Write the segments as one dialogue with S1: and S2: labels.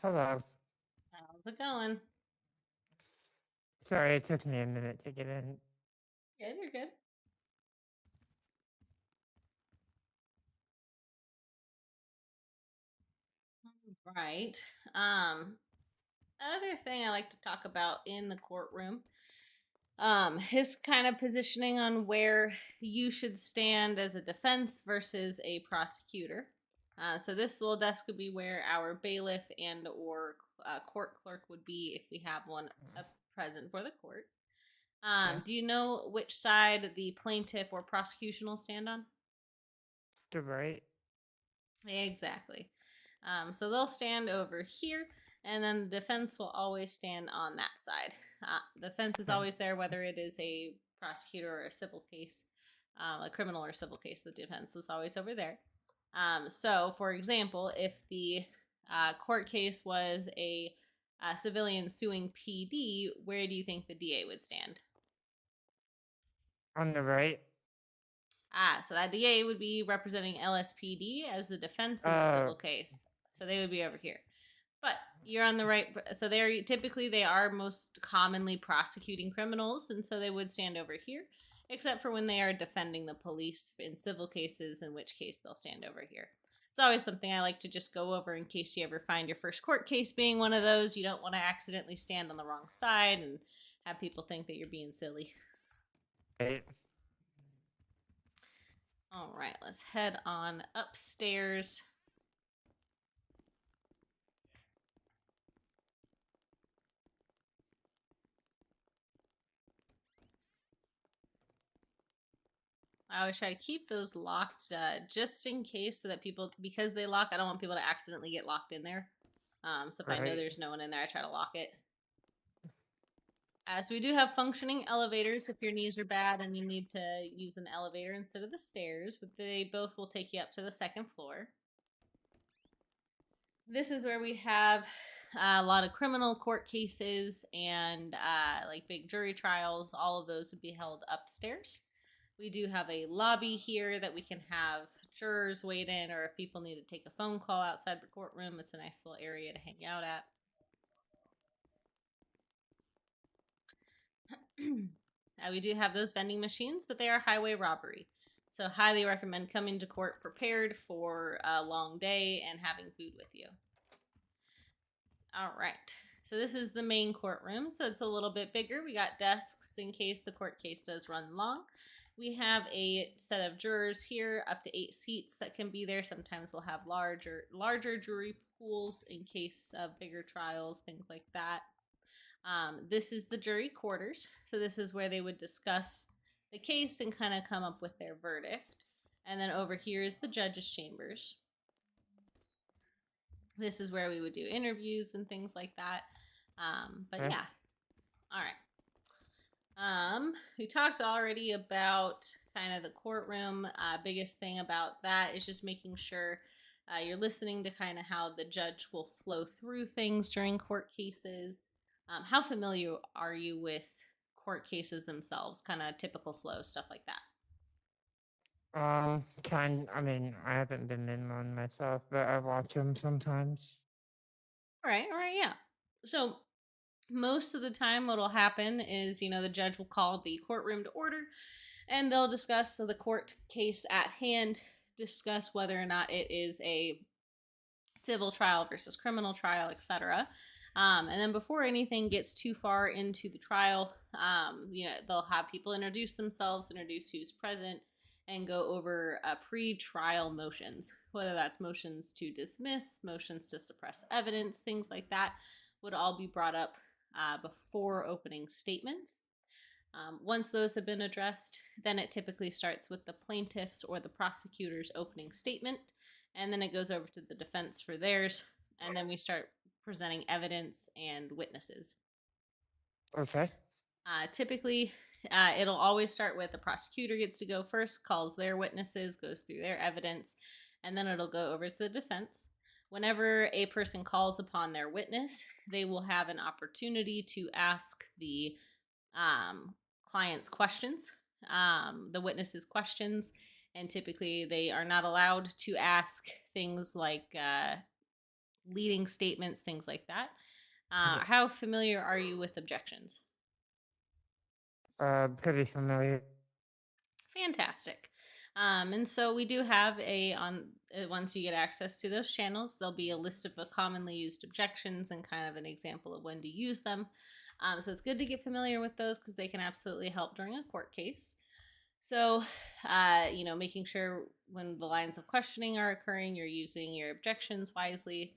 S1: Hello.
S2: How's it going?
S1: Sorry, it took me a minute to get in.
S2: Good, you're good. Right. Um, Another thing I like to talk about in the courtroom, his kind of positioning on where you should stand as a defense versus a prosecutor. So this little desk would be where our bailiff and or court clerk would be if we have one present for the court.
S1: Okay.
S2: Do you know which side the plaintiff or prosecution will stand on?
S1: To right.
S2: Exactly. So they'll stand over here, and then the defense will always stand on that side. The defense is
S1: Okay.
S2: always there, whether it is a prosecutor or a civil case, a criminal or civil case. The defense is always over there. So, for example, if the court case was a civilian suing PD, where do you think the DA would stand?
S1: On the right.
S2: So that DA would be representing LSPD as the defense in the
S1: Uh,
S2: civil case. So they would be over here. But you're on the right. So they're typically they are most commonly prosecuting criminals, and so they would stand over here, except for when they are defending the police in civil cases, in which case they'll stand over here. It's always something I like to just go over in case you ever find your first court case being one of those. You don't want to accidentally stand on the wrong side and have people think that you're being silly.
S1: right.
S2: All right, let's head on upstairs. I always try to keep those locked just in case so that people, because they lock, I don't want people to accidentally get locked in there. So if I know
S1: Right.
S2: there's no one in there, I try to lock it. As we do have functioning elevators if your knees are bad and you need to use an elevator instead of the stairs, but they both will take you up to the second floor. This is where we have a lot of criminal court cases and like big jury trials. All of those would be held upstairs. We do have a lobby here that we can have jurors wait in, or if people need to take a phone call outside the courtroom, it's a nice little area to hang out at. We do have those vending machines, but they are highway robbery. So, highly recommend coming to court prepared for a long day and having food with you. All right. So, this is the main courtroom. So, it's a little bit bigger. We got desks in case the court case does run long. We have a set of jurors here, up to 8 seats that can be there. Sometimes we'll have larger jury pools in case of bigger trials, things like that. This is the jury quarters. So this is where they would discuss the case and kind of come up with their verdict. And then over here is the judge's chambers. This is where we would do interviews and things like that. But
S1: Okay.
S2: yeah. All right. We talked already about kind of the courtroom. Biggest thing about that is just making sure you're listening to kind of how the judge will flow through things during court cases. How familiar are you with court cases themselves? Kind of typical flow, stuff like that.
S1: I mean, I haven't been in one myself, but I watch them sometimes.
S2: All right, yeah. So most of the time what'll happen is the judge will call the courtroom to order and they'll discuss the court case at hand, discuss whether or not it is a civil trial versus criminal trial, etc. And then before anything gets too far into the trial, they'll have people introduce themselves, introduce who's present, and go over pre-trial motions, whether that's motions to dismiss, motions to suppress evidence, things like that would all be brought up before opening statements. Once those have been addressed, then it typically starts with the plaintiff's or the prosecutor's opening statement, and then it goes over to the defense for theirs, and then we start presenting evidence and witnesses.
S1: Okay.
S2: Typically, it'll always start with the prosecutor gets to go first, calls their witnesses, goes through their evidence, and then it'll go over to the defense. Whenever a person calls upon their witness, they will have an opportunity to ask the client's questions, the witness's questions, and typically they are not allowed to ask things like leading statements, things like that. How familiar are you with objections?
S1: Pretty familiar.
S2: Fantastic. And so we do have once you get access to those channels, there'll be a list of commonly used objections and kind of an example of when to use them. So it's good to get familiar with those because they can absolutely help during a court case. So, making sure when the lines of questioning are occurring, you're using your objections wisely.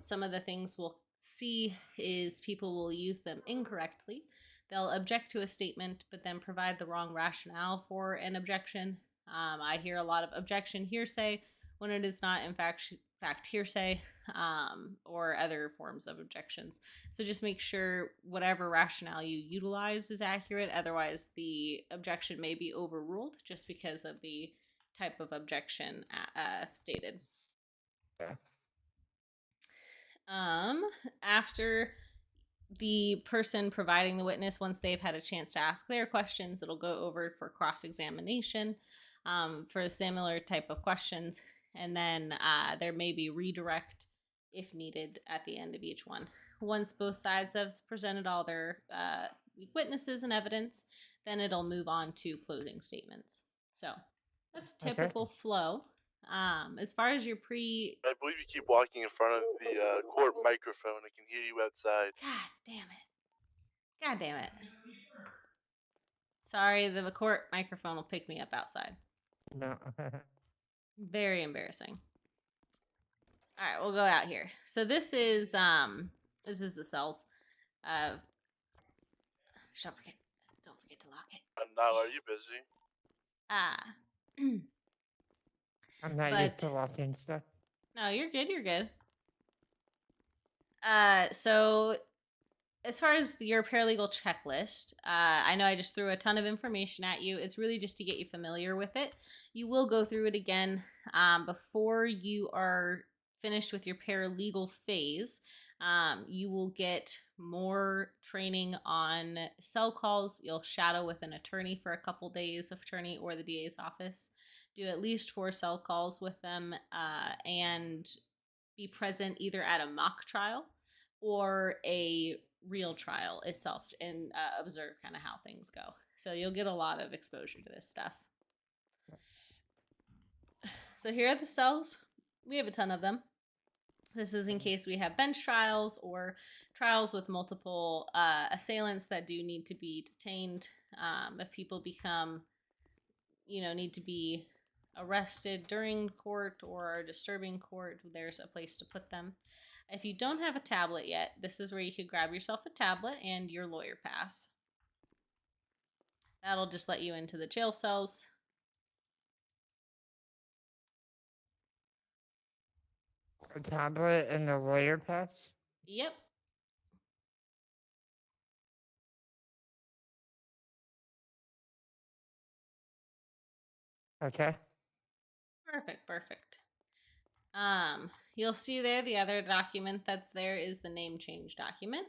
S2: Some of the things we'll see is people will use them incorrectly. They'll object to a statement, but then provide the wrong rationale for an objection. I hear a lot of objection hearsay when it is not, in fact hearsay, or other forms of objections. So just make sure whatever rationale you utilize is accurate. Otherwise, the objection may be overruled just because of the type of objection stated.
S1: Yeah.
S2: After the person providing the witness, once they've had a chance to ask their questions, it'll go over for cross-examination for a similar type of questions, and then there may be redirect if needed at the end of each one. Once both sides have presented all their witnesses and evidence, then it'll move on to closing statements. So that's typical flow. As far as your
S3: I believe you keep walking in front of the court microphone. I can hear you outside.
S2: God damn it. God damn it. Sorry, the court microphone will pick me up outside.
S1: No.
S2: Very embarrassing. All right, we'll go out here. So this is the cells. Don't forget to lock it.
S3: Now, are you busy?
S1: I'm not used to locking stuff.
S2: No, you're good. You're good. So as far as your paralegal checklist, I know I just threw a ton of information at you. It's really just to get you familiar with it. You will go through it again before you are finished with your paralegal phase. You will get more training on cell calls. You'll shadow with an attorney for a couple days, attorney or the DA's office. Do at least 4 cell calls with them and be present either at a mock trial or a real trial itself and observe kind of how things go. So you'll get a lot of exposure to this stuff. So here are the cells. We have a ton of them. This is in case we have bench trials or trials with multiple assailants that do need to be detained. If people become, need to be arrested during court or are disturbing court, there's a place to put them. If you don't have a tablet yet, this is where you could grab yourself a tablet and your lawyer pass. That'll just let you into the jail cells.
S1: A tablet and the lawyer pass?
S2: Yep.
S1: Okay.
S2: Perfect. You'll see there the other document that's there is the name change document.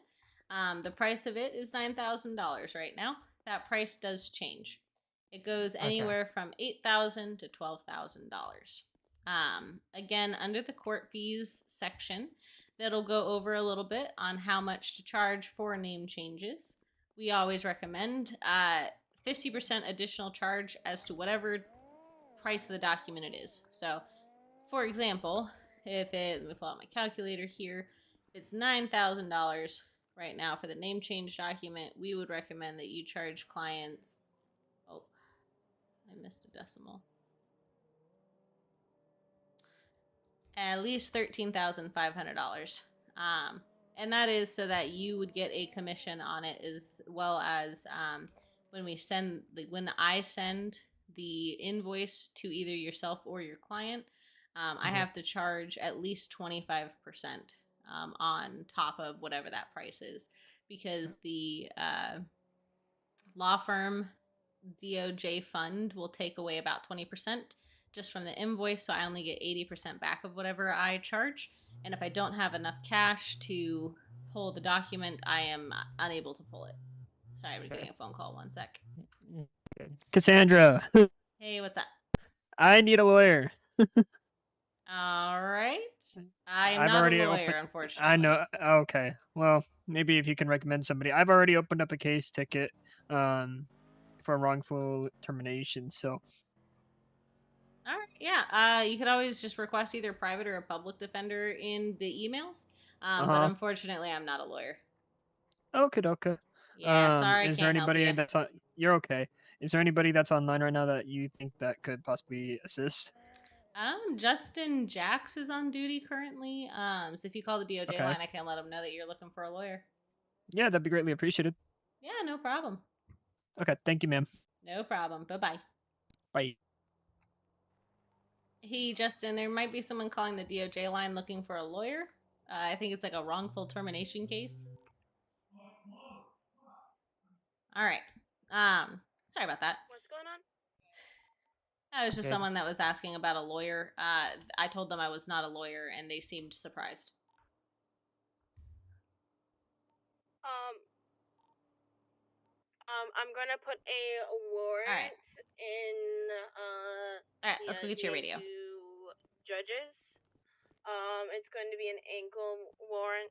S2: The price of it is $9,000 right now. That price does change. It goes anywhere from $8,000 to $12,000. Again, under the court fees section, that'll go over a little bit on how much to charge for name changes. We always recommend 50% additional charge as to whatever price of the document it is. So, for example, let me pull out my calculator here. If it's $9,000 right now for the name change document, we would recommend that you charge clients. Oh, I missed a decimal. At least $13,500. And that is so that you would get a commission on it, as well as when I send the invoice to either yourself or your client, I have to charge at least 25% on top of whatever that price is, because the law firm DOJ fund will take away about 20% just from the invoice, so I only get 80% back of whatever I charge. And if I don't have enough cash to pull the document, I am unable to pull it. Sorry, I'm getting a phone call. 1 sec.
S4: Cassandra.
S2: Hey, what's up?
S4: I need a lawyer.
S2: All right. I am
S4: I've
S2: not a
S4: already
S2: lawyer,
S4: opened.
S2: unfortunately.
S4: I know. Okay. Well, maybe if you can recommend somebody. I've already opened up a case ticket, for wrongful termination. So
S2: All right. Yeah. You could always just request either private or a public defender in the emails. But
S4: huh.
S2: unfortunately, I'm not a lawyer.
S4: Okay. Okay.
S2: Yeah. Sorry, I
S4: Is there
S2: can't help
S4: anybody
S2: you.
S4: that's on? You're okay. Is there anybody that's online right now that you think that could possibly assist?
S2: Justin Jax is on duty currently. So if you call the DOJ
S4: Okay.
S2: line, I can let him know that you're looking for a lawyer.
S4: Yeah, that'd be greatly appreciated.
S2: Yeah, no problem.
S4: Okay. Thank you, ma'am.
S2: No problem. Bye bye.
S4: Bye.
S2: Hey, Justin, there might be someone calling the DOJ line looking for a lawyer. I think it's like a wrongful termination case. All right. Sorry about that.
S5: What's going on?
S2: That was just
S1: Okay.
S2: someone that was asking about a lawyer. I told them I was not a lawyer, and they seemed surprised.
S5: I'm gonna put a warrant
S2: Alright.
S5: in
S2: Alright,
S5: the
S2: let's go get you a radio.
S5: DA2 judges. It's going to be an ankle warrant.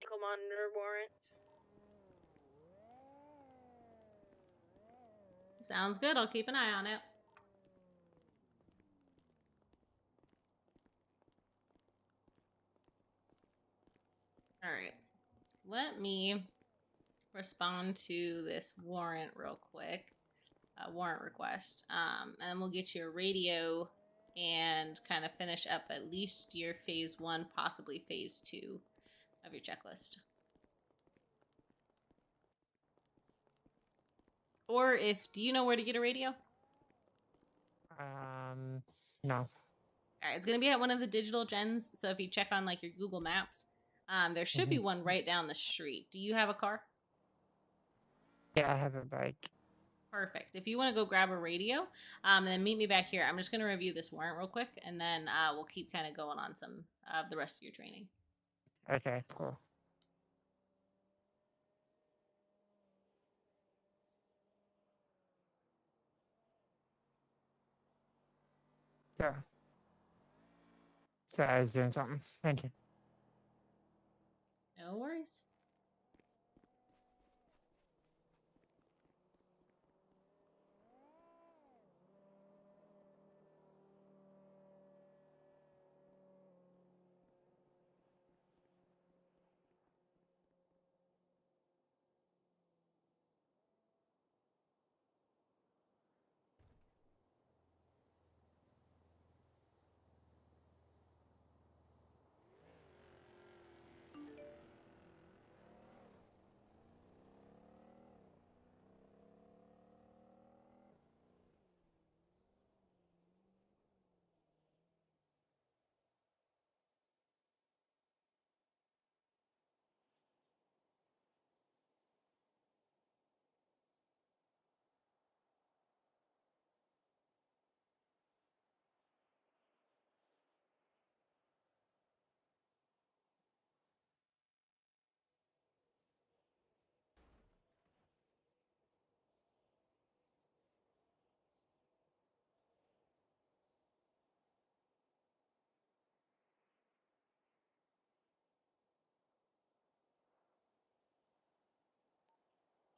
S5: Ankle monitor warrant.
S2: Sounds good. I'll keep an eye on it. Alright. Let me respond to this warrant real quick. Warrant request. And then we'll get you a radio and kind of finish up at least your phase 1, possibly phase 2 of your checklist. Or do you know where to get a radio?
S1: No.
S2: Alright, it's gonna be at one of the digital gens, so if you check on like your Google Maps, there should be one right down the street. Do you have a car?
S1: Yeah, I have a bike.
S2: Perfect. If you want to go grab a radio, then meet me back here. I'm just going to review this warrant real quick, and then we'll keep kind of going on some of the rest of your training.
S1: Okay, cool. Yeah. So I was doing something. Thank you.
S2: No worries.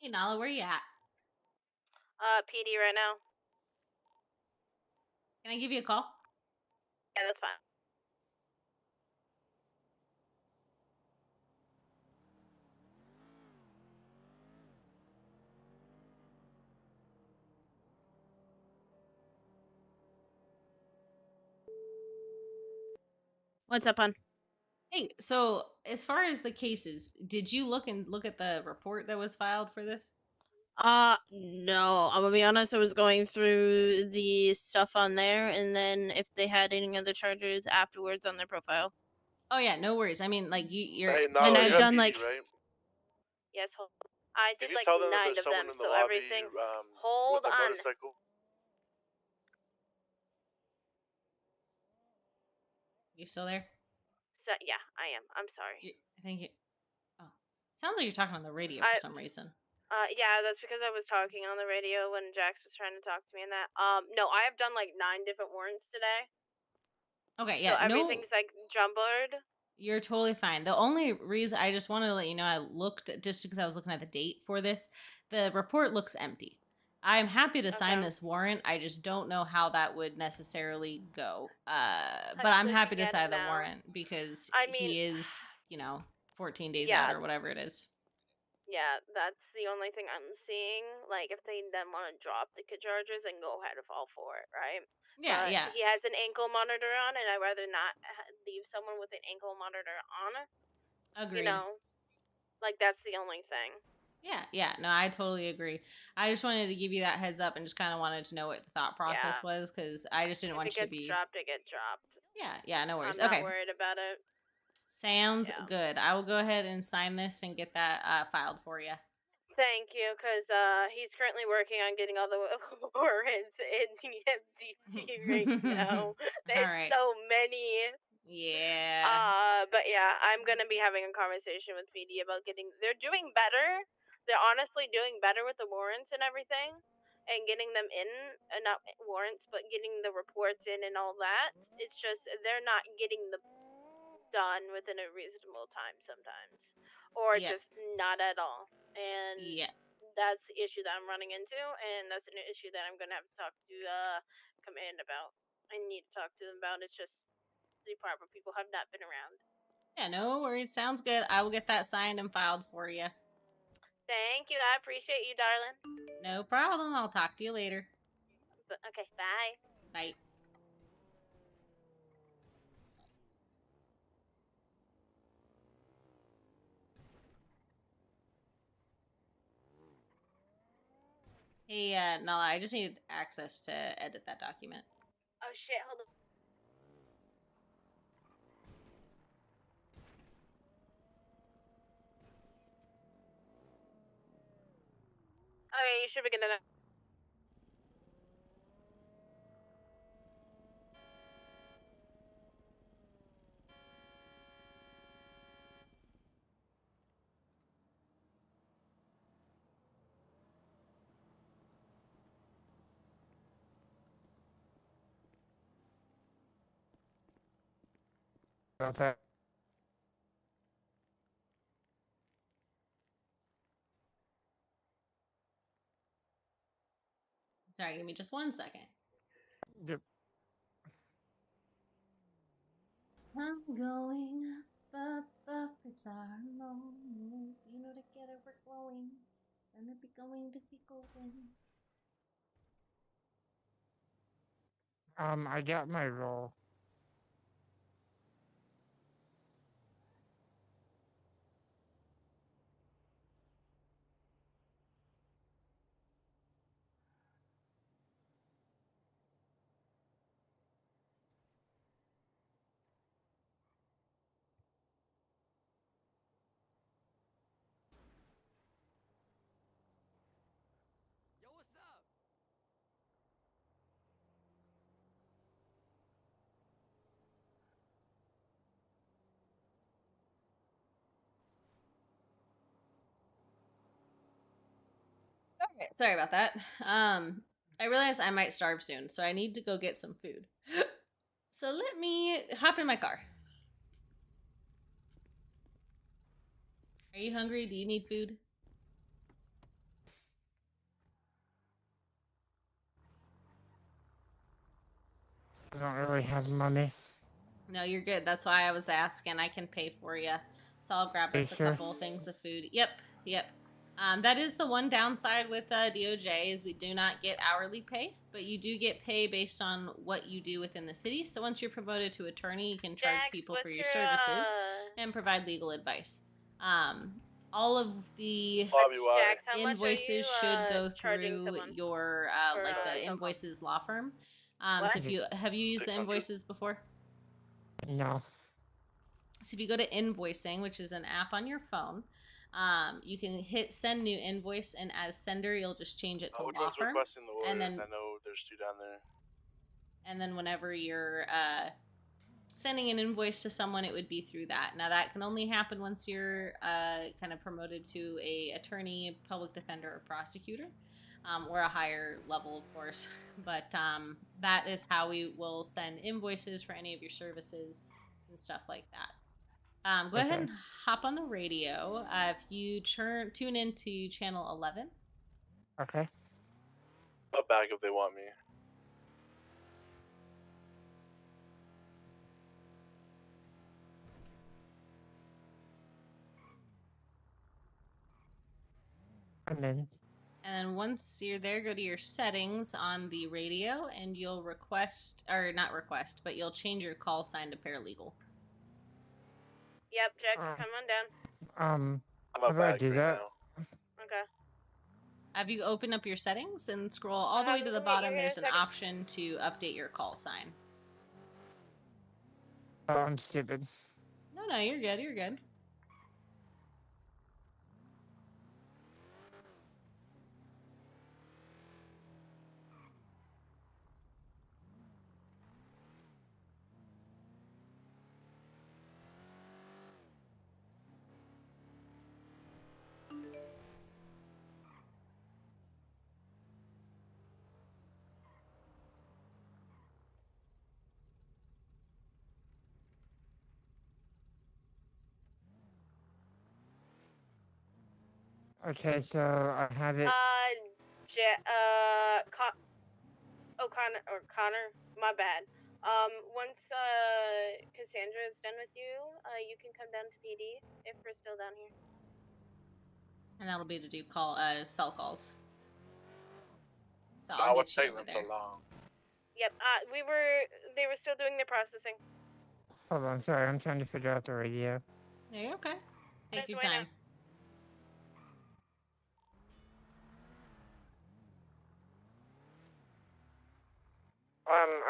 S2: Hey, Nala, where you at?
S5: PD right now.
S2: Can I give you a call?
S5: Yeah, that's fine. What's up, hon?
S2: Hey, so as far as the cases, did you look at the report that was filed for this?
S5: No. I'm gonna be honest, I was going through the stuff on there, and then if they had any other charges afterwards on their profile.
S2: Oh yeah, no worries. I mean, like you're
S3: Hey,
S5: And
S3: Nala,
S5: I've
S3: you have
S5: done,
S3: PD,
S5: like-
S3: right?
S5: Yes, I
S3: Can
S5: did
S3: you
S5: like
S3: tell them that
S5: 9
S3: there's
S5: of
S3: someone
S5: them,
S3: in the
S5: so
S3: lobby
S5: everything.
S3: with
S5: Hold
S3: a
S5: on.
S3: motorcycle?
S2: you still there?
S5: So, yeah, I am. I'm sorry.
S2: I think you. Oh, sounds like you're talking on the radio for some reason.
S5: Yeah, that's because I was talking on the radio when Jax was trying to talk to me and that. No, I have done like 9 different warrants today.
S2: Okay,
S5: So
S2: yeah, no,
S5: everything's like jumbled.
S2: you're totally fine. The only reason I just wanted to let you know, I looked just because I was looking at the date for this. The report looks empty. I'm happy to sign
S5: Okay.
S2: this warrant. I just don't know how that would necessarily go. But
S5: I
S2: I'm
S5: click
S2: happy to
S5: again
S2: sign the
S5: now.
S2: warrant because
S5: I mean,
S2: he is, 14 days
S5: Yeah.
S2: out or whatever it is.
S5: Yeah, that's the only thing I'm seeing. Like, if they then want to drop the charges and go ahead of all for it, right?
S2: Yeah,
S5: But
S2: yeah.
S5: he has an ankle monitor on, and I'd rather not leave someone with an ankle monitor on.
S2: Agreed.
S5: You know, like that's the only thing.
S2: Yeah, no, I totally agree. I just wanted to give you that heads up and just kind of wanted to know what the thought process was because I just didn't
S5: If
S2: want
S5: it
S2: you to
S5: gets
S2: be.
S5: dropped, it gets dropped.
S2: Yeah, no worries.
S5: I'm not
S2: Okay,
S5: worried about it.
S2: sounds
S5: Yeah.
S2: good. I will go ahead and sign this and get that filed for you.
S5: Thank you, because he's currently working on getting all the warrants in the MDC right now. There's
S2: Alright.
S5: so many.
S2: Yeah.
S5: But yeah, I'm gonna be having a conversation with PD about they're doing better. They're honestly doing better with the warrants and everything. And getting them in, not warrants, but getting the reports in and all that. It's just, they're not getting them done within a reasonable time sometimes. Or
S2: Yeah.
S5: just not at all. And
S2: Yeah.
S5: that's the issue that I'm running into, and that's an issue that I'm gonna have to talk to command about. I need to talk to them about. It's just the proper people have not been around.
S2: Yeah, no worries. Sounds good. I will get that signed and filed for you.
S5: Thank you. I appreciate you, darling.
S2: No problem. I'll talk to you later.
S5: Okay, bye.
S2: Bye. Hey, Nala, I just need access to edit that document.
S5: Oh shit, hold on. Okay, you should be getting it.
S1: About that.
S2: Sorry, give me just 1 second.
S1: Yep.
S2: I'm going up, it's our moment. You know, together we're glowing. Gonna be going to be going.
S1: I got my roll.
S6: Yo, what's up?
S2: Okay, sorry about that. I realized I might starve soon, so I need to go get some food. So let me hop in my car. Are you hungry? Do you need food?
S1: I don't really have money.
S2: No, you're good. That's why I was asking. I can pay for you. So I'll grab us a
S1: Sure.
S2: couple things of food. Yep. That is the one downside with DOJ is we do not get hourly pay, but you do get pay based on what you do within the city. So once you're promoted to attorney, you can charge
S5: Jax,
S2: people
S5: what's
S2: for your services and provide legal advice. All of the
S3: Bobby Wire.
S5: Jax, how much
S2: invoices
S5: are you,
S2: should go
S5: charging
S2: through
S5: someone
S2: your
S5: for,
S2: like the
S5: someone?
S2: invoices law firm.
S5: What?
S2: So if you have you used the
S3: 600.
S2: invoices before?
S1: No.
S2: So if you go to invoicing, which is an app on your phone, you can hit send new invoice, and as sender, you'll just change it to
S3: Which
S2: law
S3: one's
S2: firm.
S3: requesting the
S2: And
S3: orders?
S2: then-
S3: I know there's two down there.
S2: And then whenever you're sending an invoice to someone, it would be through that. Now that can only happen once you're kind of promoted to a attorney, public defender, or prosecutor, or a higher level, of course. But that is how we will send invoices for any of your services and stuff like that. Go ahead
S1: Okay.
S2: and hop on the radio. If you tune into channel 11.
S1: Okay.
S3: I'll back if they want me.
S1: And then,
S2: And then once you're there, go to your settings on the radio and you'll request, or not request, but you'll change your call sign to paralegal.
S5: Yep, Jack,
S1: Uh,
S5: come on down.
S3: I'm
S1: how
S3: out
S1: do I
S3: back
S1: do
S3: right
S1: that?
S3: now.
S5: Okay.
S2: Have you opened up your settings and scroll all the way to the
S5: Let me
S2: bottom?
S5: give you a
S2: There's an
S5: second.
S2: option to update your call sign.
S1: Oh, I'm stupid.
S2: No, you're good. You're good.
S1: Okay, so I have it.
S5: Connor, my bad. Once Cassandra is done with you, you can come down to PD if we're still down here.
S2: And that'll be to do cell calls. So
S3: Nah,
S2: I'll
S3: what's
S2: get you
S3: taking
S2: over
S3: them
S2: there.
S3: so long?
S5: Yep. They were still doing their processing.
S1: Hold on, sorry, I'm trying to figure out the radio.
S2: There you okay. Take
S5: Just
S2: your
S5: wait
S2: time.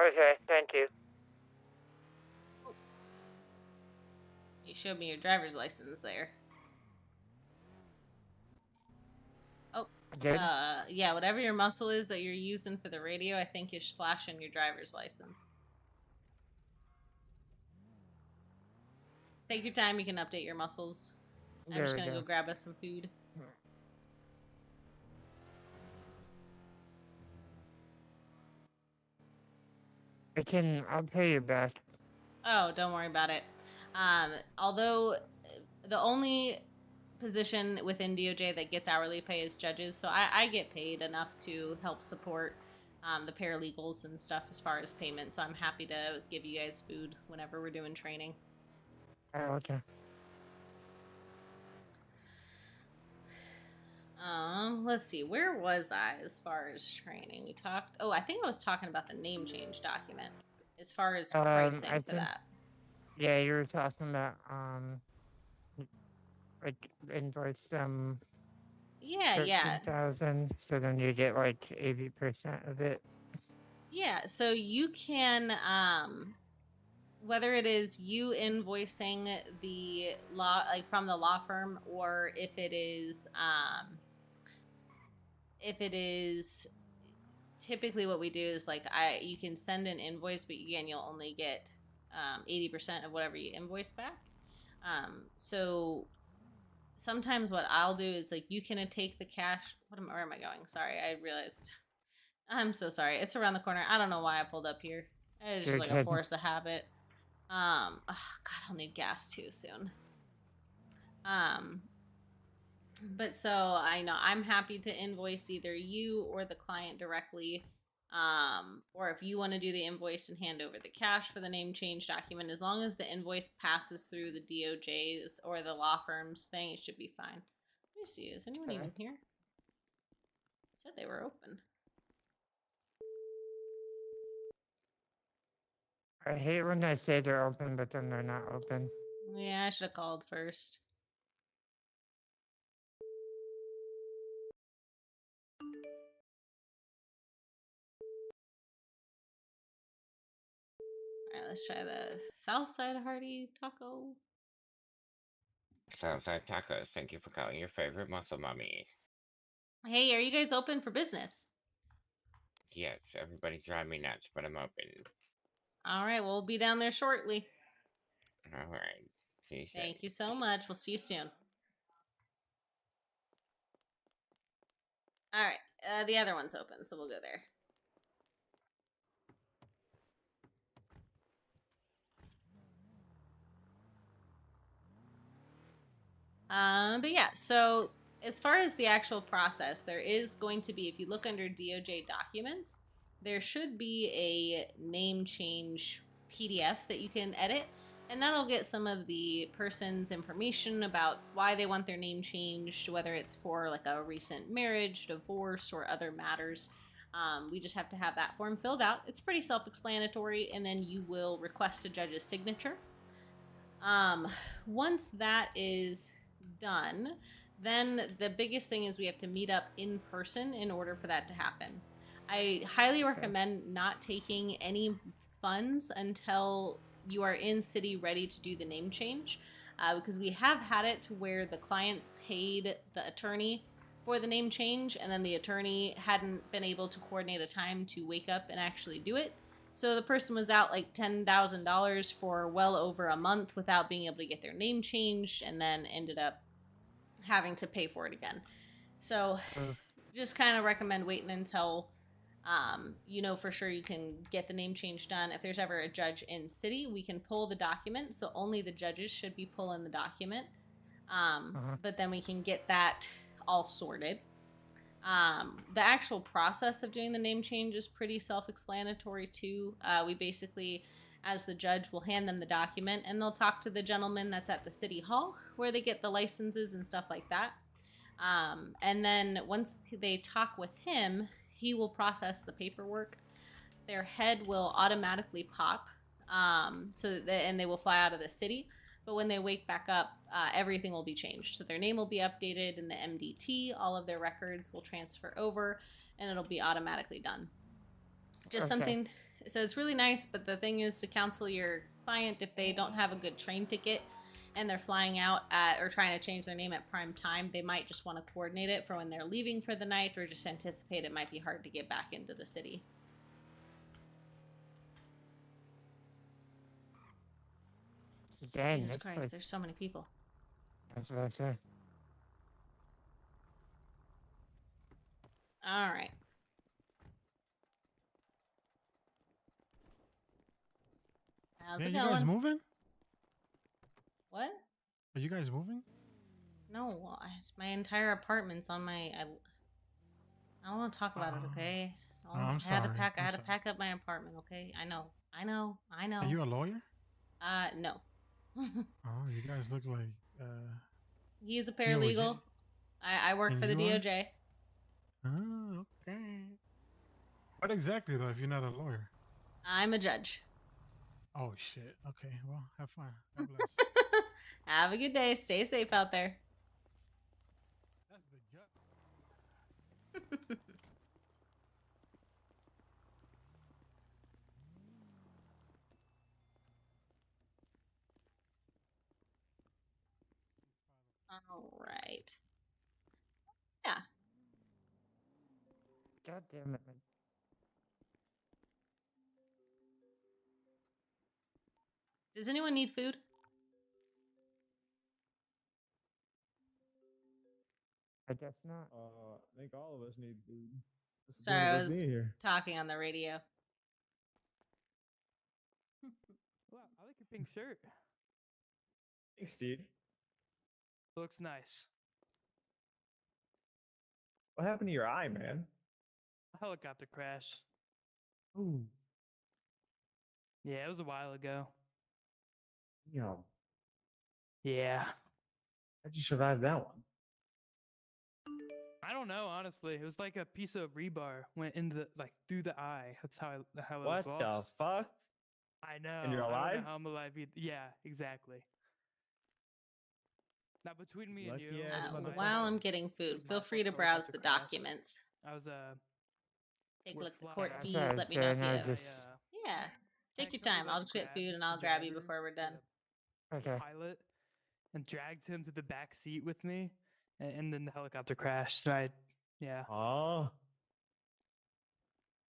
S1: Okay, thank you.
S2: You showed me your driver's license there. Oh,
S1: Good.
S2: yeah, whatever your muscle is that you're using for the radio, I think you should flash in your driver's license. Take your time, you can update your muscles. I'm
S1: There
S2: just
S1: we
S2: gonna
S1: go.
S2: go grab us some food.
S1: I'll pay you back.
S2: Oh, don't worry about it. Although the only position within DOJ that gets hourly pay is judges, so I get paid enough to help support the paralegals and stuff as far as payment. So I'm happy to give you guys food whenever we're doing training.
S1: Oh, okay.
S2: Let's see, where was I as far as training? We talked. Oh, I think I was talking about the name change document as far as pricing
S1: I
S2: for
S1: think,
S2: that.
S1: yeah, you were talking about, like, invoice
S2: Yeah,
S1: 13,000, so then you get like 80% of it.
S2: Yeah, so you can whether it is you invoicing the law like from the law firm or if it is typically what we do is like you can send an invoice, but again you'll only get 80% of whatever you invoice back. So sometimes what I'll do is like you can take the cash. Where am I going? Sorry, I realized. I'm so sorry. It's around the corner. I don't know why I pulled up here. It's just
S1: You're
S2: like a
S1: good.
S2: force of habit. God, I'll need gas too soon. But so I know I'm happy to invoice either you or the client directly. Or if you want to do the invoice and hand over the cash for the name change document, as long as the invoice passes through the DOJ's or the law firm's thing, it should be fine. Let me see. Is anyone even here? Said they were open.
S1: I hate when I say they're open, but then they're not open.
S2: Yeah, I should have called first. Alright, let's try the Southside Hearty Taco.
S7: Southside Tacos, thank you for calling your favorite muscle mummy.
S2: Hey, are you guys open for business?
S7: Yes, everybody drive me nuts, but I'm open.
S2: Alright, we'll be down there shortly.
S7: All right. See you soon.
S2: Thank you so much. We'll see you soon. All right. The other one's open, so we'll go there. But yeah, so as far as the actual process, there is going to be, if you look under DOJ documents, there should be a name change PDF that you can edit, and that'll get some of the person's information about why they want their name changed, whether it's for like a recent marriage, divorce, or other matters. We just have to have that form filled out. It's pretty self explanatory, and then you will request a judge's signature. Once that is done, then the biggest thing is we have to meet up in person in order for that to happen. I highly recommend not taking any funds until you are in city ready to do the name change, because we have had it to where the clients paid the attorney for the name change, and then the attorney hadn't been able to coordinate a time to wake up and actually do it. So the person was out like $10,000 for well over a month without being able to get their name changed, and then ended up having to pay for it again. So just kind of recommend waiting until you know for sure you can get the name change done. If there's ever a judge in city, we can pull the document, so only the judges should be pulling the document. But then we can get that all sorted. The actual process of doing the name change is pretty self-explanatory too. We basically, as the judge, will hand them the document, and they'll talk to the gentleman that's at the city hall where they get the licenses and stuff like that. And then once they talk with him, he will process the paperwork. Their head will automatically pop, and they will fly out of the city. But when they wake back up, everything will be changed. So their name will be updated in the MDT, all of their records will transfer over, and it'll be automatically done. Just something, so it's really nice, but the thing is to counsel your client if they don't have a good train ticket and they're flying out at, or trying to change their name at prime time, they might just want to coordinate it for when they're leaving for the night, or just anticipate it might be hard to get back into the city.
S1: Dang,
S2: Jesus
S1: that's
S2: Christ,
S1: like,
S2: there's so many people.
S1: that's what I said.
S2: All right. How's it
S8: You guys
S2: going?
S8: moving?
S2: What?
S8: Are you guys moving?
S2: No, my entire apartment's on my. I don't want to talk about it, okay?
S8: I'm
S2: I had to
S8: sorry.
S2: pack. I
S8: I'm
S2: had to
S8: sorry.
S2: pack up my apartment, okay? I know.
S8: Are you a lawyer?
S2: No.
S8: Oh, you guys look like
S2: He's a
S8: DOJ.
S2: paralegal. I work
S8: And
S2: for the
S8: you are?
S2: DOJ.
S8: Oh, okay. What exactly though? If you're not a lawyer?
S2: I'm a judge.
S8: Oh shit. Okay. Well, have fun. God bless.
S2: Have a good day. Stay safe out there.
S8: That's the gut.
S2: All right. Yeah.
S1: God damn it, man.
S2: Does anyone need food?
S1: I guess not.
S9: I think all of us need food. That's the
S2: Sorry,
S9: point of
S2: I
S9: us
S2: was
S9: being here.
S2: talking on the radio.
S10: Wow, I like your pink shirt.
S9: Thanks, dude.
S10: Looks nice.
S9: What happened to your eye, man?
S10: A helicopter crash.
S9: Ooh.
S10: Yeah, it was a while ago.
S9: Yeah.
S10: Yeah.
S9: How'd you survive that one?
S10: I don't know, honestly. It was like a piece of rebar went into the, like through the eye. That's how I was
S9: What the
S10: lost.
S9: fuck?
S10: I know.
S9: And you're
S10: I don't
S9: alive?
S10: know how I'm alive either. Yeah, exactly. Now between me and you,
S9: Lucky ass
S10: my
S2: While I'm
S10: fault.
S2: getting
S10: It
S2: food,
S10: was my
S2: feel free to
S10: fault the helicopter
S2: browse the
S10: crashed.
S2: documents.
S10: I was
S2: Take a
S10: We're
S2: look at the
S10: flying.
S2: court
S1: That's
S2: fees.
S1: what I was
S2: Let me know if
S1: doing,
S2: you
S1: I
S2: have.
S1: just-
S2: Yeah. Take your
S10: accidentally,
S2: time. I'll
S10: like,
S2: just get
S10: grabbed
S2: food and
S10: the
S2: I'll grab you
S10: driver,
S2: before we're done.
S1: Okay.
S10: pilot, and dragged him to the back seat with me, and then the helicopter crashed. And yeah.
S9: Oh.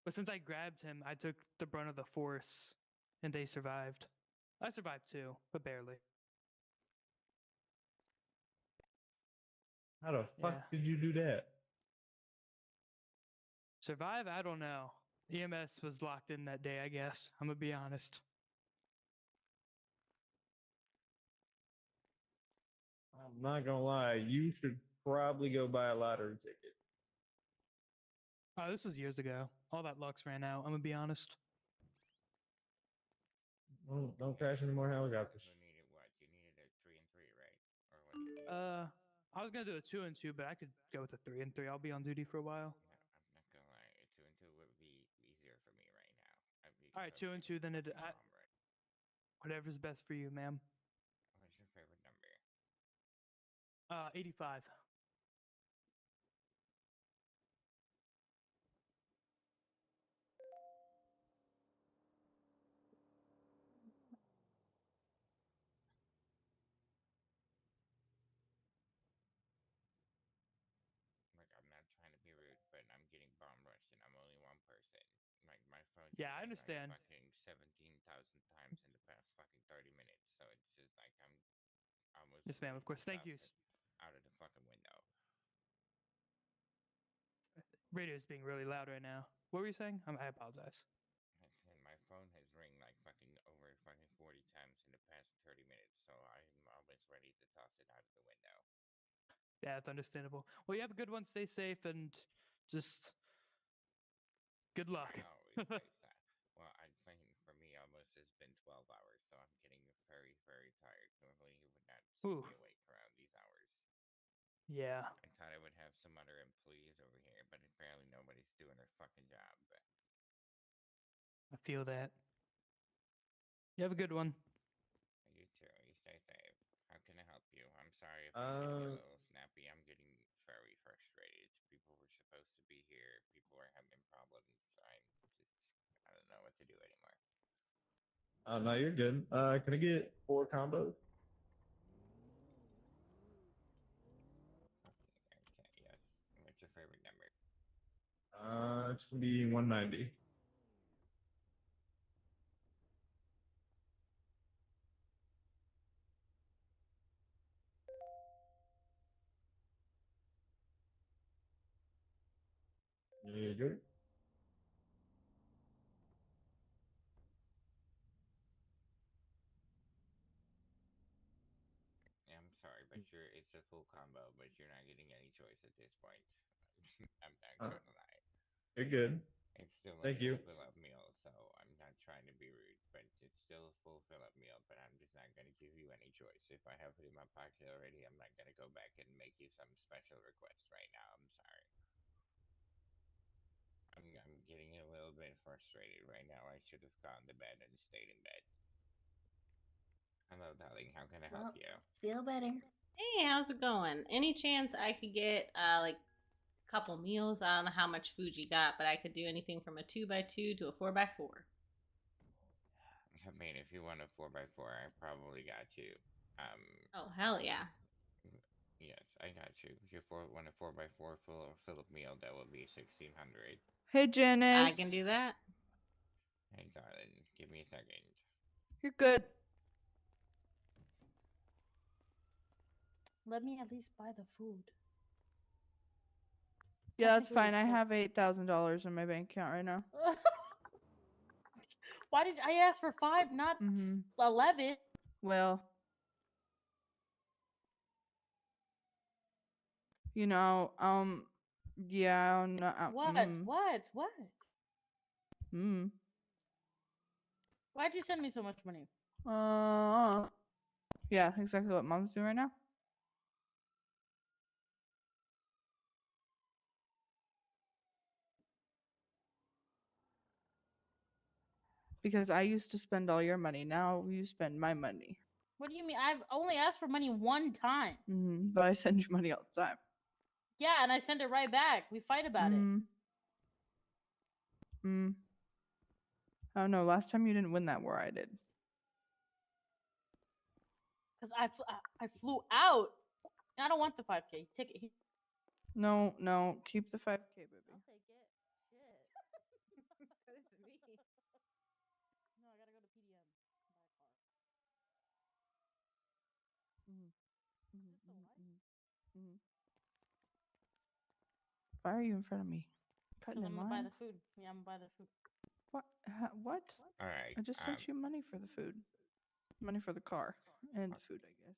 S10: But since I grabbed him, I took the brunt of the force, and they survived. I survived too, but barely.
S9: How the fuck
S10: Yeah.
S9: did you do that?
S10: Survive? I don't know. EMS was locked in that day, I guess. I'm gonna be honest.
S9: I'm not gonna lie, you should probably go buy a lottery ticket.
S10: Oh, this was years ago. All that luck's ran out. I'm gonna be honest.
S9: Well, don't crash any more helicopters.
S7: You needed what? You needed a 3 and 3, right? Or what do you need?
S10: I was gonna do a 2 and 2, but I could go with a 3 and 3. I'll be on duty for a while.
S7: No, I'm not gonna lie. A 2 and 2 would be easier for me right now.
S10: All right, 2 and 2. Then whatever's best for you, ma'am.
S7: What's your favorite number?
S10: 85.
S7: Like, I'm not trying to be rude, but I'm getting bomb rushed and I'm only one person. Like, my phone
S10: Yeah, I
S7: rang,
S10: understand.
S7: like fucking 17,000 times in the past fucking 30 minutes. So it's just like I'm almost
S10: Yes, ma'am. Of course. Thank you.
S7: out of the fucking window.
S10: Radio is being really loud right now. What were you saying? I apologize.
S7: And my phone has ring like fucking over fucking 40 times in the past 30 minutes. So I'm almost ready to toss it out of the window.
S10: Yeah, that's understandable. Well, you have a good one. Stay safe and just good luck.
S7: I always say that. Well, I'm saying for me, almost it's been 12 hours, so I'm getting very, very tired. Normally, you would not see
S10: Ooh.
S7: me awake around these hours.
S10: Yeah.
S7: I thought I would have some other employees over here, but apparently nobody's doing their fucking job.
S10: I feel that. You have a good one.
S7: You too. You stay safe. How can I help you? I'm sorry if I'm getting a little snappy. I'm getting very frustrated. People were supposed to be here. People are having problems. I don't know what to do anymore.
S9: No, you're good. Can I get 4 combos?
S7: Okay, yes. What's your favorite number?
S9: It's gonna be 190. You good?
S7: I'm sorry, but it's a full combo, but you're not getting any choice at this point. I'm not gonna lie.
S9: You're good.
S7: It's still a
S9: Thank
S7: full
S9: you.
S7: fill-up meal, so I'm not trying to be rude, but it's still a full fill-up meal, but I'm just not gonna give you any choice. If I have it in my pocket already, I'm not gonna go back and make you some special request right now. I'm sorry. I'm getting a little bit frustrated right now. I should have gone to bed and stayed in bed. Hello, darling. How can I help you?
S11: Feel better.
S2: Hey, how's it going? Any chance I could get like a couple meals? I don't know how much food you got, but I could do anything from a 2x2 to a 4x4.
S7: I mean, if you want a 4x4, I probably got you.
S2: Oh, hell yeah.
S7: Yes, I got you. If you want a 4x4 full meal, that will be 1,600.
S11: Hey, Janice.
S2: I can do that.
S7: Hey, darling, give me a second.
S11: You're good. Let me at least buy the food. Yeah, that's fine. I have $8,000 in my bank account right now.
S12: Why did I ask for 5, not 11?
S11: Well, you know, yeah, no,
S12: What?
S11: Hmm.
S12: Why'd you send me so much money?
S11: Yeah, exactly what mom's doing right now. Because I used to spend all your money. Now you spend my money.
S12: What do you mean? I've only asked for money one time.
S11: But I send you money all the time.
S12: Yeah, and I send it right back. We fight about it.
S11: Oh no, last time you didn't win that war, I did.
S12: Because I flew out. I don't want the 5K. Take it.
S11: No, keep the 5K, baby.
S12: I'll take it. Shit. That is me. No, I gotta go to PDM. Buy a car.
S11: Mhm. Why are you in front of me? Cutting
S12: Because
S11: in
S12: I'm gonna buy
S11: line?
S12: the food. Yeah, I'm gonna buy the food.
S11: What? What?
S7: All right.
S11: I just sent you money for the food. Money for the car and the food, I guess.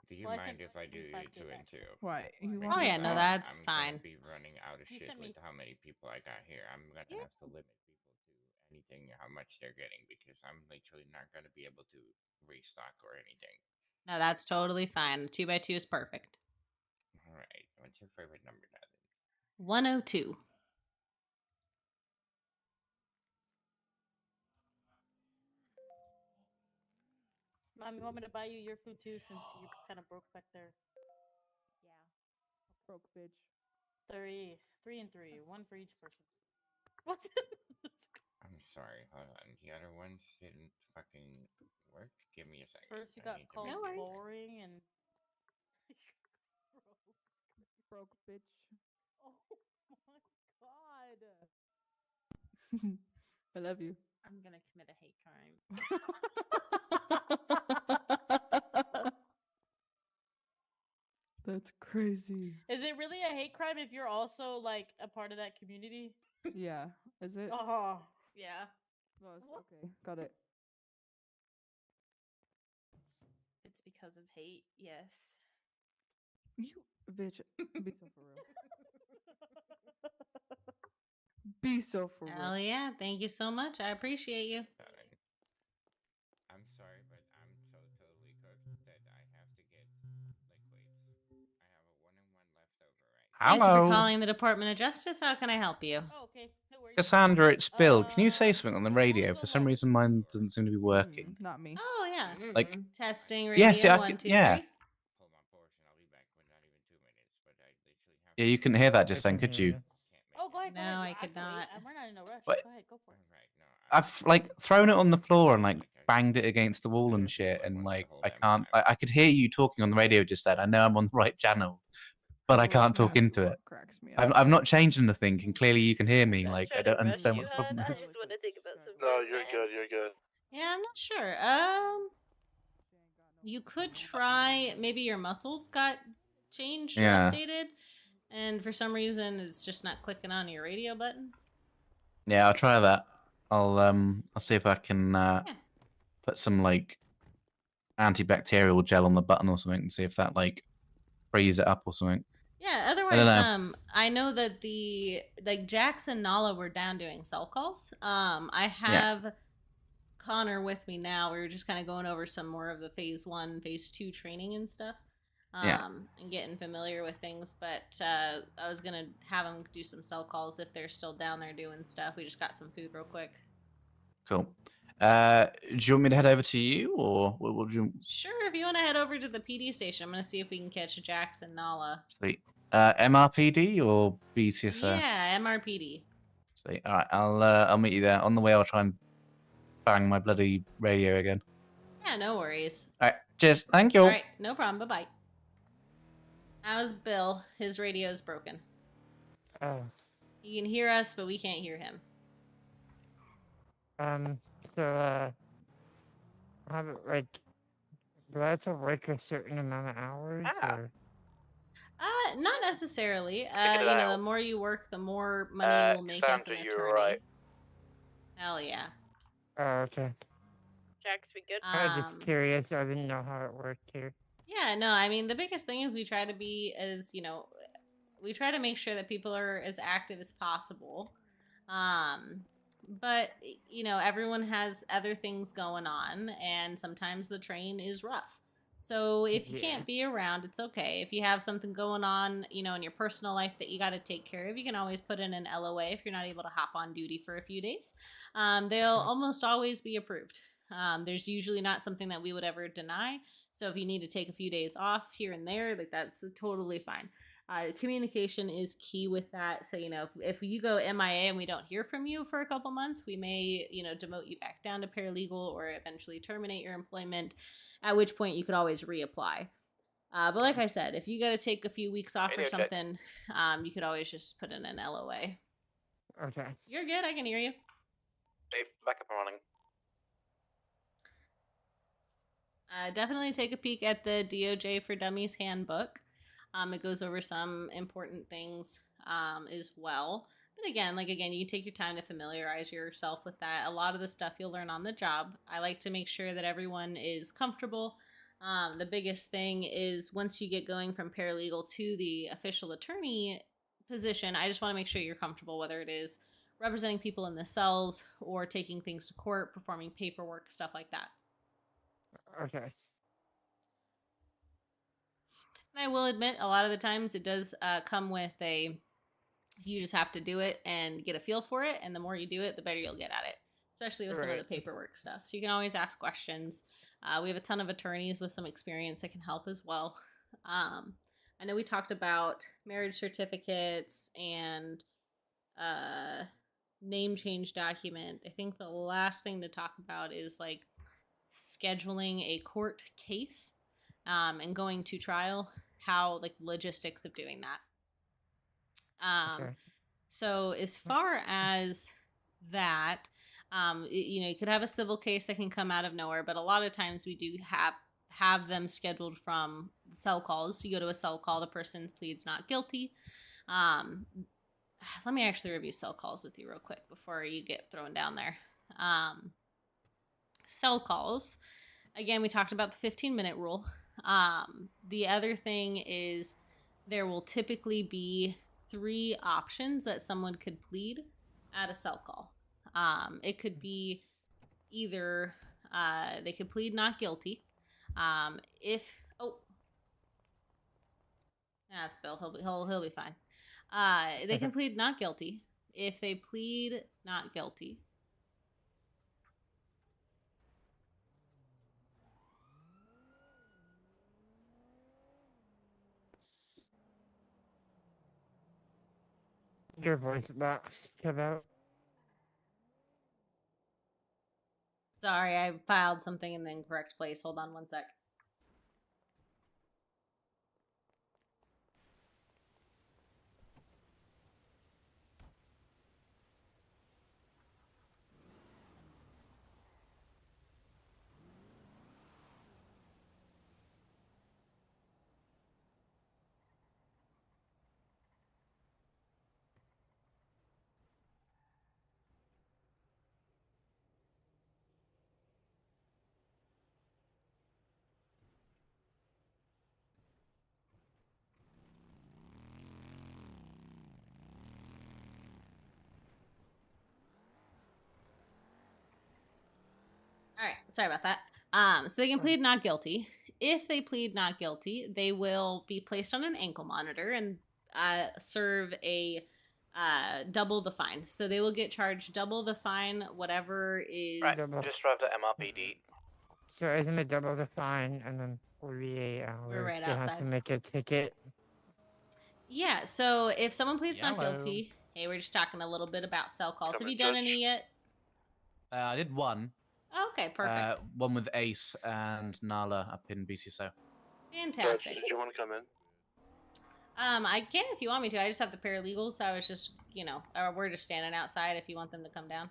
S7: Do you
S12: Well, I
S7: mind
S12: sent
S7: if I do
S12: you
S7: you
S12: 5K
S7: two and
S12: back,
S7: two?
S12: so-
S11: Why? You
S2: Oh
S11: want me
S2: yeah,
S11: to
S2: no,
S11: pay?
S2: that's
S7: I'm
S2: fine.
S7: gonna be running out of
S12: You
S7: shit
S12: sent me-
S7: with how many people I got here. I'm gonna
S2: Yeah.
S7: have to limit people to anything how much they're getting because I'm literally not gonna be able to restock or anything.
S2: No, that's totally fine. 2x2 is perfect.
S7: All right. What's your favorite number, now?
S2: 102.
S12: Mom, you want me to buy you your food too, since you're kind of broke back there? Yeah.
S11: Broke bitch.
S12: 3 and 3, one for each person. What?
S7: I'm sorry. Hold on. The other ones didn't fucking work. Give me a second.
S12: First, you
S7: I
S12: got
S7: need to
S12: called
S2: No
S7: make it.
S2: worries.
S12: boring and
S11: Broke bitch.
S12: oh my god!
S11: I love you.
S12: I'm gonna commit a hate crime.
S11: That's crazy.
S12: Is it really a hate crime if you're also like a part of that community?
S11: Yeah. Is it?
S12: Oh, yeah.
S11: Oh, okay. Got it.
S12: It's because of hate. Yes.
S11: You bitch. Be so for real. Be so for real.
S2: Hell yeah. Thank you so much. I appreciate you.
S7: I'm sorry, but I'm so totally cooked that I have to get liquids. I have a 1 and 1 left over right
S2: Thank you for
S13: Hello.
S2: calling the Department of Justice. How can I help you?
S12: Oh, okay. No worries.
S13: Cassandra, it's Bill. Can you say something on the radio? For some reason, mine doesn't seem to be working.
S11: Not me.
S2: Oh yeah.
S13: Like,
S2: Testing radio.
S13: yes, yeah,
S2: 1, 2,
S13: yeah.
S2: 3.
S7: Pull my portion. I'll be back in not even 2 minutes, but I literally have
S13: Yeah, you couldn't hear that just
S1: I
S13: then,
S1: can
S13: could
S1: hear
S13: you?
S1: you.
S12: Oh, go ahead. Go
S2: No,
S12: ahead.
S2: I could
S12: can wait.
S2: not.
S12: We're not in a rush.
S13: But-
S12: Go ahead. Go for it.
S7: Right, no,
S13: I've like thrown it on the floor and like banged it against the wall and shit, and like I can't. I could hear you talking on the radio just then. I know I'm on the right channel, but I can't talk into it.
S11: Cracks me
S13: I've not changed anything, and clearly you can hear me. Like I
S5: Trying
S13: don't
S5: to rush
S13: understand
S5: you,
S13: what the
S5: hon.
S13: problem
S5: I
S13: is.
S5: just want to think about some
S3: No,
S5: things,
S3: you're
S5: man.
S3: good. You're good.
S2: Yeah, I'm not sure. You could try. Maybe your muscles got changed or
S13: Yeah.
S2: updated, and for some reason it's just not clicking on your radio button.
S13: Yeah, I'll try that. I'll see if I can put some like antibacterial gel on the button or something and see if that like frees it up or something.
S2: Yeah,
S13: I don't
S2: otherwise,
S13: know.
S2: I know that Jax and Nala were down doing cell calls. I have Connor with me now. We were just kind of going over some more of the phase 1, phase 2 training and stuff.
S13: Yeah.
S2: And getting familiar with things, but I was gonna have them do some cell calls if they're still down there doing stuff. We just got some food real quick.
S13: Cool. Do you want me to head over to you, or what would you?
S2: Sure, if you want to head over to the PD station, I'm gonna see if we can catch Jax and Nala.
S13: Sweet. MRPD or BCSO?
S2: Yeah, MRPD.
S13: Sweet. All right, I'll meet you there. On the way, I'll try and bang my bloody radio again.
S2: Yeah, no worries.
S13: All right. Cheers. Thank you.
S2: All right, no problem. Bye bye. How's Bill? His radio's broken.
S1: Oh.
S2: He can hear us, but we can't hear him.
S1: So, have it like, do I have to work a certain amount of hours, or?
S2: Not necessarily.
S3: Figured it
S2: You know,
S3: out.
S2: the more you work, the more money you will make as an
S3: Cassandra,
S2: attorney.
S3: you were right.
S2: Hell yeah.
S1: Oh, okay.
S5: Jax, we good?
S1: I was just curious. I didn't know how it worked here.
S2: Yeah, no, I mean, the biggest thing is we try to be as, we try to make sure that people are as active as possible. But, everyone has other things going on, and sometimes the train is rough. So if you can't be around, it's okay. If you have something going on, in your personal life that you got to take care of, you can always put in an LOA if you're not able to hop on duty for a few days. They'll almost always be approved. There's usually not something that we would ever deny. So if you need to take a few days off here and there, that's totally fine. Communication is key with that. So, if you go MIA and we don't hear from you for a couple months, we may, demote you back down to paralegal or eventually terminate your employment, at which point you could always reapply. But like I said, if you got to take a few weeks off or something, you could always just put in an LOA.
S1: Okay.
S2: You're good. I can hear you.
S3: Dave, back up and running.
S2: Definitely take a peek at the DOJ for Dummies handbook. It goes over some important things as well. But again, you take your time to familiarize yourself with that. A lot of the stuff you'll learn on the job. I like to make sure that everyone is comfortable. The biggest thing is once you get going from paralegal to the official attorney position, I just want to make sure you're comfortable, whether it is representing people in the cells or taking things to court, performing paperwork, stuff like that.
S1: Okay.
S2: And I will admit, a lot of the times it does come with you just have to do it and get a feel for it, and the more you do it, the better you'll get at it, especially with some of the paperwork stuff. So you can always ask questions. We have a ton of attorneys with some experience that can help as well. I know we talked about marriage certificates and name change document. I think the last thing to talk about is like scheduling a court case and going to trial, how like logistics of doing that.
S1: Okay.
S2: So as far as that, you could have a civil case that can come out of nowhere, but a lot of times we do have them scheduled from cell calls. You go to a cell call, the person pleads not guilty. Let me actually review cell calls with you real quick before you get thrown down there. Cell calls, again, we talked about the 15-minute rule. The other thing is there will typically be 3 options that someone could plead at a cell call. It could be either they could plead not guilty. That's Bill. He'll be fine. They can plead not guilty. If they plead not guilty,
S1: Your voice box cut out.
S2: sorry, I filed something in the incorrect place. Hold on one sec. All right, sorry about that. So they can plead not guilty. If they plead not guilty, they will be placed on an ankle monitor and serve a double the fine. So they will get charged double the fine, whatever is.
S14: Right, just drive to MRPD.
S1: So isn't it double the fine and then 48 hours?
S2: We're right
S1: they have
S2: outside.
S1: to make a ticket.
S2: Yeah, so if someone pleads not guilty, hey, we're just talking a little bit about cell calls. Have you done any yet?
S13: I did one.
S2: Oh, okay, perfect.
S13: One with Ace and Nala up in BCSO.
S2: Fantastic.
S3: Did you want to come in?
S2: I can if you want me to. I just have the paralegals, so I was just, we're just standing outside if you want them to come down.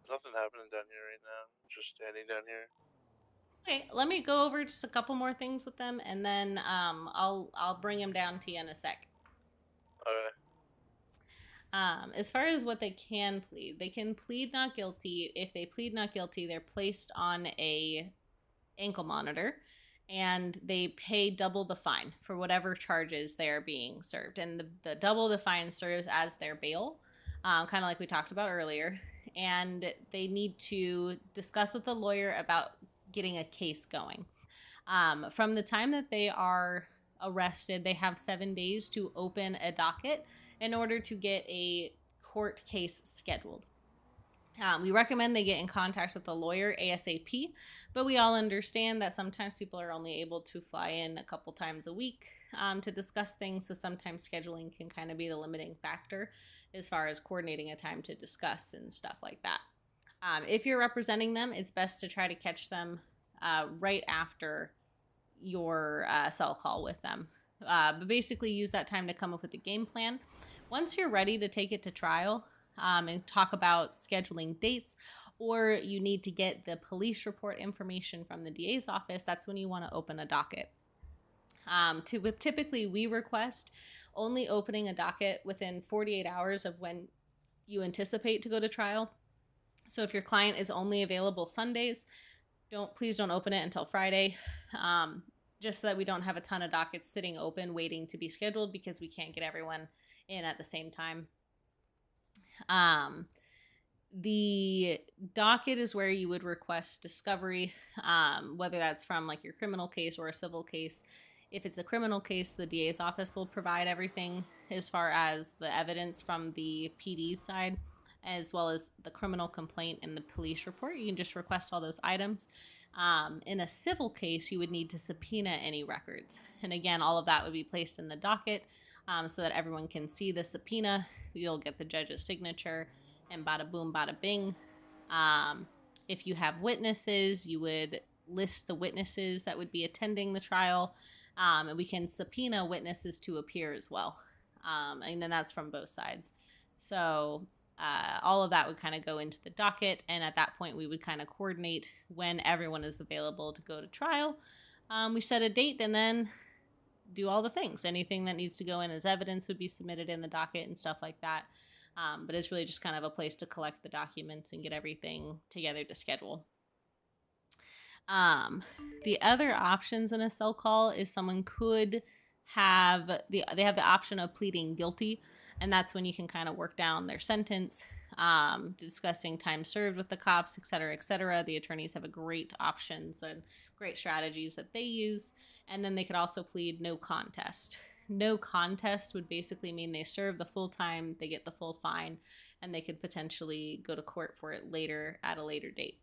S3: Nothing happening down here right now. Just standing down here.
S2: Okay, let me go over just a couple more things with them, and then I'll bring them down to you in a sec.
S3: Okay.
S2: As far as what they can plead not guilty. If they plead not guilty, they're placed on a ankle monitor, and they pay double the fine for whatever charges they are being served. And the double the fine serves as their bail, kind of like we talked about earlier. And they need to discuss with the lawyer about getting a case going. From the time that they are arrested, they have 7 days to open a docket in order to get a court case scheduled. We recommend they get in contact with the lawyer ASAP, but we all understand that sometimes people are only able to fly in a couple times a week to discuss things, so sometimes scheduling can kind of be the limiting factor as far as coordinating a time to discuss and stuff like that. If you're representing them, it's best to try to catch them right after your cell call with them. But basically use that time to come up with a game plan. Once you're ready to take it to trial and talk about scheduling dates, or you need to get the police report information from the DA's office, that's when you want to open a docket. Typically, we request only opening a docket within 48 hours of when you anticipate to go to trial. So if your client is only available Sundays, please don't open it until Friday, just so that we don't have a ton of dockets sitting open waiting to be scheduled because we can't get everyone in at the same time. The docket is where you would request discovery, whether that's from like your criminal case or a civil case. If it's a criminal case, the DA's office will provide everything as far as the evidence from the PD side, as well as the criminal complaint and the police report. You can just request all those items. In a civil case, you would need to subpoena any records. And again, all of that would be placed in the docket so that everyone can see the subpoena. You'll get the judge's signature, and bada boom, bada bing. If you have witnesses, you would list the witnesses that would be attending the trial, and we can subpoena witnesses to appear as well. And then that's from both sides. So all of that would kind of go into the docket, and at that point we would kind of coordinate when everyone is available to go to trial. We set a date and then do all the things. Anything that needs to go in as evidence would be submitted in the docket and stuff like that. But it's really just kind of a place to collect the documents and get everything together to schedule. The other options in a cell call is someone could have they have the option of pleading guilty, and that's when you can kind of work down their sentence, discussing time served with the cops, et cetera, et cetera. The attorneys have a great options and great strategies that they use. And then they could also plead no contest. No contest would basically mean they serve the full time, they get the full fine, and they could potentially go to court for it later at a later date.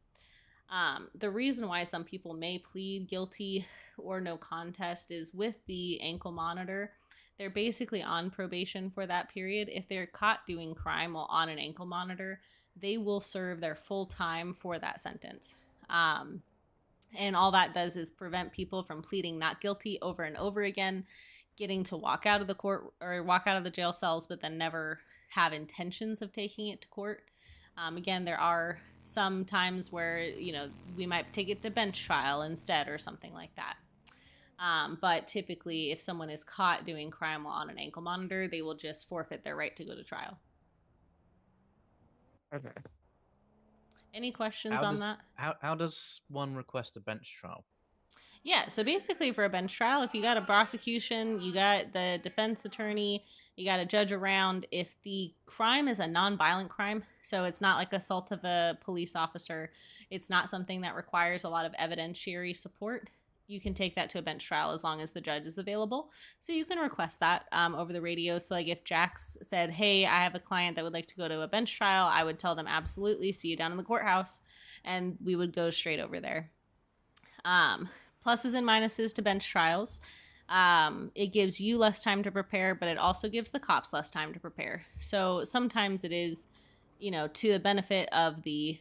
S2: The reason why some people may plead guilty or no contest is with the ankle monitor. They're basically on probation for that period. If they're caught doing crime while on an ankle monitor, they will serve their full time for that sentence. And all that does is prevent people from pleading not guilty over and over again, getting to walk out of the court or walk out of the jail cells, but then never have intentions of taking it to court. Again, there are some times where, we might take it to bench trial instead or something like that. But typically, if someone is caught doing crime while on an ankle monitor, they will just forfeit their right to go to trial.
S1: Okay.
S2: Any questions on that?
S13: How does one request a bench trial?
S2: Yeah, so basically for a bench trial, if you got a prosecution, you got the defense attorney, you got a judge around, if the crime is a nonviolent crime, so it's not like assault of a police officer, it's not something that requires a lot of evidentiary support, you can take that to a bench trial as long as the judge is available. So you can request that over the radio. So like if Jax said, hey, I have a client that would like to go to a bench trial, I would tell them absolutely, see you down in the courthouse, and we would go straight over there. Pluses and minuses to bench trials. It gives you less time to prepare, but it also gives the cops less time to prepare. So sometimes it is, to the benefit of the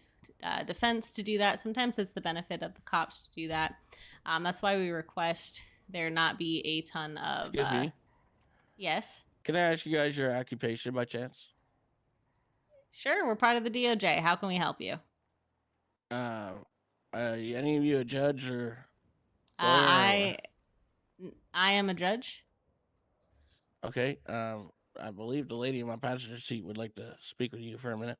S2: defense to do that. Sometimes it's the benefit of the cops to do that. That's why we request there not be a ton of...
S15: Excuse me?
S2: Yes?
S15: Can I ask you guys your occupation by chance?
S2: Sure, we're part of the DOJ. How can we help you?
S15: Any of you a judge or...
S2: I am a judge.
S15: Okay. I believe the lady in my passenger seat would like to speak with you for a minute.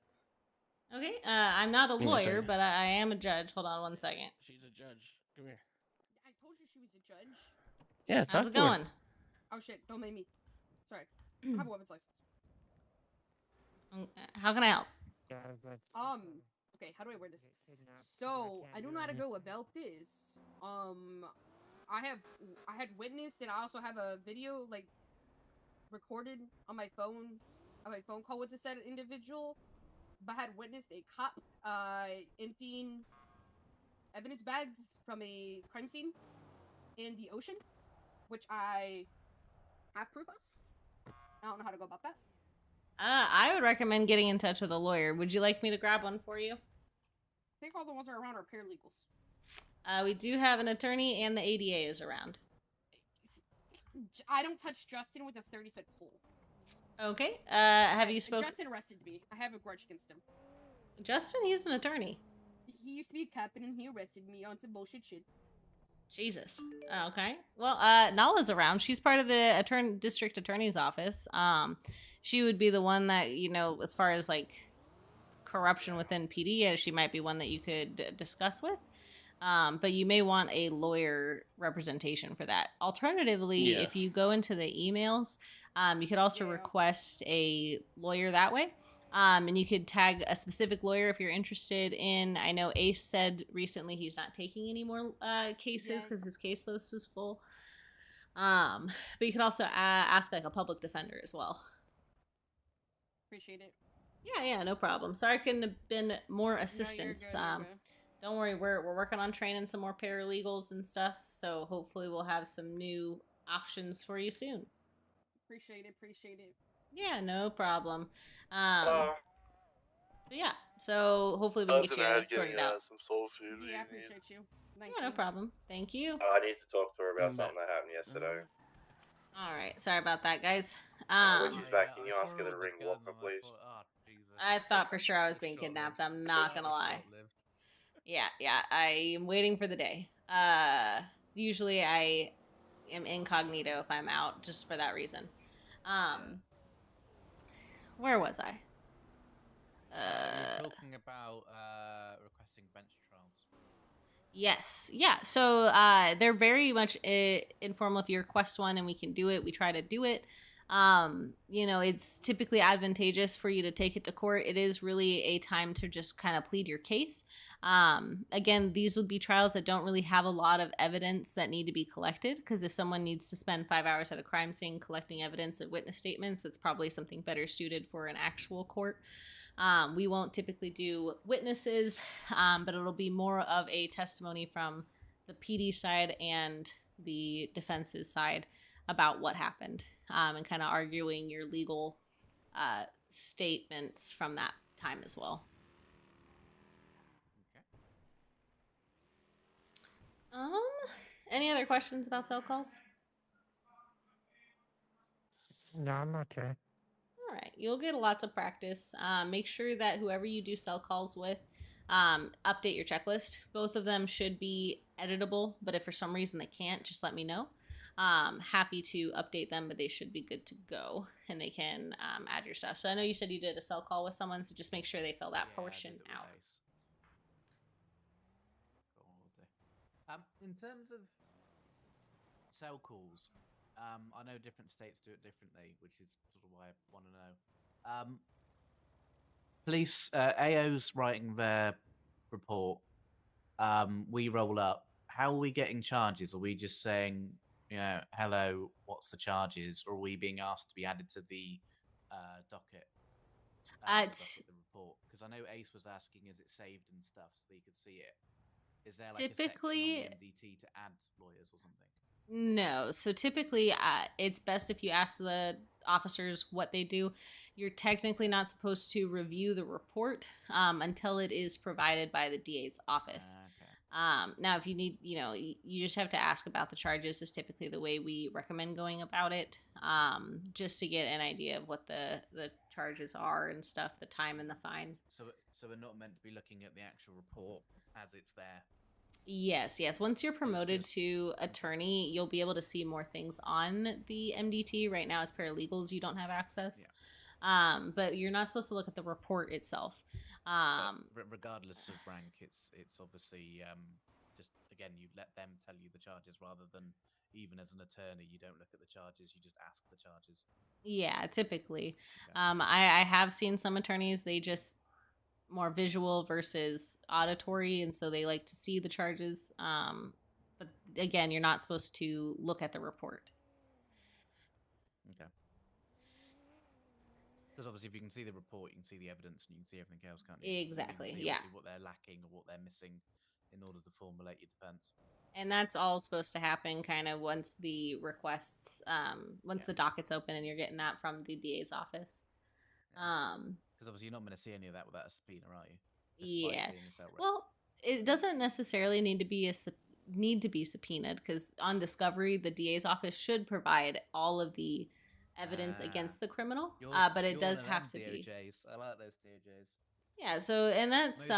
S2: Okay. I'm not a
S15: Give me a
S2: lawyer,
S15: second.
S2: but I am a judge. Hold on one second.
S15: She's a judge. Come here.
S16: I told you she was a judge.
S15: Yeah,
S2: How's it
S15: talk to her.
S2: going?
S16: Oh shit, don't make me. Sorry. I have a weapons license.
S2: How can I help?
S16: Okay, how do I word this? So, I don't know how to go about this. I had witnessed, and I also have a video, recorded on my phone call with the said individual, but had witnessed a cop, emptying evidence bags from a crime scene in the ocean, which I have proof of. I don't know how to go about that.
S2: I would recommend getting in touch with a lawyer. Would you like me to grab one for you?
S16: I think all the ones that are around are paralegals.
S2: We do have an attorney, and the ADA is around.
S16: I don't touch Justin with a 30-foot pole.
S2: Okay. Have you spoken?
S16: Justin arrested me. I have a grudge against him.
S2: Justin, he's an attorney.
S16: He used to be a cop, and he arrested me on some bullshit shit.
S2: Jesus. Okay. Well, Nala's around. She's part of the district attorney's office. She would be the one that, as far as like corruption within PD, she might be one that you could discuss with. But you may want a lawyer representation for that. Alternatively,
S15: Yeah.
S2: if you go into the emails, you could also request a lawyer that way. And you could tag a specific lawyer if you're interested in. I know Ace said recently he's not taking any more cases because his case list is full. But you could also ask like a public defender as well.
S16: Appreciate it.
S2: Yeah, no problem. Sorry I couldn't have been more assistance.
S16: No, you're good.
S2: Don't worry, we're working on training some more paralegals and stuff, so hopefully we'll have some new options for you soon.
S16: Appreciate it.
S2: Yeah, no problem. But yeah, so hopefully we
S3: I
S2: can
S3: was
S2: get
S3: in the
S2: you
S3: head
S2: sorted
S3: getting
S2: out.
S3: some soul food.
S16: Yeah, I appreciate you. Thank
S2: Yeah, no problem. Thank you.
S17: I need to talk to her about something that happened yesterday.
S2: All right, sorry about that, guys.
S17: When she's back, can you ask her to ring Walker, please?
S2: I thought for sure I was being kidnapped. I'm not gonna lie. Yeah, I am waiting for the day. Usually I am incognito if I'm out, just for that reason. Where was I?
S7: You're talking about requesting bench trials.
S2: Yes, yeah. So they're very much informal. If you request one and we can do it, we try to do it. It's typically advantageous for you to take it to court. It is really a time to just kind of plead your case. Again, these would be trials that don't really have a lot of evidence that need to be collected, because if someone needs to spend 5 hours at a crime scene collecting evidence and witness statements, it's probably something better suited for an actual court. We won't typically do witnesses, but it'll be more of a testimony from the PD side and the defense's side about what happened, and kind of arguing your legal statements from that time as well. Any other questions about cell calls?
S1: No, I'm okay.
S2: All right, you'll get lots of practice. Make sure that whoever you do cell calls with, update your checklist. Both of them should be editable, but if for some reason they can't, just let me know. Happy to update them, but they should be good to go, and they can add your stuff. So I know you said you did a cell call with someone, so just make sure they fill that portion out.
S13: In terms of cell calls, I know different states do it differently, which is sort of why I want to know. Police, AO's writing their report. We roll up. How are we getting charges? Are we just saying, hello, what's the charges? Or are we being asked to be added to the docket? The report? Because I know Ace was asking, is it saved and stuff, so that you could see it. Is there like
S2: Typically,
S13: a section on the MDT to add lawyers or something?
S2: No. So typically, it's best if you ask the officers what they do. You're technically not supposed to review the report until it is provided by the DA's office. Now, if you need, you just have to ask about the charges. Is typically the way we recommend going about it, just to get an idea of what the charges are and stuff, the time and the fine.
S13: So we're not meant to be looking at the actual report as it's there.
S2: Yes. Once you're promoted to attorney, you'll be able to see more things on the MDT. Right now, as paralegals, you don't have access. Yeah. But you're not supposed to look at the report itself.
S13: Regardless of rank, it's obviously just, again, you let them tell you the charges rather than, even as an attorney, you don't look at the charges, you just ask the charges.
S2: Yeah, typically. Okay. I have seen some attorneys, they just more visual versus auditory, and so they like to see the charges. But again, you're not supposed to look at the report.
S13: Okay. Because obviously, if you can see the report, you can see the evidence, and you can see everything else, can't you?
S2: Exactly.
S13: You can see
S2: yeah.
S13: What they're lacking or what they're missing in order to formulate your defense.
S2: And that's all supposed to happen kind of once the requests, the docket's open and you're getting that from the DA's office.
S13: Because obviously you're not going to see any of that without a subpoena, are you?
S2: Yeah. Well, it doesn't necessarily need to be subpoenaed, because on discovery, the DA's office should provide all of the evidence against the criminal. But it does have to be.
S13: I like those DOJs.
S2: Yeah. So, and that's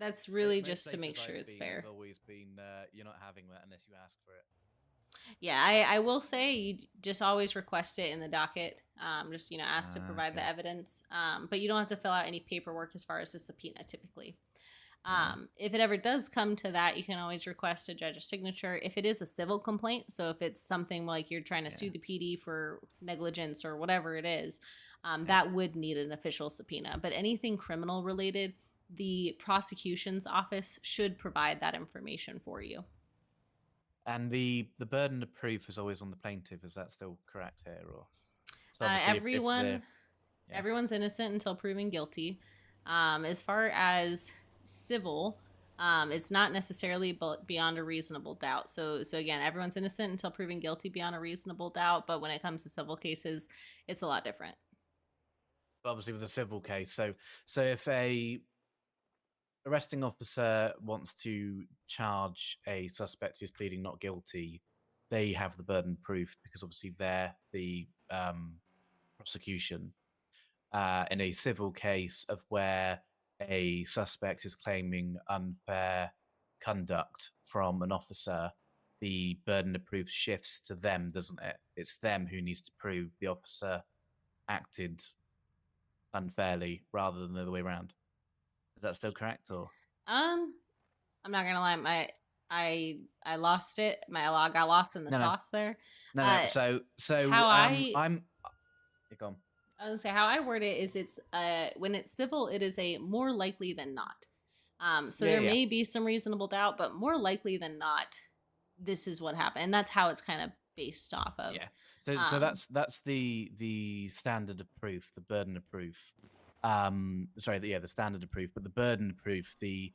S2: That's really
S18: Most
S2: just to make
S18: places
S2: sure
S18: I've
S2: it's
S18: been
S2: fair.
S18: have always been, you're not having that unless you ask for it.
S2: Yeah, I will say you just always request it in the docket. Just ask to provide the
S18: Okay.
S2: evidence. But you don't have to fill out any paperwork as far as the subpoena typically.
S18: Yeah.
S2: If it ever does come to that, you can always request a judge's signature. If it is a civil complaint, so if it's something like you're trying to sue the PD for negligence or whatever it is, that would need an official subpoena. But anything criminal related, the prosecution's office should provide that information for you.
S13: And the burden of proof is always on the plaintiff. Is that still correct here, or so obviously if
S2: Everyone,
S13: yeah.
S2: everyone's innocent until proven guilty. As far as civil, it's not necessarily beyond a reasonable doubt. So again, everyone's innocent until proven guilty beyond a reasonable doubt. But when it comes to civil cases, it's a lot different.
S13: obviously with a civil case, so if a arresting officer wants to charge a suspect who's pleading not guilty, they have the burden of proof because obviously they're the prosecution. In a civil case of where a suspect is claiming unfair conduct from an officer, the burden of proof shifts to them, doesn't it? It's them who needs to prove the officer acted unfairly rather than the other way around. Is that still correct, or?
S2: I'm not gonna lie, I lost it. My log got lost in the sauce there.
S13: No. So
S2: how
S13: I'm. You're gone.
S2: I was gonna say how I word it is it's when it's civil, it is a more likely than not. So there may be some reasonable doubt, but more likely than not, this is what happened, and that's how it's kind of based off of.
S13: Yeah. So that's the standard of proof, the burden of proof. The standard of proof, but the burden of proof, the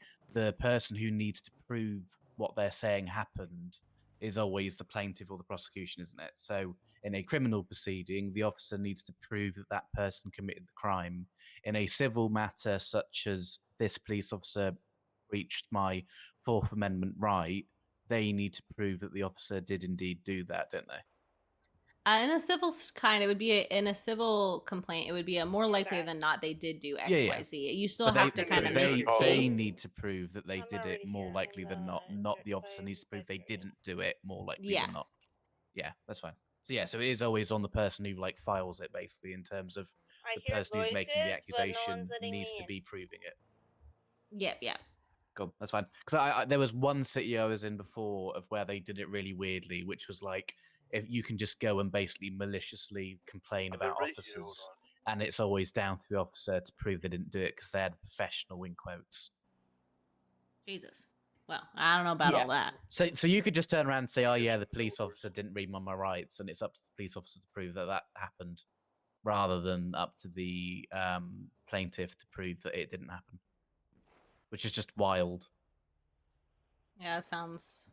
S13: person who needs to prove what they're saying happened is always the plaintiff or the prosecution, isn't it? So in a criminal proceeding, the officer needs to prove that that person committed the crime. In a civil matter such as this police officer breached my Fourth Amendment right, they need to prove that the officer did indeed do that, don't they?
S2: In a civil it would be in a civil complaint. It would be a more likely than not they did do X, Y, Z. You still have to kind of make your
S13: They
S2: case.
S13: need to prove that they did it more likely than not. Not the officer needs to prove they didn't do it more likely than not. Yeah, that's fine. So it is always on the person who files it, basically, in terms of the person who's making the accusation needs to be proving it.
S2: Yep.
S13: Cool, that's fine. Because there was one city I was in before of where they did it really weirdly, which was if you can just go and basically maliciously complain about officers, and it's always down to the officer to prove they didn't do it because they're the professional in quotes.
S2: Jesus. Well, I don't know about all that.
S13: So you could just turn around and say, "Oh yeah, the police officer didn't read my rights," and it's up to the police officer to prove that happened, rather than up to the plaintiff to prove that it didn't happen, which is just wild.
S2: Yeah, that sounds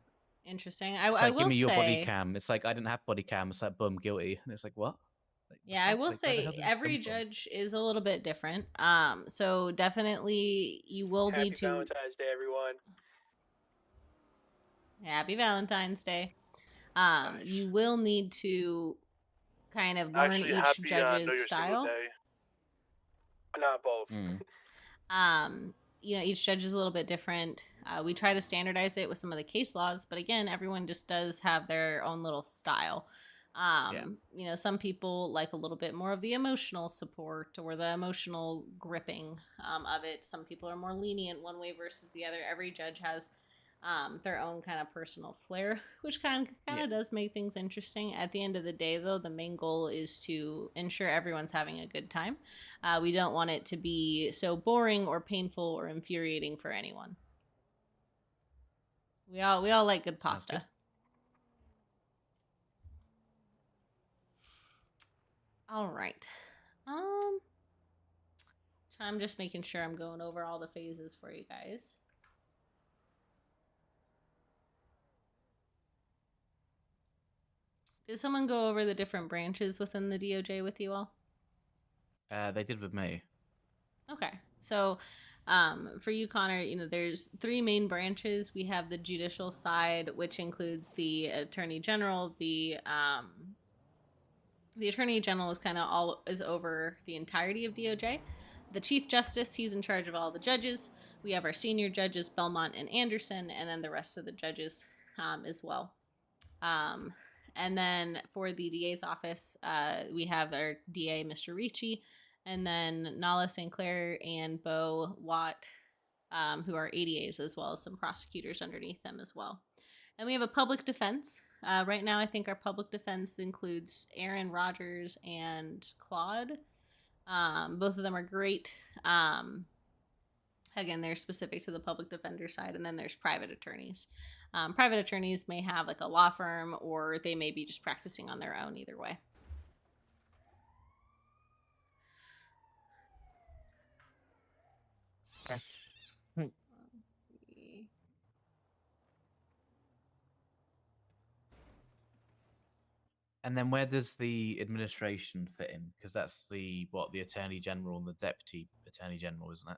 S2: interesting.
S13: It's
S2: I will
S13: give me your
S2: say,
S13: body cam. It's like I didn't have body cam. It's like boom, guilty, and it's like what?
S2: Yeah, I will say every judge is a little bit different. So definitely you will need to.
S19: Happy Valentine's Day, everyone.
S2: Happy Valentine's Day. You will need to kind of learn
S3: Actually,
S2: each
S3: happy,
S2: judge's
S3: Know Your
S2: style.
S3: Single Day.
S19: Not both.
S2: Each judge is a little bit different. We try to standardize it with some of the case laws, but again, everyone just does have their own little style. Some people like a little bit more of the emotional support or the emotional gripping of it. Some people are more lenient one way versus the other. Every judge has their own kind of personal flair, which kind of does make things interesting. At the end of the day, though, the main goal is to ensure everyone's having a good time. We don't want it to be so boring or painful or infuriating for anyone. We all like good pasta.
S13: Good.
S2: All right. I'm just making sure I'm going over all the phases for you guys. Did someone go over the different branches within the DOJ with you all?
S13: They did with me.
S2: Okay. So for you, Connor, there's three main branches. We have the judicial side, which includes the Attorney General. The Attorney General is over the entirety of DOJ. The Chief Justice, he's in charge of all the judges. We have our senior judges, Belmont and Anderson, and then the rest of the judges as well. And then for the DA's office, we have our DA, Mr. Ricci, and then Nala St. Clair and Bo Watt, who are ADAs, as well as some prosecutors underneath them as well. And we have a public defense. Right now, I think our public defense includes Aaron Rogers and Claude. Both of them are great. Again, they're specific to the public defender side, and then there's private attorneys. Private attorneys may have like a law firm, or they may be just practicing on their own, either way.
S13: And then where does the administration fit in? Because that's the Attorney General and the Deputy Attorney General, isn't it?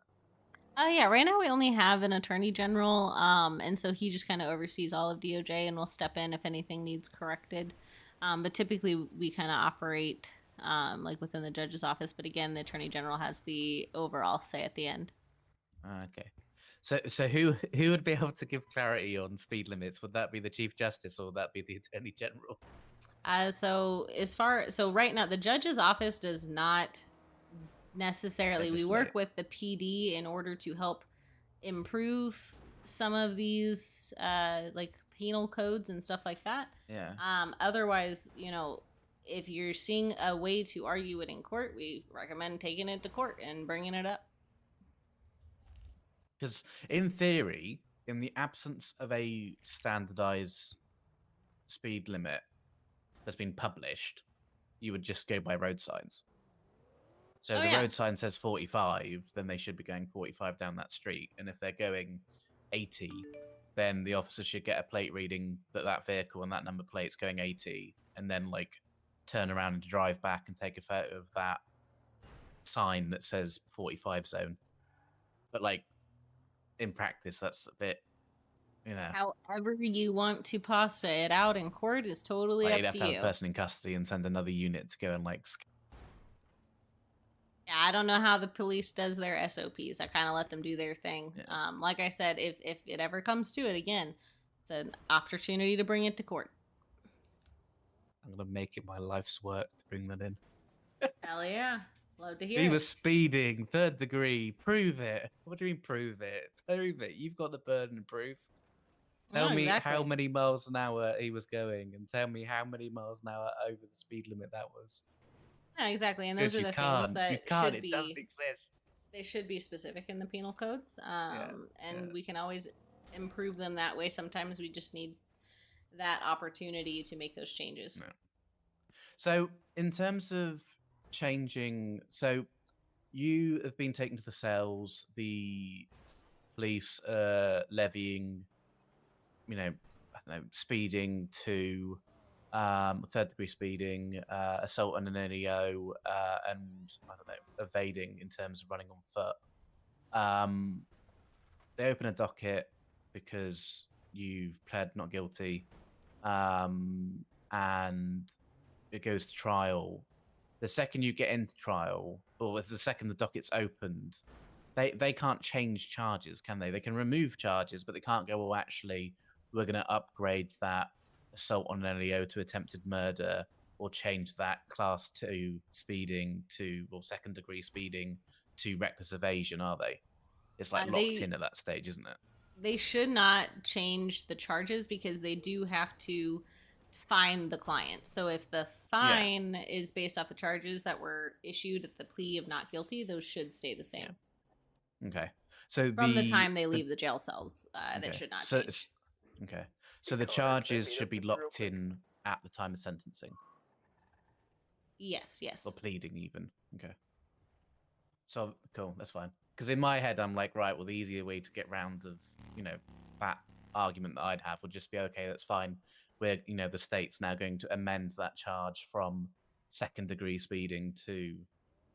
S2: Yeah, right now we only have an attorney general, and so he just kind of oversees all of DOJ and will step in if anything needs corrected. But typically we kind of operate like within the judge's office. But again, the attorney general has the overall say at the end.
S13: Okay. So who would be able to give clarity on speed limits? Would that be the Chief Justice or would that be the Attorney General?
S2: So right now the judge's office does not necessarily. We work with the PD in order to help improve some of these like penal codes and stuff like that.
S13: Yeah.
S2: Otherwise, if you're seeing a way to argue it in court, we recommend taking it to court and bringing it up.
S13: Because in theory, in the absence of a standardized speed limit that's been published, you would just go by road signs. So if the road sign says 45, then they should be going 45 down that street. And if they're going 80, then the officer should get a plate reading that vehicle and that number plate's going 80, and then like turn around and drive back and take a photo of that sign that says 45 zone. But like in practice, that's a bit,
S2: However you want to pasta it out in court is totally
S13: like, you'd
S2: up
S13: have
S2: to
S13: to
S2: you.
S13: have a person in custody and send another unit to go and like.
S2: Yeah, I don't know how the police does their SOPs. I kind of let them do their thing. Like I said, if it ever comes to it again, it's an opportunity to bring it to court.
S13: I'm gonna make it my life's work to bring that in.
S2: Hell yeah. Love to hear
S13: He
S2: it.
S13: was speeding, 3rd degree. Prove it. What do you mean prove it? Prove it. You've got the burden of proof. Tell me how many miles an hour he was going, and tell me how many miles an hour over the speed limit that was.
S2: Yeah, exactly. And those are the things that should be. It doesn't exist. They should be specific in the penal codes, and we can always improve them that way. Sometimes we just need that opportunity to make those changes.
S13: Yeah. So, in terms of changing, so you have been taken to the cells. The police levying, I don't know, speeding to 3rd degree speeding, assault on an NEO, and I don't know, evading in terms of running on foot. They open a docket because you've pled not guilty, and it goes to trial. The second you get into trial, or the second the docket's opened, they can't change charges, can they? They can remove charges, but they can't go, well, actually, we're going to upgrade that assault on an LEO to attempted murder, or change that class 2 speeding to, well, 2nd degree speeding to reckless evasion, are they? It's like locked in at that stage, isn't it?
S2: They should not change the charges because they do have to fine the client. So if the fine is based off the charges that were issued at the plea of not guilty, those should stay the same.
S13: Okay. So
S2: from the time they leave the jail cells, they should not change.
S13: Okay. So the charges should be locked in at the time of sentencing.
S2: Yes.
S13: Or pleading even. Okay. So cool, that's fine. Because in my head, I'm like, right, well, the easier way to get round of, that argument that I'd have would just be, okay, that's fine. We're, the state's now going to amend that charge from 2nd degree speeding to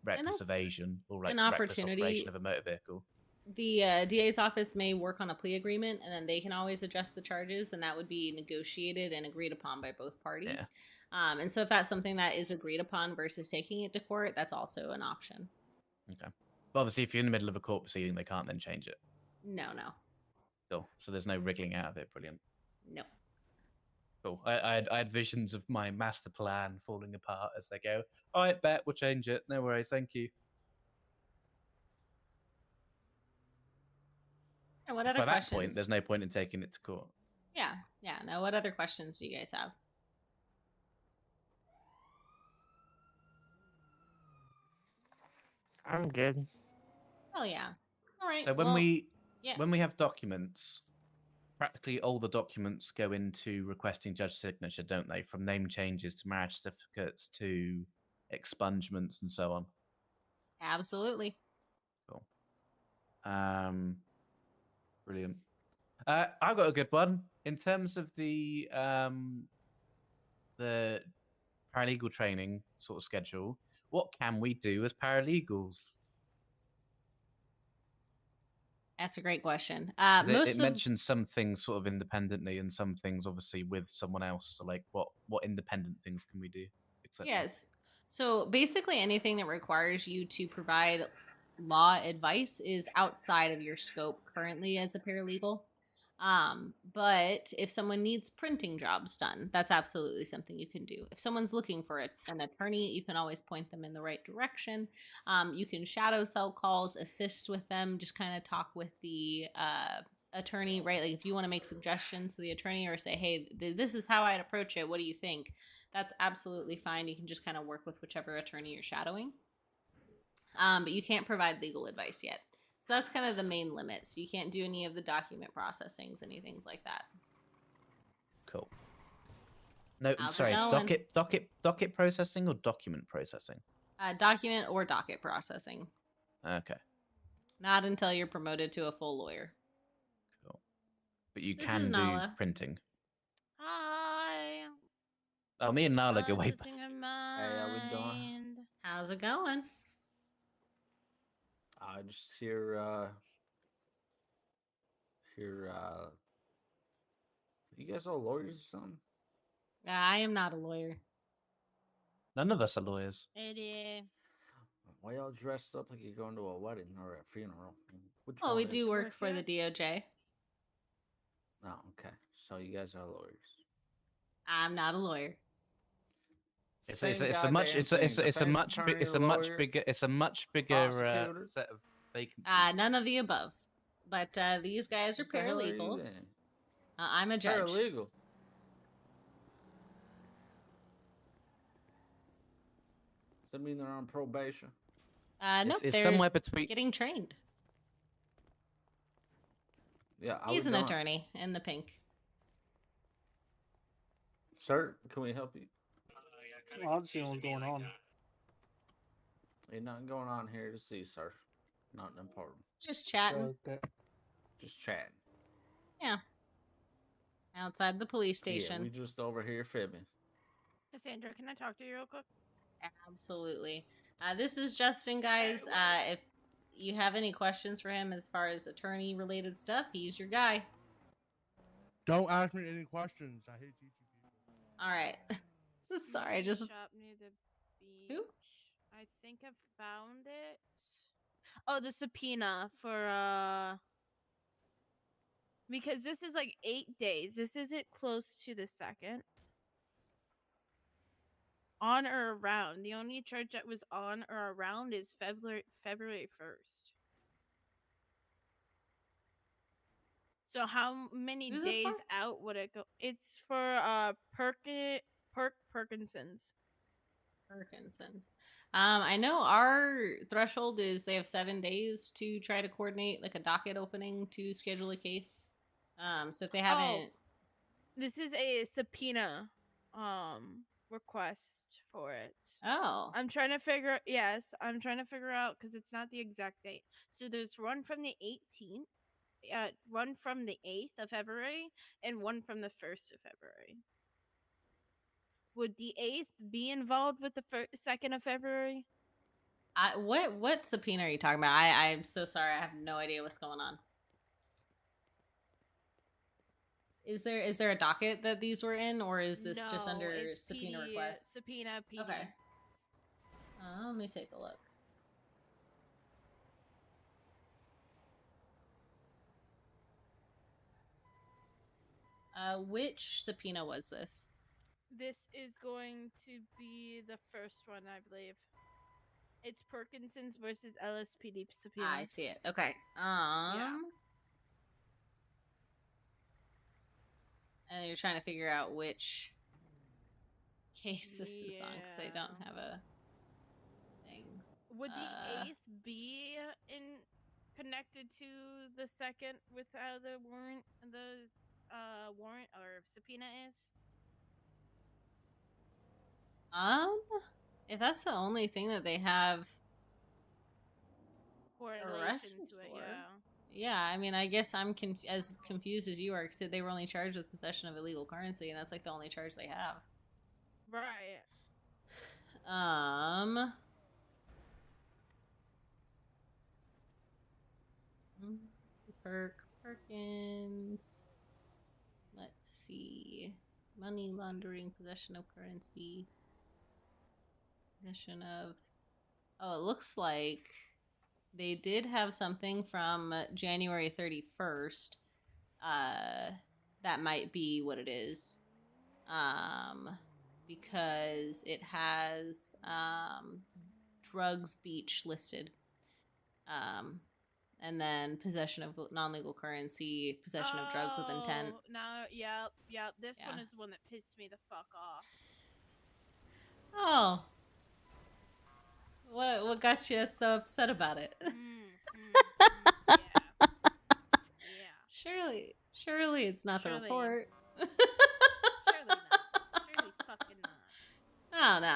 S13: reckless evasion or reckless operation of a motor vehicle.
S2: The DA's office may work on a plea agreement, and then they can always adjust the charges, and that would be negotiated and agreed upon by both parties. Yeah. And so if that's something that is agreed upon versus taking it to court, that's also an option.
S13: Okay. But obviously, if you're in the middle of a court proceeding, they can't then change it.
S2: No, no,
S13: Cool. So there's no wriggling out of it. Brilliant.
S2: no.
S13: Cool. I had visions of my master plan falling apart as they go. All right, bet we'll change it. No worries. Thank you.
S2: And what
S13: By
S2: other
S13: that point,
S2: questions?
S13: there's no point in taking it to court.
S2: Yeah, yeah. No, what other questions do you guys have?
S1: I'm good.
S2: Oh yeah. All right.
S13: So when
S2: well,
S13: we have documents, practically all the documents go into requesting judge signature, don't they? From name changes to marriage certificates to expungements and so on.
S2: absolutely.
S13: Cool. Brilliant. I've got a good one in terms of the paralegal training sort of schedule. What can we do as paralegals?
S2: That's a great question.
S13: 'Cause it
S2: Most of
S13: mentions some things sort of independently and some things obviously with someone else. So like, what independent things can we do, etc.
S2: yes. So basically, anything that requires you to provide law advice is outside of your scope currently as a paralegal. But if someone needs printing jobs done, that's absolutely something you can do. If someone's looking for an attorney, you can always point them in the right direction. You can shadow sell calls, assist with them, just kind of talk with the attorney, right? Like if you want to make suggestions to the attorney or say, hey, this is how I'd approach it. What do you think? That's absolutely fine. You can just kind of work with whichever attorney you're shadowing. But you can't provide legal advice yet. So that's kind of the main limit. So you can't do any of the document processings, anything like that.
S13: Cool. No,
S2: How's it
S13: sorry,
S2: going?
S13: docket processing or document processing?
S2: Document or docket processing.
S13: Okay,
S2: Not until you're promoted to a full lawyer.
S13: cool. But you
S2: This
S13: can
S2: is
S13: do
S2: Nala.
S13: printing.
S12: Hi.
S13: Oh, me and Nala go way back.
S20: Hey, how we doing?
S2: How's it going?
S20: I just hear you guys all lawyers or something?
S2: I am not a lawyer.
S13: None of us are lawyers.
S12: Eddie.
S20: Why y'all dressed up like you're going to a wedding or a funeral? Which
S2: Well,
S20: one
S2: we
S20: is
S2: do
S20: it?
S2: work for the DOJ.
S20: Oh, okay. So you guys are lawyers.
S2: I'm not a lawyer.
S13: It's a much bigger
S20: Prosecutor?
S13: set of vacancies.
S2: None of the above. But these guys are
S20: What the hell are you
S2: paralegals.
S20: then?
S2: I'm a judge.
S20: Paralegal. Does that mean they're on probation?
S2: Nope,
S13: it's
S2: they're
S13: somewhere between-
S2: getting trained.
S20: Yeah,
S2: He's an attorney in the pink.
S20: Sir, can we help you?
S21: Well, I'll see what's going on.
S20: Ain't nothing going on here to see, sir. Nothing important.
S2: Just chatting.
S21: Okay.
S20: Just chatting.
S2: Yeah. Outside the police station.
S20: Yeah, we just over here fibbing.
S12: Cassandra, can I talk to you real quick?
S2: Absolutely. This is Justin, guys. If you have any questions for him as far as attorney related stuff, he's your guy.
S8: Don't ask me any questions. I hate teaching people.
S2: All right. Sorry, I just.
S12: Shop near the beach.
S2: Who?
S12: I think I found it. Oh, the subpoena for because this is like 8 days. This isn't close to the second. On or around. The only charge that was on or around is February 1st. So how many
S2: Who's this
S12: days
S2: for?
S12: out would it go? It's for Perkinson's.
S2: Parkinson's. I know our threshold is they have 7 days to try to coordinate like a docket opening to schedule a case. So if they haven't,
S12: This is a subpoena request for it.
S2: oh,
S12: I'm trying to figure out because it's not the exact date. So there's one from the 18th, one from the 8th of February, and one from the 1st of February. Would the 8th be involved with the 2nd of February?
S2: what subpoena are you talking about? I'm so sorry, I have no idea what's going on. Is there a docket that these were in, or is this just
S12: No,
S2: under
S12: it's
S2: subpoena
S12: PD,
S2: request?
S12: Subpoena PD.
S2: Okay. Let me take a look. Which subpoena was this?
S12: This is going to be the first one, I believe. It's Perkinson's versus LSPD subpoena.
S2: I see it. Okay.
S12: Yeah.
S2: And you're trying to figure out which case this is on because I don't have a thing.
S12: Would the 8th be connected to the 2nd with how the warrant or subpoena is?
S2: If that's the only thing that they have
S12: Correlation
S2: arrested
S12: to it,
S2: for.
S12: yeah.
S2: Yeah, I mean, I guess I'm as confused as you are because they were only charged with possession of illegal currency, and that's like the only charge they have.
S12: Right.
S2: Perkins. Let's see. Money laundering, possession of currency, possession of. Oh, it looks like they did have something from January 31st. That might be what it is. Because it has drugs beach listed. And then possession of non-legal currency, possession of drugs with intent.
S12: No, yep. This one is the one that pissed me the fuck off.
S2: Oh. What got you so upset about it?
S12: Yeah.
S2: Surely it's not the report.
S12: Surely not. Surely fucking not.
S2: No.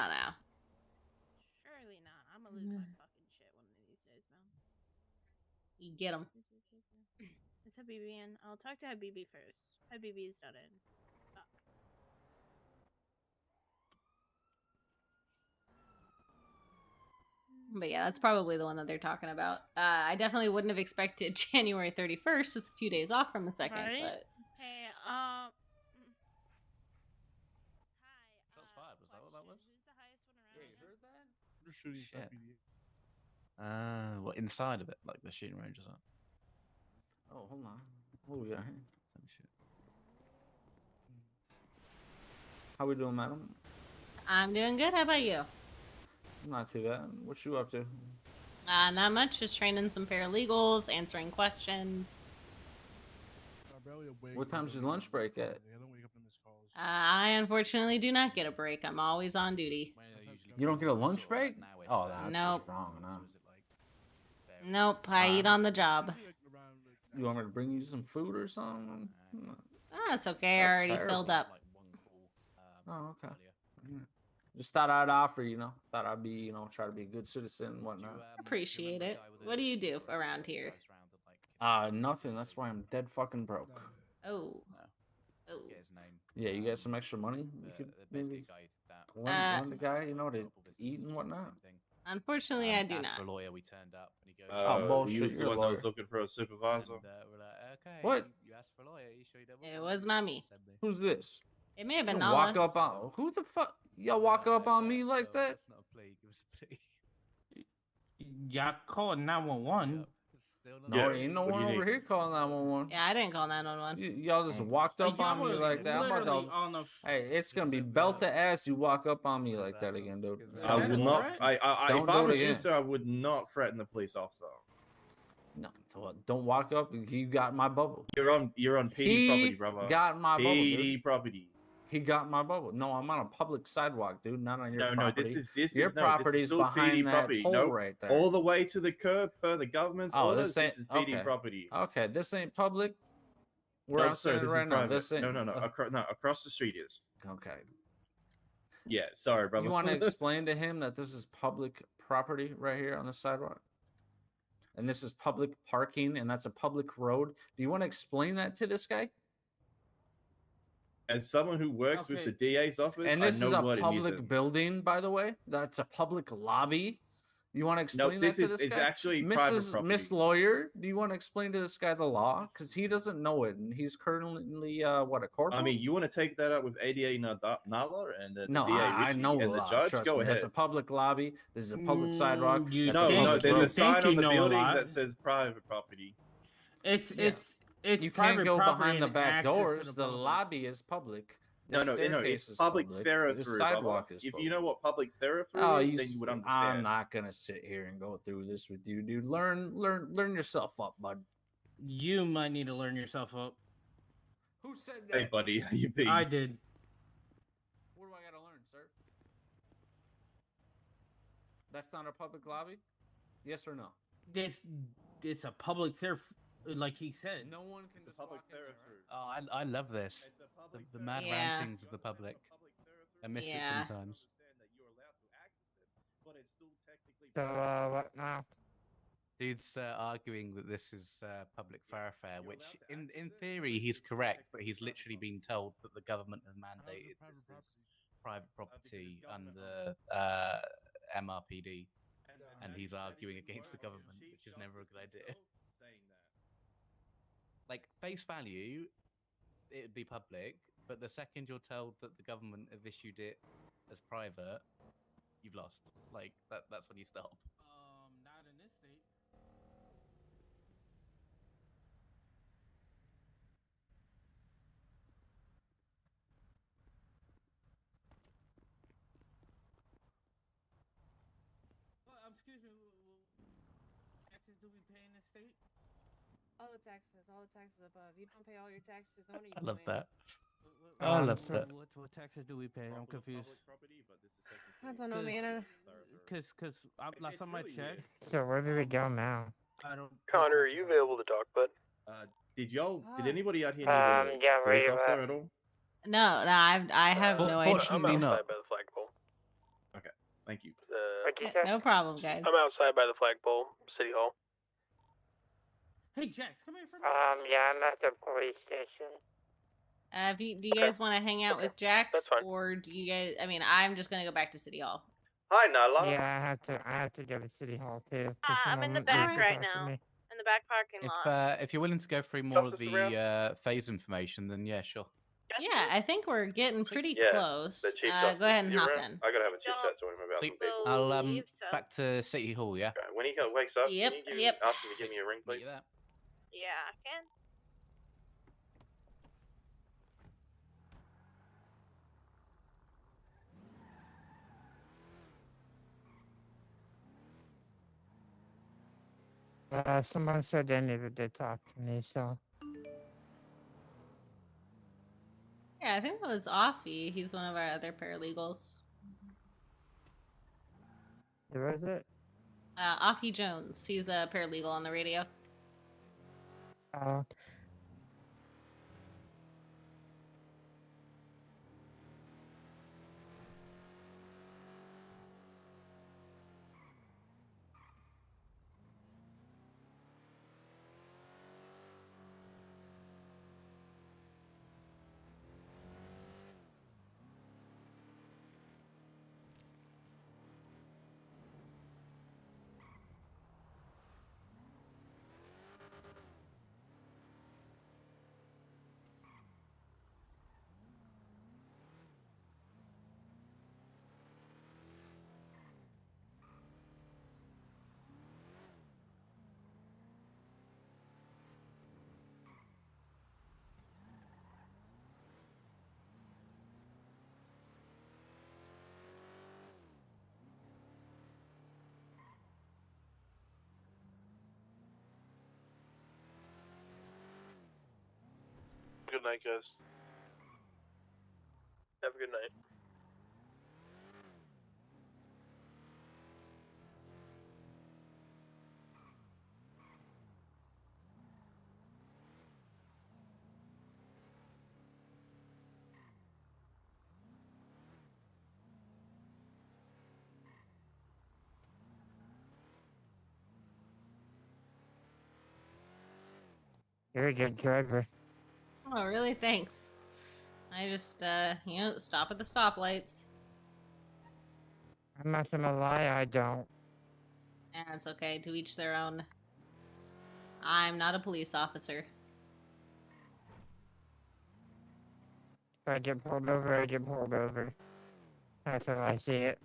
S12: Surely not. I'm gonna lose my fucking shit one of these days, man.
S2: You get them.
S12: Is Habibi in? I'll talk to Habibi first. Habibi is not in. Fuck.
S2: But yeah, that's probably the one that they're talking about. I definitely wouldn't have expected January 31st. It's a few days off from the 2nd,
S12: Right?
S2: but...
S12: Hey,
S18: Shots fired, was that what that was?
S12: Who's the highest one around?
S20: Yeah, you heard that?
S21: Just shooting
S13: Shit.
S21: PDA.
S13: What, inside of it? Like the shooting range or something?
S20: Oh, hold on. What we got here?
S13: Some shit.
S20: How we doing, madam?
S2: I'm doing good. How about you?
S20: Not too bad. What you up to?
S2: Not much. Just training some paralegals, answering questions.
S20: What time's your lunch break at?
S2: I unfortunately do not get a break. I'm always on duty.
S20: You don't get a lunch break? Oh, that's
S2: Nope.
S20: just wrong, no.
S2: Nope. I eat on the job.
S20: You want me to bring you some food or something?
S2: That's okay. I
S20: That's
S2: already
S20: terrible.
S2: filled up.
S20: Oh, okay. Yeah. Just thought I'd offer, thought I'd be, try to be a good citizen and whatnot.
S2: Appreciate it. What do you do around here?
S20: Nothing. That's why I'm dead fucking broke.
S2: Oh.
S20: Yeah, you got some extra money? You could maybe lend the guy, to eat and whatnot.
S2: Unfortunately, I do not.
S18: For a lawyer, we turned up and he goes,
S20: Oh, bullshit,
S17: You
S20: you're a
S17: one that
S20: lawyer.
S17: was looking for a supervisor?
S18: And we're like, okay.
S20: What?
S18: You asked for a lawyer. You sure you don't want
S2: It
S18: one?
S2: was not me.
S20: Who's this?
S2: It may have been
S20: You
S2: Nala.
S20: walk up on who the fuck? Y'all walk up on me like that?
S18: That's not a plea. Give us a plea.
S4: Y'all called 911.
S20: No, ain't no one over here calling 911.
S2: Yeah, I didn't call 911.
S20: Y'all just walked up on me like that. I'm about to. Hey, it's gonna be belt to ass. You walk up on me like that again, dude.
S17: I will not. If I
S20: do
S17: was
S20: it
S17: you,
S20: again.
S17: sir, I would not threaten the police officer.
S20: No, don't walk up. He got my bubble.
S17: You're on PD property, brother.
S20: Got my bubble.
S17: PD property.
S20: He got my bubble. No, I'm on a public sidewalk, dude. Not on your property.
S17: This
S20: your
S17: is
S20: property's
S17: still
S20: behind
S17: PD
S20: that
S17: property.
S20: pole
S17: No,
S20: right there.
S17: all the way to the curb per the government's orders.
S20: This
S17: This is PD
S20: okay.
S17: property.
S20: Okay, this ain't public. Where
S17: No,
S20: I'm
S17: sir,
S20: standing
S17: this
S20: right
S17: is
S20: now.
S17: private.
S20: This ain't.
S17: No, across the street is.
S20: Okay.
S17: Yeah, sorry, brother.
S20: You want to explain to him that this is public property right here on the sidewalk? And this is public parking, and that's a public road. Do you want to explain that to this guy?
S17: As someone who works with the DA's office,
S20: And this
S17: I know
S20: is a
S17: what it means.
S20: public building, by the way. That's a public lobby. You want to explain
S17: this
S20: that to this
S17: is
S20: guy?
S17: actually private property.
S20: Miss Lawyer, do you want to explain to this guy the law? Because he doesn't know it, and he's currently a corporal?
S17: I mean, you want to take that up with ADA Nala and the
S20: No,
S17: DA
S20: I
S17: Richie
S20: know
S17: and
S20: the
S17: the
S20: law.
S17: judge?
S20: Trust
S17: Go
S20: me.
S17: ahead.
S20: That's a public lobby. This is a public sidewalk.
S4: you
S20: That's a
S17: No,
S20: public
S17: there's
S20: road.
S17: a sign on the
S4: know a
S17: building
S4: lot.
S17: that says private property.
S4: It's It's
S20: You
S4: private
S20: can't go
S4: property
S20: behind the
S4: and
S20: back
S4: access to
S20: doors.
S4: the
S20: The
S4: public.
S20: lobby is public. The
S17: No, no,
S20: staircase
S17: it's
S20: is
S17: public
S20: public.
S17: thorough
S20: The
S17: through,
S20: sidewalk
S17: Bubba.
S20: is
S17: If
S20: public.
S17: you know what public thorough
S20: Oh,
S17: is, then you would
S20: I'm
S17: understand.
S20: not gonna sit here and go through this with you, dude. Learn yourself up, bud.
S4: You might need to learn yourself up.
S20: Who said that?
S17: Hey, buddy, how you been?
S4: I did.
S20: What do I gotta learn, sir? That's not a public lobby? Yes or no?
S4: It's a public there, like he said.
S20: No one can just
S17: public
S20: walk in there, right?
S21: Oh, I love this. The mad
S2: Yeah.
S21: rantings of the public. I miss it
S2: Yeah.
S21: sometimes.
S17: But it's still technically.
S1: So, what now?
S21: Dude's arguing that this is public thoroughfare, which in theory he's correct, but he's literally been told that the government has mandated this is private property under MRPD, and he's arguing against the government, which is never a good idea. Like, face value, it'd be public, but the second you're told that the government have issued it as private, you've lost. Like, that's when you stop.
S4: Not in this state. Well, excuse me. Taxes do we pay in this state?
S12: All the taxes above. You don't pay all your taxes. What are you
S21: I love
S12: doing?
S21: that. I love
S4: So
S21: that.
S4: what taxes do we pay? I'm confused.
S12: I don't know, man.
S4: Cause last time I checked,
S1: So where do we go now?
S4: I don't.
S19: Connor, are you available to talk, bud?
S17: Did anybody out here need
S1: yeah,
S17: a
S1: where
S17: police
S1: you
S17: officer
S1: at?
S17: at all?
S2: No, I have no idea.
S21: Fortunately
S19: I'm outside
S21: not.
S19: by the flagpole.
S17: Okay, thank you.
S1: What'd you
S2: Yeah,
S1: say?
S2: no problem, guys.
S19: I'm outside by the flagpole, City Hall.
S4: Hey, Jax, come here for a minute.
S1: Yeah, I'm at the police station.
S2: Do you guys want to hang out with Jax,
S19: that's fine.
S2: or do you guys? I mean, I'm just gonna go back to City Hall.
S19: Hi, Nala.
S1: Yeah, I have to go to City Hall too. 'cause
S5: I'm in the
S1: someone
S5: back
S1: needs to
S5: right
S1: talk to
S5: now.
S1: me.
S5: In the back parking lot.
S21: If you're willing to go through more of
S19: Justice
S21: the phase information, then yeah, sure.
S2: Yeah, I think we're getting pretty
S19: Yeah,
S2: close.
S19: the Chief
S2: Go
S19: Justice,
S2: ahead and
S19: you
S2: hop
S19: around?
S2: in.
S19: I gotta have a chief
S5: Don't
S19: chat to him about
S21: Sweet.
S19: some people.
S21: I'll
S5: believe so.
S21: back to City Hall, yeah.
S19: Okay, when he wakes up,
S2: Yep,
S19: can you
S2: yep.
S19: ask him to give me a ring,
S21: Meet
S19: please?
S21: you there.
S5: Yeah, I can.
S1: Someone said they needed to talk to me, so.
S2: Yeah, I think that was Offie. He's one of our other paralegals.
S1: Who is it?
S2: Offie Jones. He's a paralegal on the radio.
S1: Oh.
S3: Good night, guys.
S19: Have a good night.
S1: You're a good driver.
S2: Oh, really? Thanks. I just, stop at the stoplights.
S1: I'm not gonna lie, I don't.
S2: And it's okay. To each their own. I'm not a police officer.
S1: If I get pulled over, I get pulled over. That's how I see it.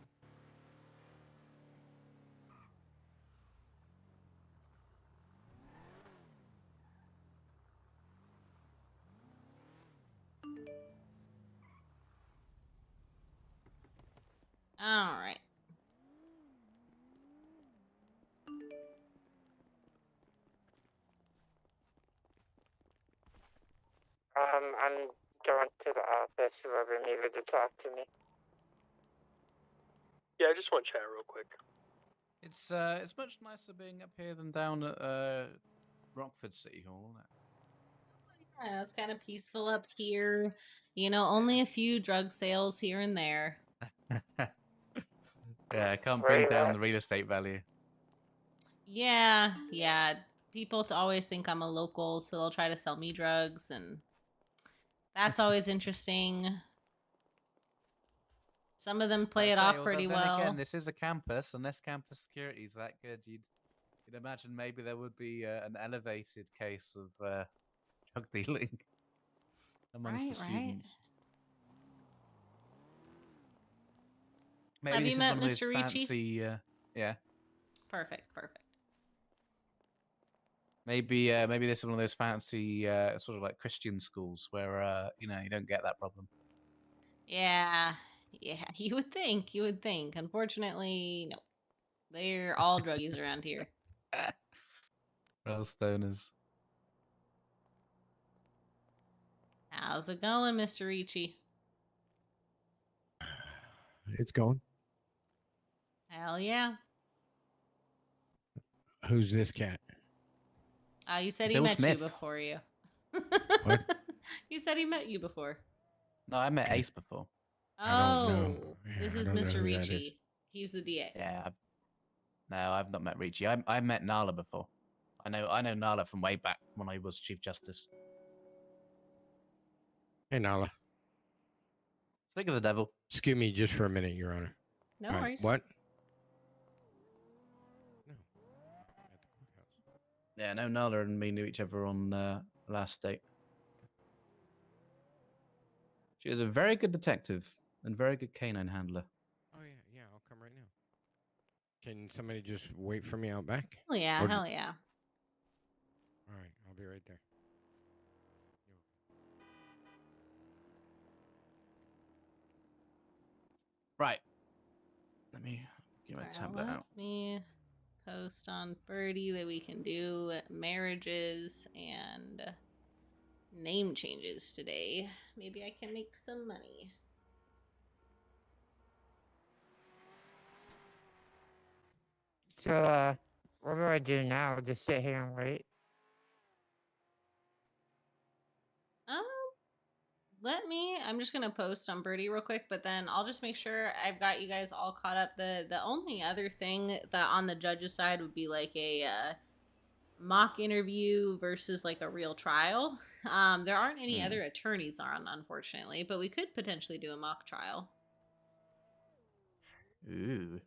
S1: I'm going to the office. Whoever needed to talk to me.
S19: Yeah, I just want to chat real quick.
S21: It's much nicer being up here than down at Rockford City Hall, isn't it?
S2: I know, it's kind of peaceful up here. You know, only a few drug sales here and there.
S21: Yeah, I can't
S1: Where
S21: bring
S1: you
S21: down
S1: at?
S21: the real estate value.
S2: Yeah. People always think I'm a local, so they'll try to sell me drugs, and that's always interesting. Some of them play it
S21: Say,
S2: off
S21: although
S2: pretty
S21: then
S2: well.
S21: again, this is a campus. Unless campus security is that good, you'd imagine maybe there would be an elevated case of drug dealing amongst the students. Maybe
S2: Have
S21: this
S2: you
S21: is
S2: met
S21: one of those
S2: Mr. Ricci?
S21: fancy. Yeah.
S2: Perfect.
S21: Maybe this is one of those fancy sort of like Christian schools where you don't get that problem.
S2: Yeah. You would think. Unfortunately, no. They're all druggies around here.
S21: Real stoners.
S2: How's it going, Mr. Ricci?
S6: It's going.
S2: Hell yeah.
S6: Who's this cat?
S2: You said he
S21: Bill
S2: met
S21: Smith.
S2: you before you.
S6: What?
S2: You said he met you before.
S21: No, I met Ace before.
S6: I don't know.
S2: Oh,
S6: Yeah,
S2: this
S6: I
S2: is
S6: don't know
S2: Mr.
S6: who that is.
S2: Ricci. He's the DA.
S21: Yeah. No, I've not met Ricci. I met Nala before. I know Nala from way back when I was Chief Justice.
S6: Hey, Nala.
S21: Speak of the devil.
S6: Excuse me just for a minute, Your Honor.
S2: No
S6: All right,
S2: worries.
S6: what?
S21: Yeah, no, Nala and me knew each other on last date. She is a very good detective and very good canine handler.
S6: Oh, yeah, I'll come right now. Can somebody just wait for me out back?
S2: Hell yeah,
S6: Or-
S2: hell yeah.
S6: All right, I'll be right there.
S21: Right. Let me get my
S2: Alright,
S21: tablet
S2: let
S21: out.
S2: me post on Birdie that we can do marriages and name changes today. Maybe I can make some money.
S1: So, what do I do now? Just sit here and wait?
S2: I'm just gonna post on Birdie real quick, but then I'll just make sure I've got you guys all caught up. The only other thing that on the judge's side would be like a mock interview versus like a real trial. There aren't any other attorneys on, unfortunately, but we could potentially do a mock trial.
S21: Ooh.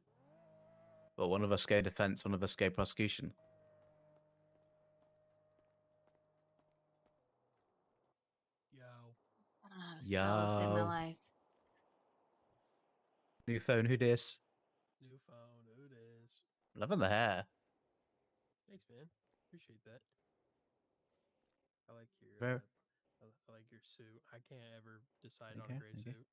S21: Well, one of us go defense, one of us go prosecution.
S2: I don't know how to spell to save my
S21: Yo.
S2: life.
S21: New phone, who dis?
S22: New phone, who dis?
S21: Loving the hair.
S22: Thanks, man. Appreciate that. I like your
S21: Very-
S22: I like your suit. I can't ever decide on
S21: Okay,
S22: a gray
S21: okay. suit.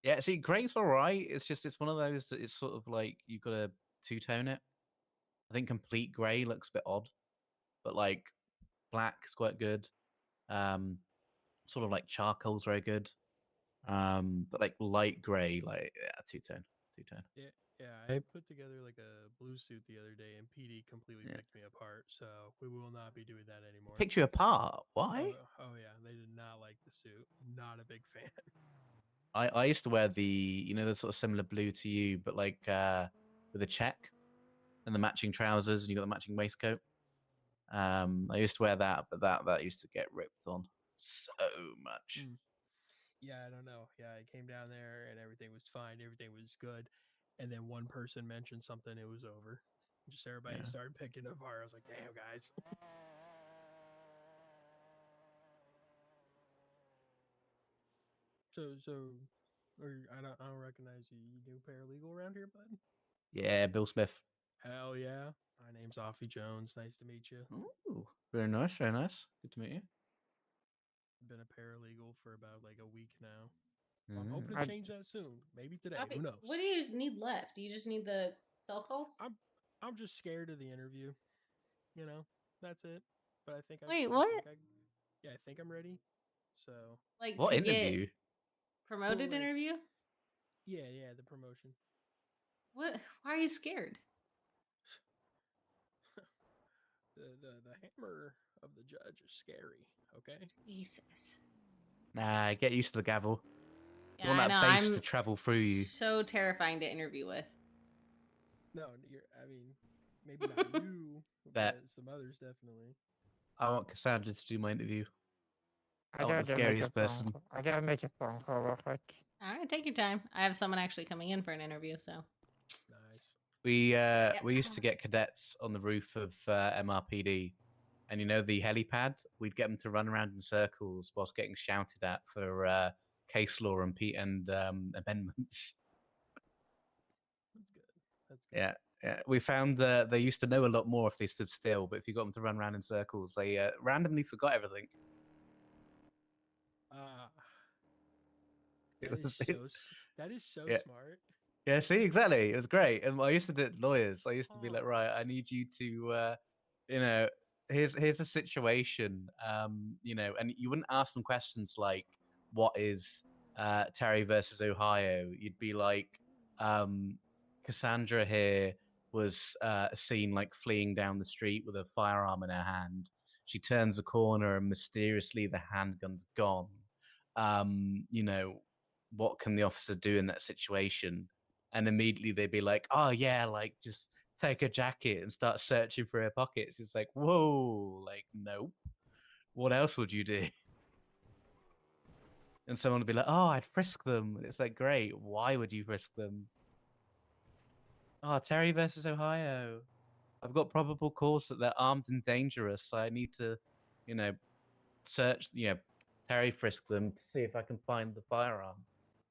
S21: Yeah, see, gray's alright. It's one of those that it's sort of like you've got to two-tone it. I think complete grey looks a bit odd, but like black is quite good. Sort of like charcoal's very good. But like light grey, like two-tone.
S22: Yeah, I put together like a blue suit the other day, and PD completely
S21: Yeah.
S22: picked me apart. So we will not be doing that anymore.
S21: Picked you apart? Why?
S22: Oh yeah, they did not like the suit. Not a big fan.
S21: I used to wear the the sort of similar blue to you, but like with a check and the matching trousers, and you got the matching waistcoat. I used to wear that, but that used to get ripped on so much.
S22: Yeah, I don't know. Yeah, I came down there and everything was fine. Everything was good. And then one person mentioned something, it was over. Just everybody
S21: Yeah.
S22: started picking it apart. I was like, damn, guys. Or I don't recognize you. You do paralegal around here, bud?
S21: Yeah, Bill Smith.
S22: Hell yeah. My name's Offie Jones. Nice to meet you.
S21: Ooh, very nice, very nice. Good to meet you.
S22: I've been a paralegal for about like a week now. Well, I'm
S21: Mm.
S22: hoping to change that soon. Maybe today. Who knows?
S2: What do you need left? Do you just need the cell calls?
S22: I'm just scared of the interview. You know, that's it. But I think
S2: Wait,
S22: I
S2: what?
S22: think I think I'm ready. So
S2: Like
S21: What
S2: to
S21: interview?
S2: get promoted
S22: like-
S2: interview?
S22: yeah, the promotion.
S2: What? Why are you scared?
S22: The hammer of the judge is scary. Okay.
S2: Jesus.
S21: Nah, get used to the gavel.
S2: Yeah,
S21: You want
S2: I
S21: that
S2: know.
S21: bass
S2: I'm
S21: to travel through you.
S2: so terrifying to interview with.
S22: No, I mean, maybe not you,
S21: Bet.
S22: but some others definitely.
S21: I want Cassandra to do my interview.
S1: I
S21: I want the
S1: gotta make a
S21: scariest
S1: phone
S21: person.
S1: call. I gotta make a phone call real quick.
S2: All right, take your time. I have someone actually coming in for an interview, so.
S22: Nice.
S21: We used to get cadets on the roof of MRPD, and you know the helipad. We'd get them to run around in circles whilst getting shouted at for case law and amendments.
S22: That's good. That's good.
S21: Yeah, yeah. We found they used to know a lot more if they stood still, but if you got them to run around in circles, they randomly forgot everything.
S22: That
S21: It
S22: is
S21: was-
S22: so. That is so
S21: Yeah.
S22: smart.
S21: Yeah, see, exactly. It was great. And I used to do it with lawyers. I used to be like, right, I need you to, here's a situation, and you wouldn't ask them questions like, what is Terry versus Ohio? You'd be like, Cassandra here was seen like fleeing down the street with a firearm in her hand. She turns the corner and mysteriously the handgun's gone. What can the officer do in that situation? And immediately they'd be like, oh yeah, like just take her jacket and start searching for her pockets. It's like, whoa, like nope. What else would you do? And someone would be like, oh, I'd frisk them. And it's like, great, why would you frisk them? Oh, Terry versus Ohio. I've got probable cause that they're armed and dangerous, so I need to, search, Terry frisk them to see if I can find the firearm.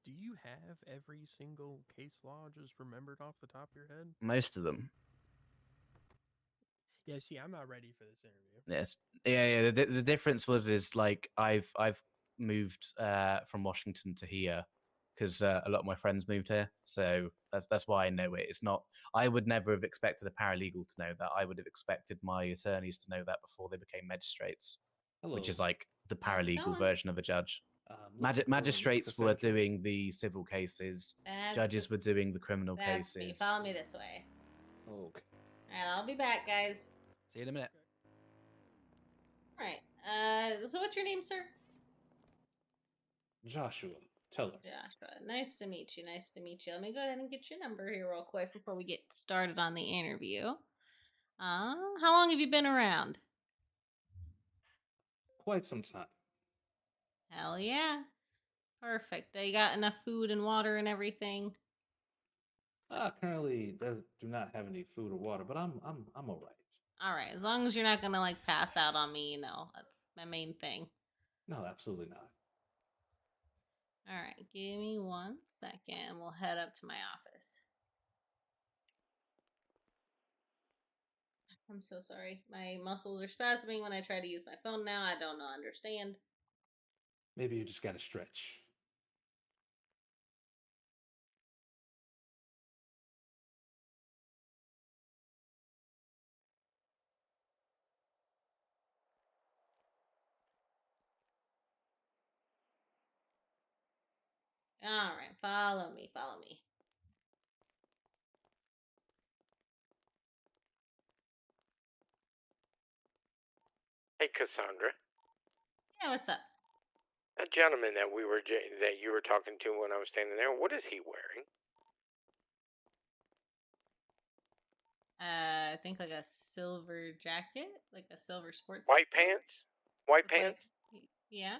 S22: Do you have every single case law just remembered off the top of your head?
S21: Most of them.
S22: Yeah, see, I'm not ready for this interview.
S21: Yes. Yeah. The difference is like I've moved from Washington to here because a lot of my friends moved here, so that's why I know it. It's not. I would never have expected a paralegal to know that. I would have expected my attorneys to know that before they became magistrates, which is
S9: Hello.
S21: like the
S2: How's it
S21: paralegal
S2: going?
S21: version of a judge.
S9: looking for
S21: Magistrates were
S9: Cassandra.
S21: doing the civil cases.
S2: That's
S21: Judges were doing the criminal
S2: That's
S21: cases.
S2: me. Follow me this way.
S9: Okay.
S2: Alright, I'll be back, guys.
S21: See you in a minute.
S2: Alright. So what's your name, sir?
S9: Joshua, tell her.
S2: Joshua. Nice to meet you. Nice to meet you. Let me go ahead and get your number here real quick before we get started on the interview. How long have you been around?
S9: Quite some time.
S2: Hell yeah. Perfect. You got enough food and water and everything?
S9: Currently do not have any food or water, but I'm all right.
S2: Alright, as long as you're not gonna like pass out on me, that's my main thing.
S9: No, absolutely not.
S2: Alright, give me 1 second and we'll head up to my office. I'm so sorry. My muscles are spasming when I try to use my phone now. I don't understand.
S9: Maybe you just gotta stretch.
S2: Alright, follow me, follow me.
S10: Hey, Cassandra.
S2: Yeah, what's up?
S10: That gentleman that that you were talking to when I was standing there, what is he wearing?
S2: I think like a silver jacket, like a silver sports.
S10: White pants? White pants?
S2: Yeah.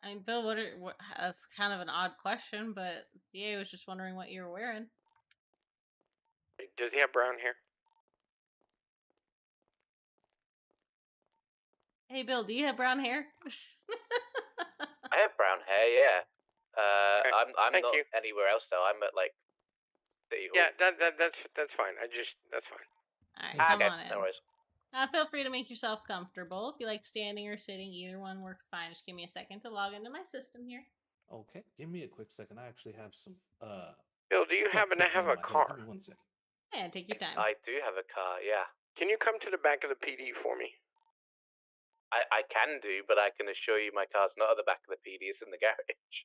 S2: I mean, Bill, that's kind of an odd question, but DA was just wondering what you were wearing.
S10: Does he have brown hair?
S2: Hey, Bill, do you have brown hair?
S14: I have brown hair, yeah. I'm
S10: thank
S14: not
S10: you.
S14: anywhere else though. I'm at like City Hall.
S10: Yeah, that's fine. That's fine.
S2: Alright, come
S14: okay,
S2: on in.
S14: no worries.
S2: Feel free to make yourself comfortable. If you like standing or sitting, either one works fine. Just give me a second to log into my system here.
S9: Okay, give me a quick second. I actually have some
S10: Bill, do you
S9: stuff
S10: happen to
S9: cooking
S10: have
S9: in
S10: a
S9: my head.
S10: car?
S9: Give me 1 second.
S2: Yeah, take your time.
S14: I do have a car, yeah.
S10: Can you come to the back of the PD for me?
S14: I can do, but I can assure you my car's not at the back of the PD. It's in the garage.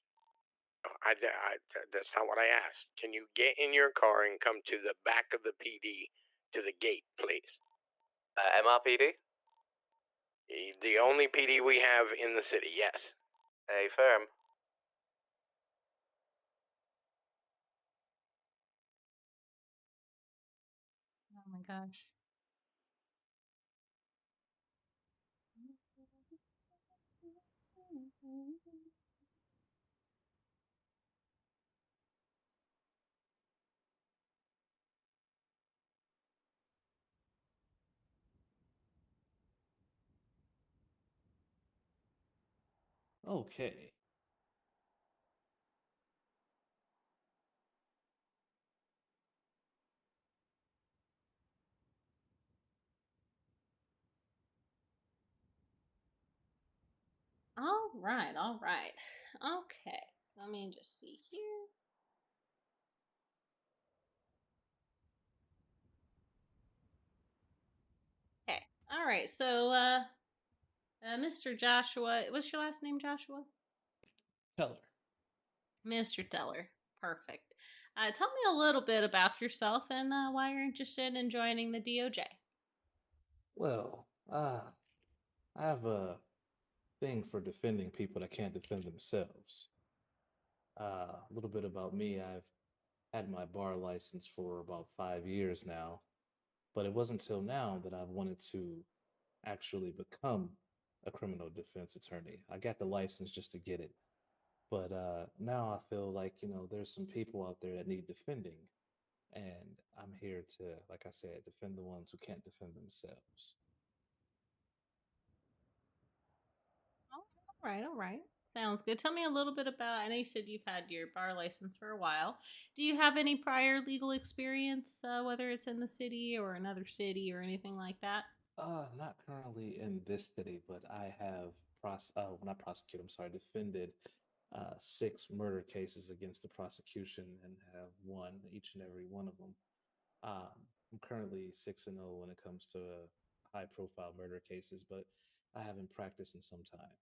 S10: That's not what I asked. Can you get in your car and come to the back of the PD to the gate, please?
S14: MRPD?
S10: The only PD we have in the city, yes.
S14: Hey, firm.
S2: Oh my gosh.
S9: Okay.
S2: All right, all right. Okay, let me just see here. Okay, all right. So, Mr. Joshua, what's your last name, Joshua?
S9: Teller.
S2: Mr. Teller. Perfect. Tell me a little bit about yourself and why you're interested in joining the DOJ.
S9: Well, I have a thing for defending people that can't defend themselves. A little bit about me. I've had my bar license for about 5 years now, but it wasn't until now that I've wanted to actually become a criminal defense attorney. I got the license just to get it. But now I feel like, there's some people out there that need defending. And I'm here to, like I said, defend the ones who can't defend themselves.
S2: All right, all right. Sounds good. Tell me a little bit about. I know you said you've had your bar license for a while. Do you have any prior legal experience, whether it's in the city or another city or anything like that?
S9: Not currently in this city, but I have not prosecute, I'm sorry, defended 6 murder cases against the prosecution and have won each and every one of them. I'm currently 6-0 when it comes to high-profile murder cases, but I haven't practiced in some time.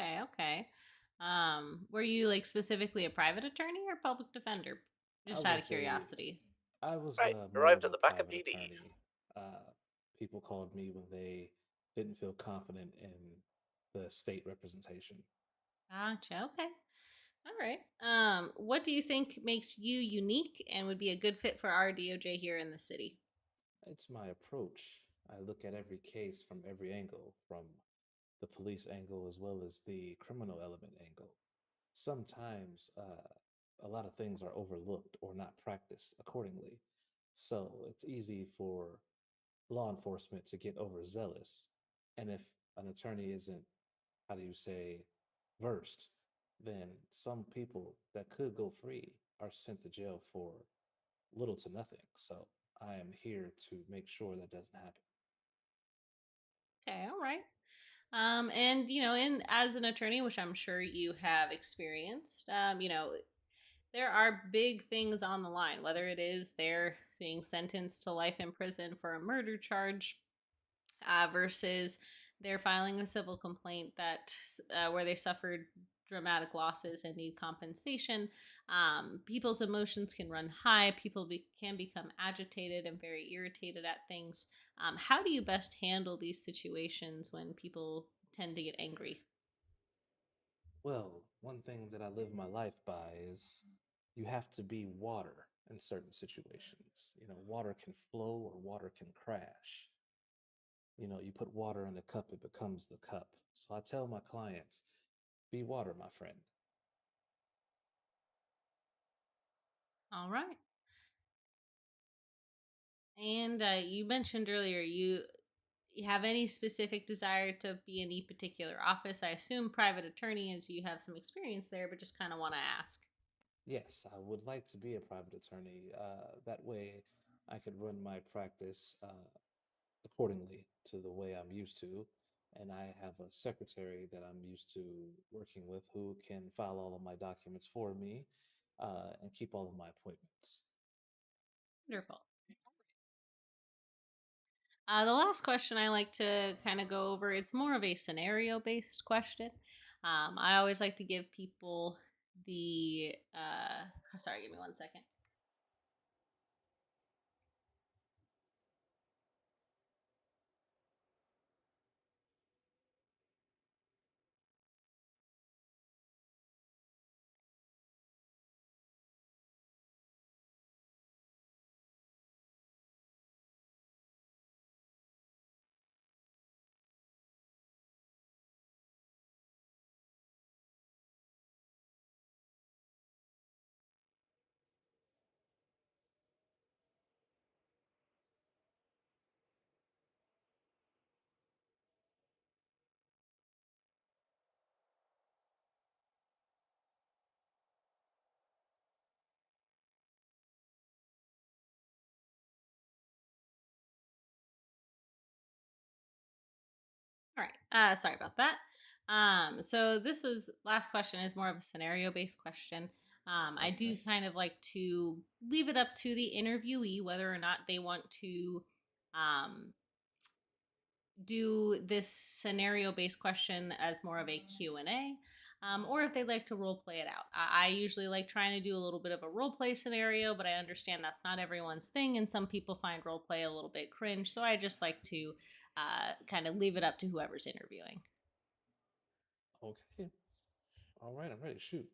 S2: Okay, okay. Were you like specifically a private attorney or public defender? Just out of curiosity.
S9: I was
S14: Right,
S9: more
S14: arrived
S9: of
S14: at
S9: a
S14: the back of
S9: private
S14: PD.
S9: attorney. People called me when they didn't feel confident in the state representation.
S2: Gotcha. Okay. All right. What do you think makes you unique and would be a good fit for our DOJ here in the city?
S9: It's my approach. I look at every case from every angle, from the police angle as well as the criminal element angle. Sometimes a lot of things are overlooked or not practiced accordingly. So it's easy for law enforcement to get overzealous. And if an attorney isn't, how do you say, versed, then some people that could go free are sent to jail for little to nothing. So I am here to make sure that doesn't happen.
S2: Okay. All right. And in as an attorney, which I'm sure you have experienced, there are big things on the line, whether it is they're being sentenced to life in prison for a murder charge versus they're filing a civil complaint that where they suffered dramatic losses and need compensation. People's emotions can run high. People can become agitated and very irritated at things. How do you best handle these situations when people tend to get angry?
S9: Well, one thing that I live my life by is you have to be water in certain situations. Water can flow or water can crash. You put water in a cup, it becomes the cup. So I tell my clients, be water, my friend.
S2: All right. And you mentioned earlier you have any specific desire to be in any particular office? I assume private attorney, as you have some experience there, but just kind of want to ask.
S9: Yes, I would like to be a private attorney. That way I could run my practice accordingly to the way I'm used to. And I have a secretary that I'm used to working with who can file all of my documents for me and keep all of my appointments.
S2: Wonderful. The last question I like to kind of go over, it's more of a scenario based question. I always like to give people the. Sorry, give me 1 second. All right. Sorry about that. So this was last question is more of a scenario based question. I do kind of like to leave it up to the interviewee whether or not they want to um, do this scenario based question as more of a Q&A. Or if they'd like to role play it out. I usually like trying to do a little bit of a role play scenario, but I understand that's not everyone's thing, and some people find role play a little bit cringe. So I just like to kind of leave it up to whoever's interviewing.
S9: Okay. All right, I'm ready. Shoot.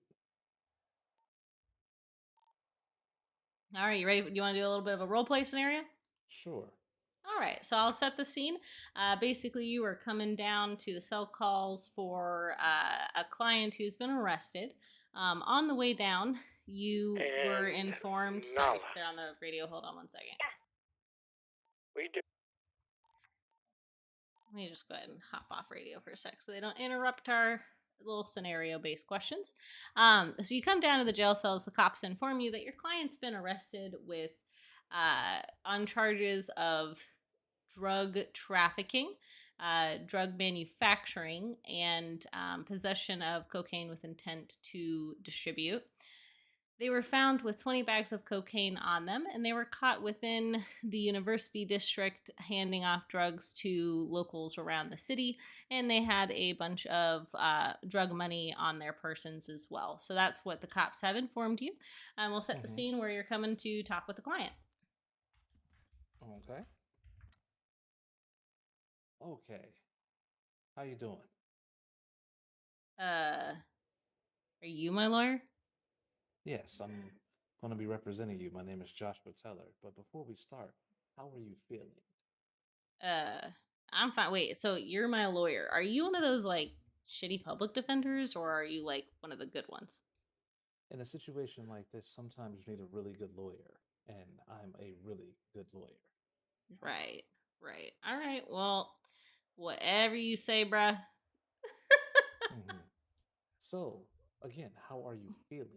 S2: All right, you ready? You want to do a little bit of a role play scenario?
S9: Sure.
S2: All right, so I'll set the scene. Basically, you are coming down to the cell calls for a client who's been arrested. On the way down, you were informed. Sorry,
S10: Nala.
S2: they're on the radio. Hold on 1 second.
S10: We do.
S2: Let me just go ahead and hop off radio for a sec so they don't interrupt our little scenario based questions. So you come down to the jail cells. The cops inform you that your client's been arrested with on charges of drug trafficking, drug manufacturing, and possession of cocaine with intent to distribute. They were found with 20 bags of cocaine on them, and they were caught within the university district handing off drugs to locals around the city, and they had a bunch of drug money on their persons as well. So that's what the cops have informed you. We'll set the scene where you're coming to talk with the client.
S9: Okay. Okay. How you doing?
S2: Are you my lawyer?
S9: Yes, I'm going to be representing you. My name is Josh Pateller. But before we start, how are you feeling?
S2: I'm fine. Wait, so you're my lawyer. Are you one of those like shitty public defenders, or are you like one of the good ones?
S9: In a situation like this, sometimes you need a really good lawyer, and I'm a really good lawyer.
S2: Right, right. All right. Well, whatever you say, bruh.
S9: So, again, how are you feeling?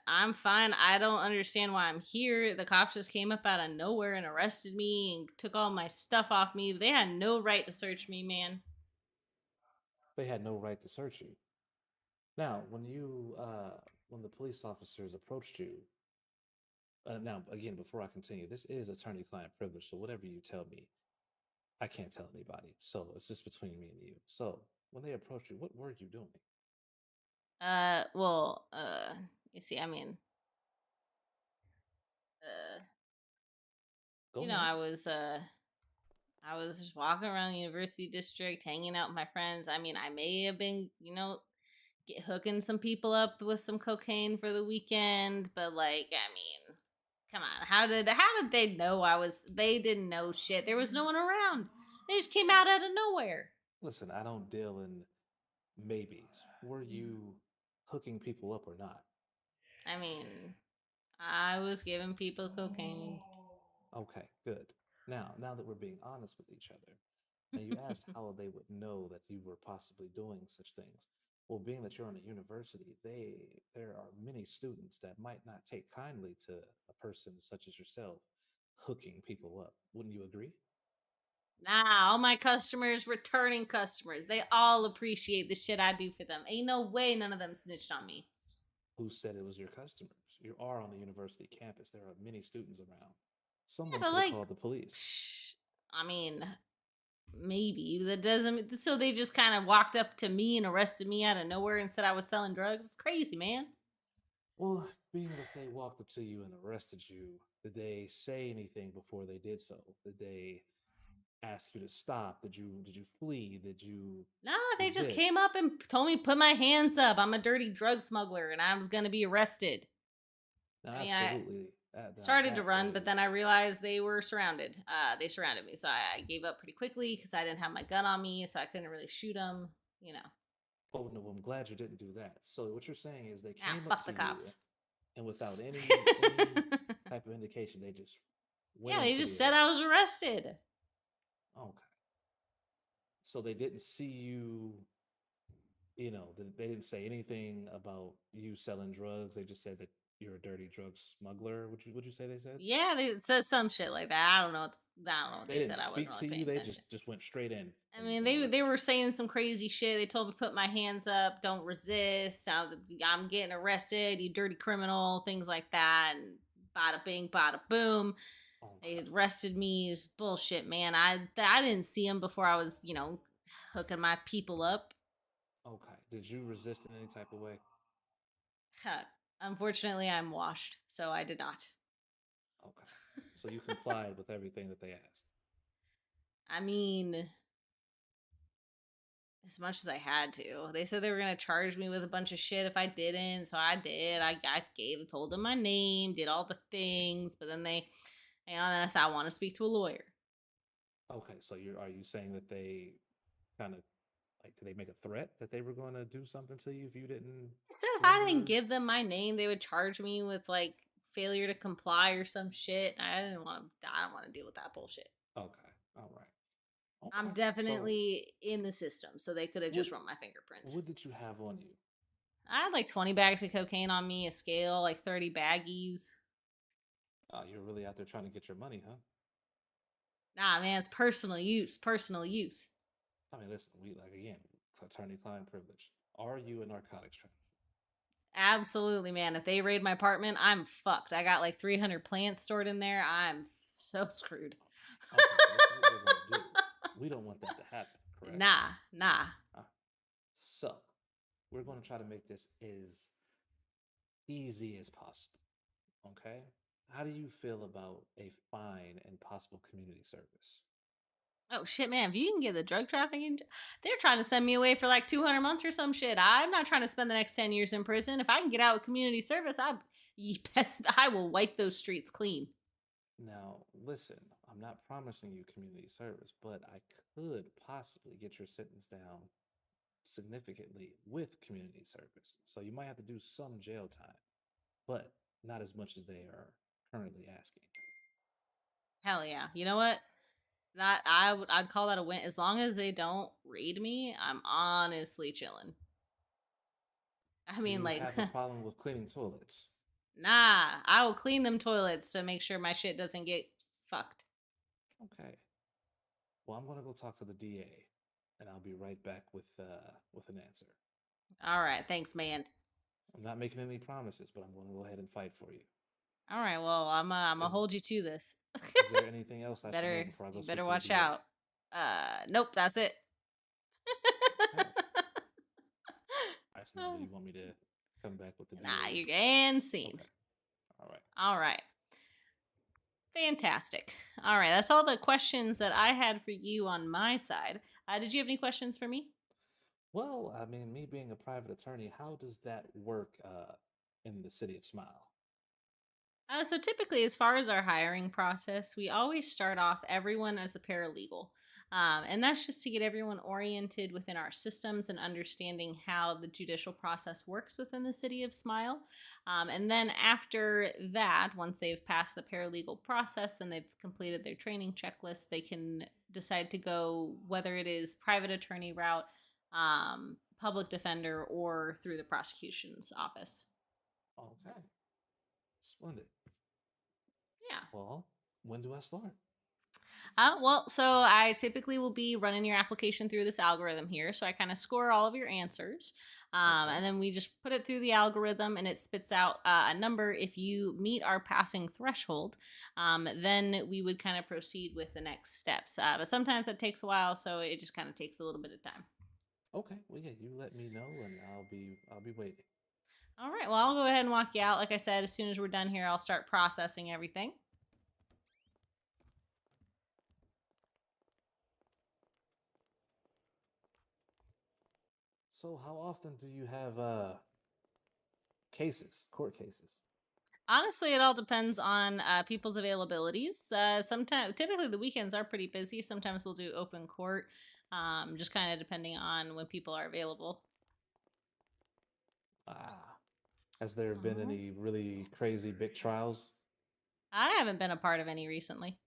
S2: I'm fine. I don't understand why I'm here. The cops just came up out of nowhere and arrested me and took all my stuff off me. They had no right to search me, man.
S9: They had no right to search you. Now, when the police officers approached you, now again, before I continue, this is attorney-client privilege, so whatever you tell me, I can't tell anybody. So it's just between me and you. So when they approached you, what were you doing?
S2: Well, you see, I mean,
S9: Go
S2: you know,
S9: ahead.
S2: I was just walking around the university district, hanging out with my friends. I mean, I may have been, hooking some people up with some cocaine for the weekend, but like, I mean, come on, how did they know I was? They didn't know shit. There was no one around. They just came out of nowhere.
S9: Listen, I don't deal in maybes. Were you hooking people up or not?
S2: I mean, I was giving people cocaine.
S9: Okay, good. Now that we're being honest with each other, and you asked how they would know that you were possibly doing such things. Well, being that you're in a university, there are many students that might not take kindly to a person such as yourself hooking people up. Wouldn't you agree?
S2: Nah, all my customers, returning customers, they all appreciate the shit I do for them. Ain't no way none of them snitched on me.
S9: Who said it was your customers? You are on the university campus. There are many students around. Someone
S2: but
S9: could have
S2: like,
S9: called the police.
S2: I mean, maybe that doesn't. So they just kind of walked up to me and arrested me out of nowhere and said I was selling drugs. It's crazy, man.
S9: Well, being that they walked up to you and arrested you, did they say anything before they did so? Did they ask you to stop? Did you flee? Did you
S2: Nah, they just came
S9: resist?
S2: up and told me to put my hands up. I'm a dirty drug smuggler and I was gonna be arrested.
S9: Now,
S2: I mean, I
S9: absolutely. Now
S2: started to
S9: that
S2: run, but then
S9: is
S2: I realized they were surrounded. They surrounded me, so I gave up pretty quickly because I didn't have my gun on me, so I couldn't really shoot them. You know.
S9: Oh no, I'm glad you didn't do that. So what you're saying is they
S2: Ah,
S9: came up
S2: fuck
S9: to
S2: the
S9: you
S2: cops.
S9: and without any type of indication, they just went
S2: Yeah,
S9: in
S2: they
S9: for
S2: just
S9: the
S2: said I
S9: arrest.
S2: was arrested.
S9: Okay. So they didn't see you, they didn't say anything about you selling drugs. They just said that you're a dirty drug smuggler. Would you say they said?
S2: Yeah, they said some shit like that. I don't know. I don't know what
S9: They
S2: they
S9: didn't
S2: said. I wasn't
S9: speak
S2: really
S9: to you.
S2: paying
S9: They
S2: attention.
S9: just went straight in
S2: I
S9: and,
S2: mean,
S9: and
S2: they
S9: arrested
S2: were saying some crazy shit. They told me to put my hands up, don't resist. I'm getting arrested, you dirty criminal, things like that. And bada bing, bada boom. They arrested me. It's bullshit, man. I didn't see him before I was, hooking my people up.
S9: you. Okay. Did you resist in any type of way?
S2: Unfortunately, I'm washed, so I did not.
S9: Okay. So you complied with everything that they asked.
S2: I mean, as much as I had to. They said they were gonna charge me with a bunch of shit if I didn't, so I did. I told them my name, did all the things, but then then I said I want to speak to a lawyer.
S9: Okay, so are you saying that they kind of did they make a threat that they were going to do something to you if you didn't
S2: They said if I didn't
S9: surrender?
S2: give them my name, they would charge me with like failure to comply or some shit. I don't want to deal with that bullshit.
S9: Okay, all right.
S2: I'm
S9: Okay,
S2: definitely in the system, so they could have just run my fingerprints.
S9: What did you have on you?
S2: I had like 20 bags of cocaine on me, a scale, like 30 baggies.
S9: Oh, you're really out there trying to get your money, huh?
S2: Nah, man, it's personal use. Personal use.
S9: I mean, listen, we again, attorney-client privilege. Are you a narcotics trafficker?
S2: Absolutely, man. If they raid my apartment, I'm fucked. I got like 300 plants stored in there. I'm so screwed.
S9: Okay, so this is what we're gonna do. We don't want that to happen, correct?
S2: Nah.
S9: So, we're going to try to make this as easy as possible. Okay? How do you feel about a fine and possible community service?
S2: Oh shit, man! If you can get the drug trafficking, they're trying to send me away for like 200 months or some shit. I'm not trying to spend the next 10 years in prison. If I can get out with community service, I will wipe those streets clean.
S9: Now, listen, I'm not promising you community service, but I could possibly get your sentence down significantly with community service. So you might have to do some jail time, but not as much as they are currently asking.
S2: Hell yeah! You know what? I'd call that a win. As long as they don't raid me, I'm honestly chilling. I mean,
S9: You
S2: like,
S9: have a problem with cleaning toilets.
S2: nah, I will clean them toilets to make sure my shit doesn't get fucked.
S9: Okay. Well, I'm gonna go talk to the DA, and I'll be right back with an answer.
S2: All right, thanks, man.
S9: I'm not making any promises, but I'm gonna go ahead and fight for you.
S2: All right, well, I'm gonna hold you to this.
S9: Is there anything else I should know before I go
S2: You
S9: speak
S2: better
S9: to
S2: watch
S9: the DA?
S2: out. Nope, that's it.
S9: Okay. All right, so now do you want me to come back with the DA?
S2: Nah, you're and scene.
S9: Okay. All right.
S2: All right. Fantastic. All right, that's all the questions that I had for you on my side. Did you have any questions for me?
S9: Well, I mean, me being a private attorney, how does that work in the city of Smile?
S2: So typically, as far as our hiring process, we always start off everyone as a paralegal. And that's just to get everyone oriented within our systems and understanding how the judicial process works within the city of Smile. And then after that, once they've passed the paralegal process and they've completed their training checklist, they can decide to go whether it is private attorney route, public defender, or through the prosecution's office.
S9: Okay. Splendid.
S2: Yeah.
S9: Well, when do I start?
S2: Well, so I typically will be running your application through this algorithm here. So I kind of score all of your answers. And then we just put it through the algorithm and it spits out a number. If you meet our passing threshold, then we would kind of proceed with the next steps. But sometimes it takes a while, so it just kind of takes a little bit of time.
S9: Okay, well yeah, you let me know and I'll be waiting.
S2: All right, well, I'll go ahead and walk you out. Like I said, as soon as we're done here, I'll start processing everything.
S9: So how often do you have court cases?
S2: Honestly, it all depends on people's availabilities. Sometimes, typically, the weekends are pretty busy. Sometimes we'll do open court, just kind of depending on when people are available.
S9: Ah. Has there been any really crazy big trials?
S2: I haven't been a part of any recently.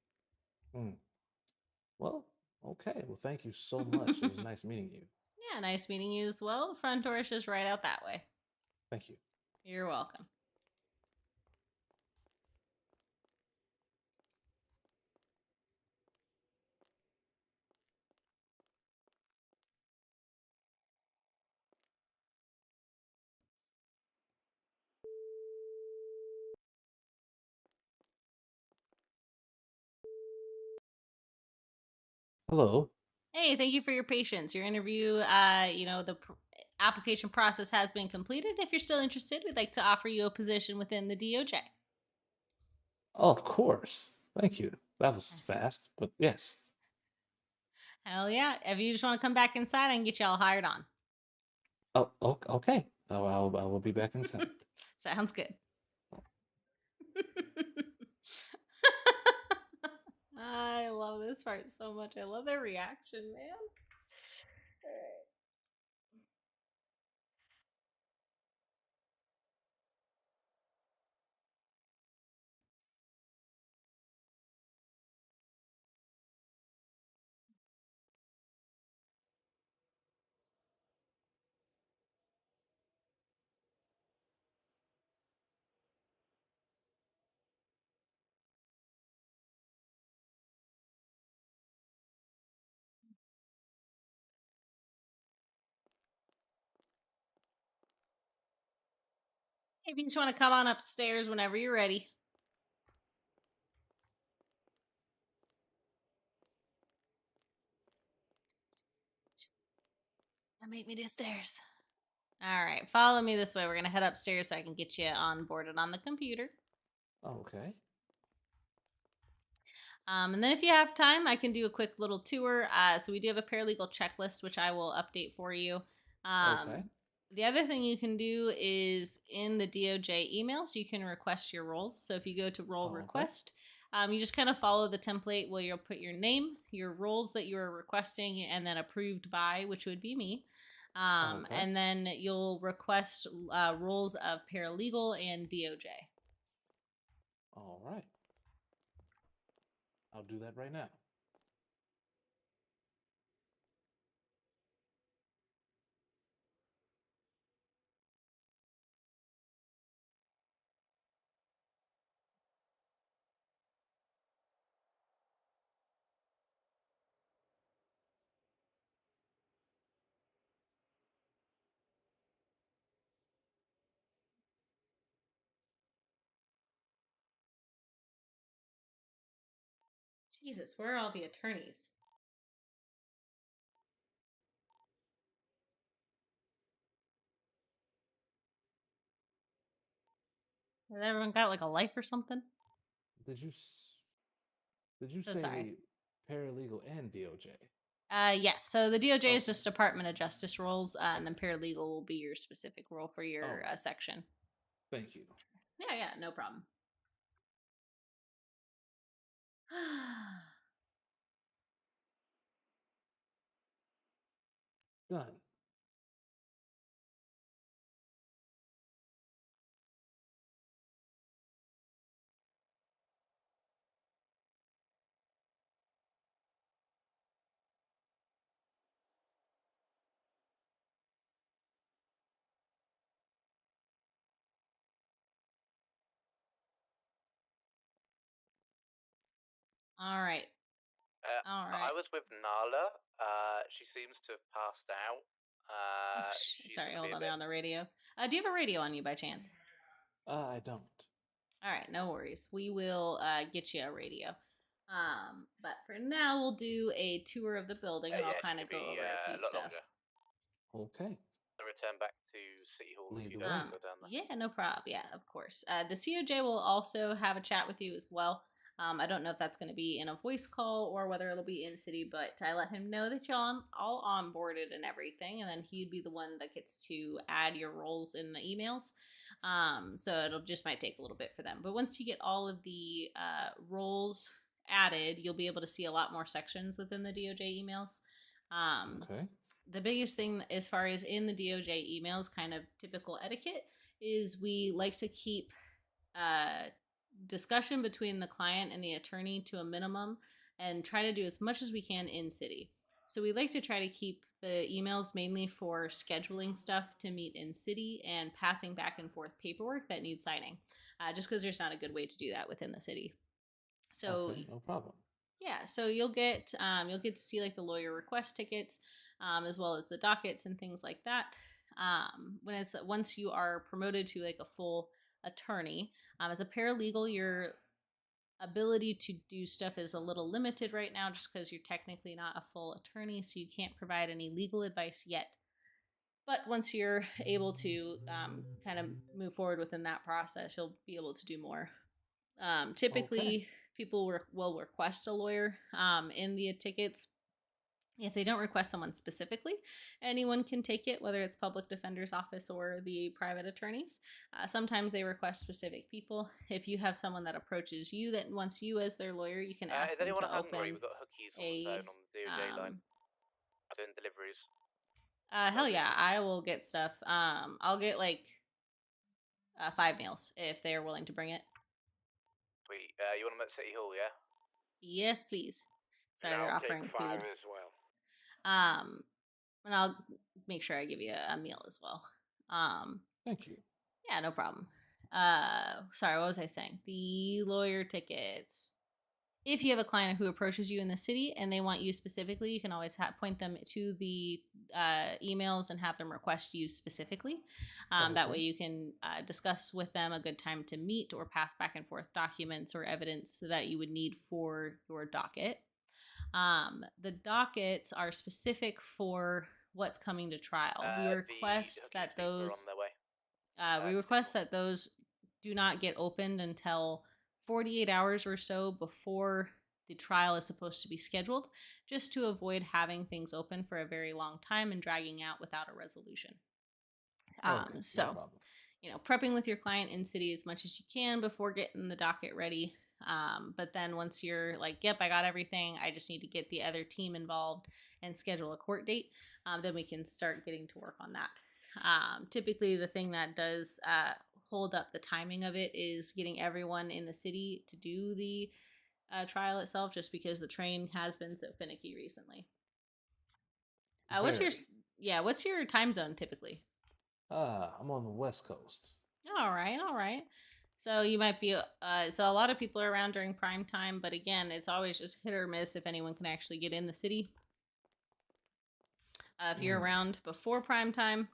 S9: Well, okay. Well, thank you so much. It was nice meeting you.
S2: Yeah, nice meeting you as well. Front door is just right out that way.
S9: Thank you.
S2: You're welcome.
S9: Hello.
S2: Hey, thank you for your patience. Your interview, the application process has been completed. If you're still interested, we'd like to offer you a position within the DOJ.
S9: Oh, of course. Thank you. That was fast, but yes.
S2: Hell yeah. If you just want to come back inside, I can get you all hired on.
S9: Oh, okay. Oh, I will be back inside.
S2: Sounds good. I love this part so much. I love their reaction, man. Alright. If you just want to come on upstairs whenever you're ready. Meet me downstairs. All right, follow me this way. We're gonna head upstairs so I can get you onboarded on the computer.
S9: Okay.
S2: And then if you have time, I can do a quick little tour. So we do have a paralegal checklist, which I will update for you.
S9: Okay.
S2: The other thing you can do is in the DOJ emails, you can request your roles. So if you go to role request, you just kind of follow the template where you'll put your name, your roles that you are requesting, and then approved by, which would be me. And then you'll request roles of paralegal and DOJ.
S9: All right. I'll do that right now.
S2: Jesus, where are all the attorneys? Has everyone got like a life or something?
S9: Did you
S2: So
S9: say
S2: sorry.
S9: paralegal and DOJ?
S2: Yes. So the DOJ is just Department of Justice roles, and then paralegal will be your specific role for your section.
S9: Thank you.
S2: Yeah, no problem.
S9: Done.
S2: All right. All
S14: I
S2: right.
S14: was with Nala. She seems to have passed out. She's
S2: Sorry,
S14: gonna
S2: hold
S14: be a
S2: on. They're
S14: bit.
S2: on the radio. Do you have a radio on you by chance?
S9: I don't.
S2: All right, no worries. We will get you a radio. But for now, we'll do a tour of the building, and I'll
S14: Yeah,
S2: kind
S14: she
S2: of
S14: could
S2: go
S14: be
S2: over a few
S14: a lot
S2: stuff.
S14: longer.
S9: Okay.
S14: I'll return back to City Hall if
S9: Lead
S14: you
S9: the
S14: don't
S9: way.
S14: want to go down there.
S2: Yeah, no problem. Yeah, of course. The COJ will also have a chat with you as well. I don't know if that's going to be in a voice call or whether it'll be in city, but I let him know that y'all all onboarded and everything, and then he'd be the one that gets to add your roles in the emails. So it'll just might take a little bit for them. But once you get all of the roles added, you'll be able to see a lot more sections within the DOJ emails.
S9: Okay.
S2: The biggest thing as far as in the DOJ emails, kind of typical etiquette, is we like to keep discussion between the client and the attorney to a minimum and try to do as much as we can in city. So we like to try to keep the emails mainly for scheduling stuff to meet in city and passing back and forth paperwork that needs signing, just because there's not a good way to do that within the city. So
S9: Okay, no problem.
S2: yeah, so you'll get to see like the lawyer request tickets, as well as the dockets and things like that. Once you are promoted to like a full attorney, as a paralegal, your ability to do stuff is a little limited right now, just because you're technically not a full attorney, so you can't provide any legal advice yet. But once you're able to kind of move forward within that process, you'll be able to do more. Typically, people will request a lawyer in the tickets. If they don't request someone specifically, anyone can take it, whether it's public defender's office or the private attorneys. Sometimes they request specific people. If you have someone that approaches you that wants you as their lawyer, you can ask
S14: Is
S2: them
S14: anyone
S2: to
S14: hungry?
S2: open
S14: We've got hookies on the phone on the DOJ line. Doing deliveries.
S2: Hell yeah, I will get stuff. I'll get like 5 meals if they are willing to bring it.
S14: Sweet. You want them at City Hall, yeah?
S2: Yes, please. Sorry, they're
S10: I'll
S2: offering
S10: take 5
S2: food.
S10: as well.
S2: And I'll make sure I give you a meal as well.
S9: Thank you.
S2: Yeah, no problem. Sorry, what was I saying? The lawyer tickets. If you have a client who approaches you in the city and they want you specifically, you can always point them to the emails and have them request you specifically. That way you can discuss with them a good time to meet or pass back and forth documents or evidence that you would need for your docket. The dockets are specific for what's coming to trial. We request that those do not get opened until 48 hours or so before the trial is supposed to be scheduled, just to avoid having things open for a very long time and dragging out without a resolution. Prepping with your client in city as much as you can before getting the docket ready. But then once you're like, yep, I got everything, I just need to get the other team involved and schedule a court date, then we can start getting to work on that. Typically, the thing that does hold up the timing of it is getting everyone in the city to do the trial itself, just because the train has been so finicky recently. What's your time zone typically?
S9: I'm on the West Coast.
S2: All right. So you might be so a lot of people are around during prime time, but again, it's always just hit or miss if anyone can actually get in the city. If you're around before prime time,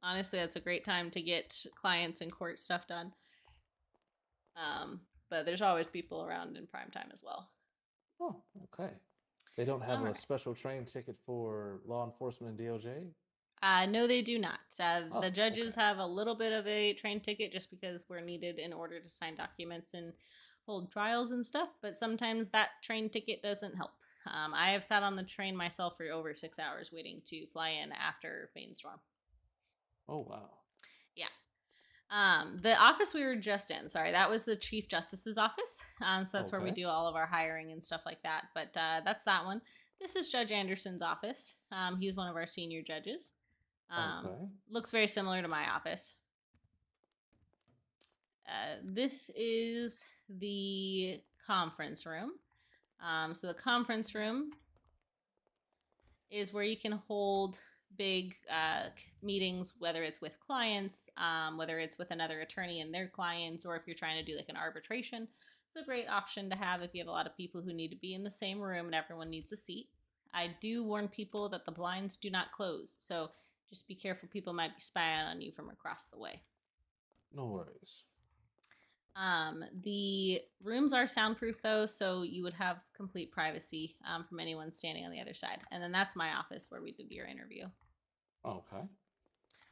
S2: honestly, that's a great time to get clients and court stuff done. But there's always people around in prime time as well.
S9: Oh, okay. They don't have a special train ticket for law enforcement and DOJ?
S2: No, they do not. The judges have a little bit of a train ticket just because we're needed in order to sign documents and hold trials and stuff, but sometimes that train ticket doesn't help. I have sat on the train myself for over 6 hours waiting to fly in after Rainstorm.
S9: Oh, wow.
S2: Yeah. The office we were just in, sorry, that was the Chief Justice's office. So that's where we do all of our hiring and stuff like that. But that's that one. This is Judge Anderson's office. He's one of our senior judges. Looks very similar to my office. This is the conference room. So the conference room is where you can hold big meetings, whether it's with clients, whether it's with another attorney and their clients, or if you're trying to do like an arbitration. It's a great option to have if you have a lot of people who need to be in the same room and everyone needs a seat. I do warn people that the blinds do not close, so just be careful. People might be spying on you from across the way.
S9: No worries.
S2: The rooms are soundproof though, so you would have complete privacy from anyone standing on the other side. And then that's my office where we did your interview.
S9: Okay.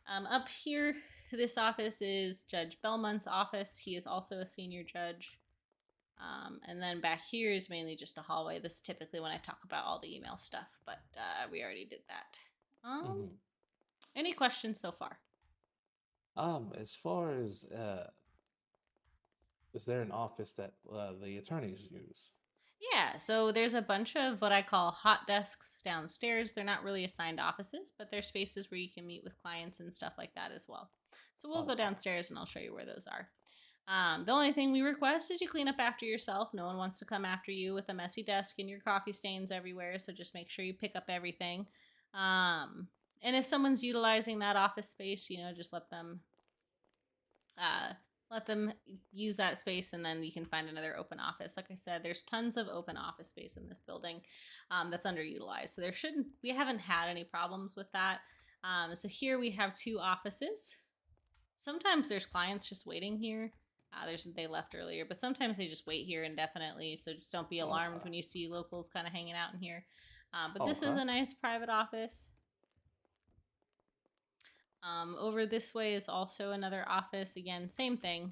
S2: Up here, this office is Judge Belmont's office. He is also a senior judge. And then back here is mainly just a hallway. This is typically when I talk about all the email stuff, but we already did that. Any questions so far?
S9: As far as is there an office that the attorneys use?
S2: Yeah, so there's a bunch of what I call hot desks downstairs. They're not really assigned offices, but they're spaces where you can meet with clients and stuff like that as well. So we'll go downstairs and I'll show you where those are. The only thing we request is you clean up after yourself. No one wants to come after you with a messy desk and your coffee stains everywhere, so just make sure you pick up everything. And if someone's utilizing that office space, just let them use that space, and then you can find another open office. Like I said, there's tons of open office space in this building that's underutilized, so we haven't had any problems with that. So here we have 2 offices. Sometimes there's clients just waiting here. They left earlier, but sometimes they just wait here indefinitely, so just don't be alarmed when you see locals kind of hanging out in here. But this is a nice private office. Over this way is also another office. Again, same thing.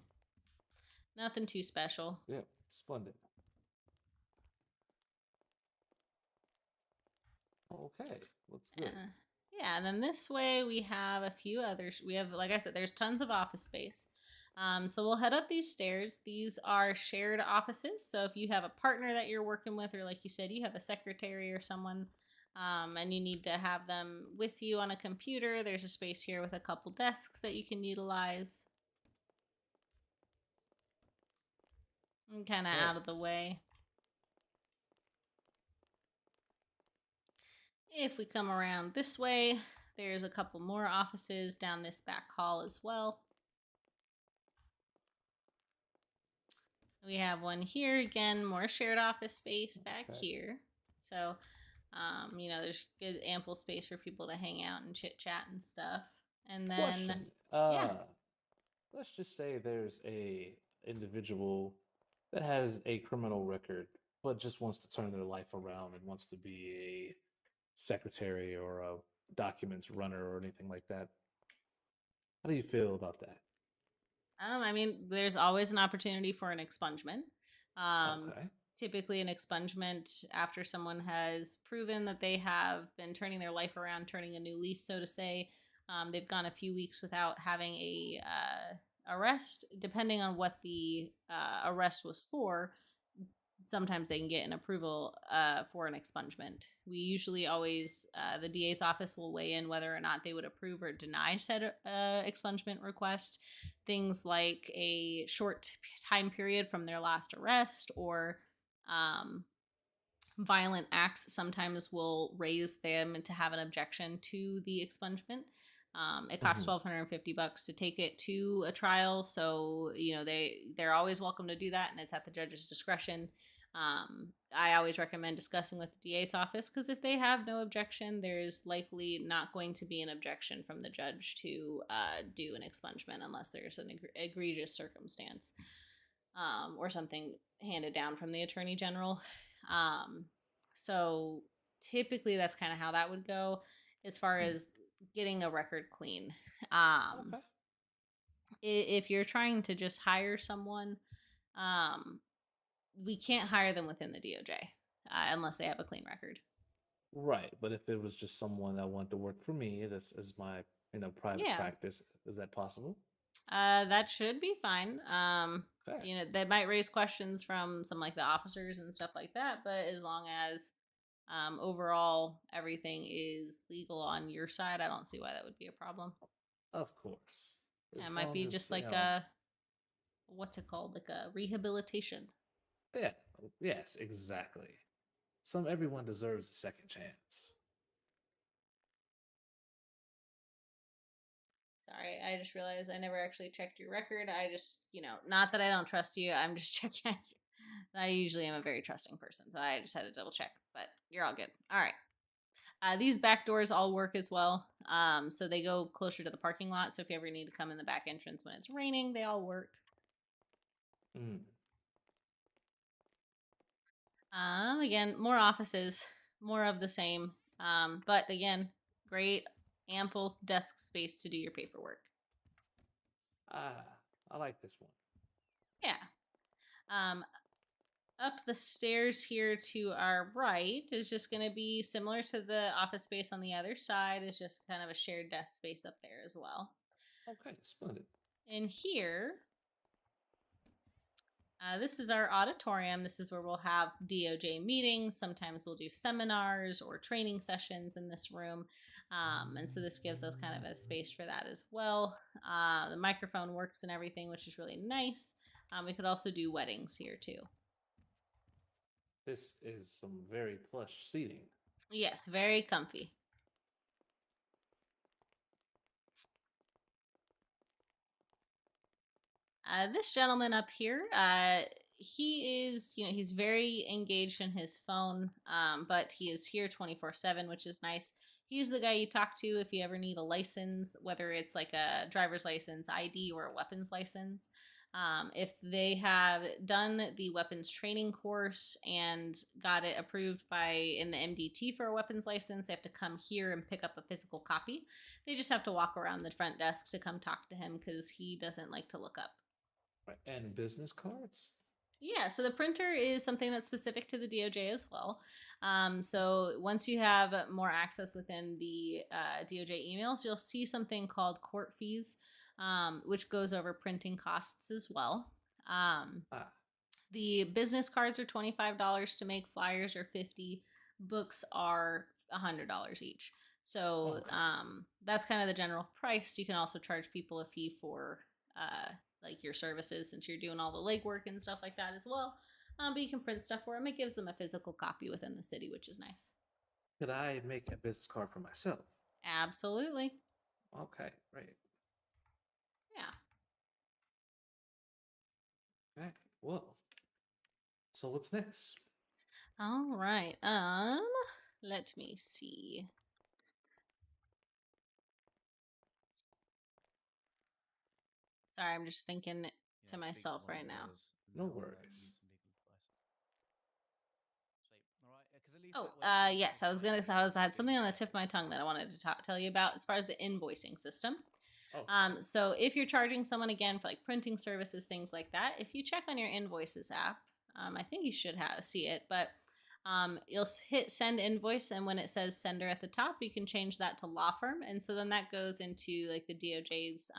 S2: Nothing too special.
S9: Yep, splendid. Okay, let's do it.
S2: Yeah, and then this way we have a few others. We have, like I said, there's tons of office space. So we'll head up these stairs. These are shared offices. So if you have a partner that you're working with, or like you said, you have a secretary or someone, and you need to have them with you on a computer, there's a space here with a couple desks that you can utilize. And kind of out of the way. If we come around this way, there's a couple more offices down this back hall as well. We have one here, again, more shared office space back here. So, there's good ample space for people to hang out and chit chat and stuff. And then,
S9: Question. Let's just say there's a individual that has a criminal record, but just wants to turn their life around and wants to be a secretary or a documents runner or anything like that. How do you feel about that?
S2: There's always an opportunity for an expungement.
S9: Okay.
S2: Typically, an expungement after someone has proven that they have been turning their life around, turning a new leaf, so to say. They've gone a few weeks without having a arrest. Depending on what the arrest was for, sometimes they can get an approval for an expungement. We usually always, the DA's office will weigh in whether or not they would approve or deny said expungement request. Things like a short time period from their last arrest, or violent acts sometimes will raise them to have an objection to the expungement. It costs $1,250 to take it to a trial, so they're always welcome to do that, and it's at the judge's discretion. I always recommend discussing with the DA's office, because if they have no objection, there's likely not going to be an objection from the judge to do an expungement unless there's an egregious circumstance or something handed down from the Attorney General. So typically that's kind of how that would go as far as getting a record clean. If you're trying to just hire someone, we can't hire them within the DOJ unless they have a clean record.
S9: Right, but if it was just someone that wanted to work for me, that's as my private practice, is that possible?
S2: That should be fine. They might raise questions from some like the officers and stuff like that, but as long as overall everything is legal on your side, I don't see why that would be a problem.
S9: Of course.
S2: It might be just like a, what's it called? Like a rehabilitation.
S9: Yeah. Yes, exactly. Everyone deserves a second chance.
S2: Sorry, I just realized I never actually checked your record. I just, not that I don't trust you. I'm just checking. I usually am a very trusting person, so I just had to double check. But you're all good. All right. These back doors all work as well. So they go closer to the parking lot. So if you ever need to come in the back entrance when it's raining, they all work. Again, more offices, more of the same. But again, great, ample desk space to do your paperwork.
S9: I like this one.
S2: Yeah. Up the stairs here to our right is just going to be similar to the office space on the other side. It's just kind of a shared desk space up there as well.
S9: Okay, splendid.
S2: In here, this is our auditorium. This is where we'll have DOJ meetings. Sometimes we'll do seminars or training sessions in this room. And so this gives us kind of a space for that as well. The microphone works and everything, which is really nice. We could also do weddings here too.
S9: This is some very plush seating.
S2: Yes, very comfy. This gentleman up here, he is, he's very engaged in his phone, but he is here 24/7, which is nice. He's the guy you talk to if you ever need a license, whether it's like a driver's license, ID, or a weapons license. If they have done the weapons training course and got it approved in the MDT for a weapons license, they have to come here and pick up a physical copy. They just have to walk around the front desk to come talk to him because he doesn't like to look up.
S9: And business cards?
S2: Yeah, so the printer is something that's specific to the DOJ as well. So once you have more access within the DOJ emails, you'll see something called court fees, which goes over printing costs as well. The business cards are $25 to make, flyers are $50, books are $100 each. So that's kind of the general price. You can also charge people a fee for like your services since you're doing all the legwork and stuff like that as well. But you can print stuff for them. It gives them a physical copy within the city, which is nice.
S9: Could I make a business card for myself?
S2: Absolutely.
S9: Okay, great.
S2: Yeah.
S9: Okay, well, so what's next?
S2: All right. Let me see. Sorry, I'm just thinking to myself right now.
S9: No worries.
S2: Oh, yes, I had something on the tip of my tongue that I wanted to tell you about as far as the invoicing system. So if you're charging someone again for like printing services, things like that, if you check on your invoices app, I think you should see it, but you'll hit send invoice, and when it says sender at the top, you can change that to law firm, and so then that goes into like the DOJ's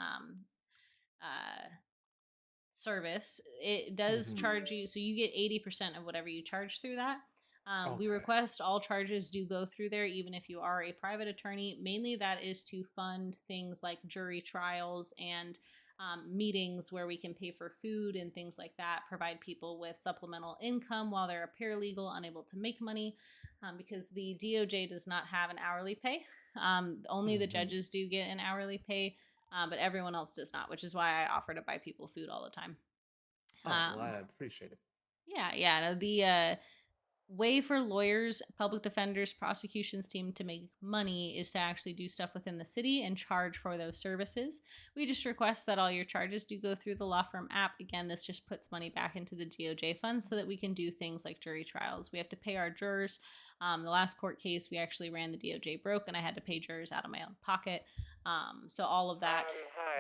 S2: service. It does charge you, so you get 80% of whatever you charge through that. We request all charges do go through there, even if you are a private attorney. Mainly that is to fund things like jury trials and meetings where we can pay for food and things like that, provide people with supplemental income while they're a paralegal unable to make money, because the DOJ does not have an hourly pay. Only the judges do get an hourly pay, but everyone else does not, which is why I offer to buy people food all the time.
S9: Well, I appreciate it.
S2: Yeah. No, the way for lawyers, public defenders, prosecutions team to make money is to actually do stuff within the city and charge for those services. We just request that all your charges do go through the law firm app. Again, this just puts money back into the DOJ fund so that we can do things like jury trials. We have to pay our jurors. The last court case, we actually ran the DOJ broke, and I had to pay jurors out of my own pocket. So all of that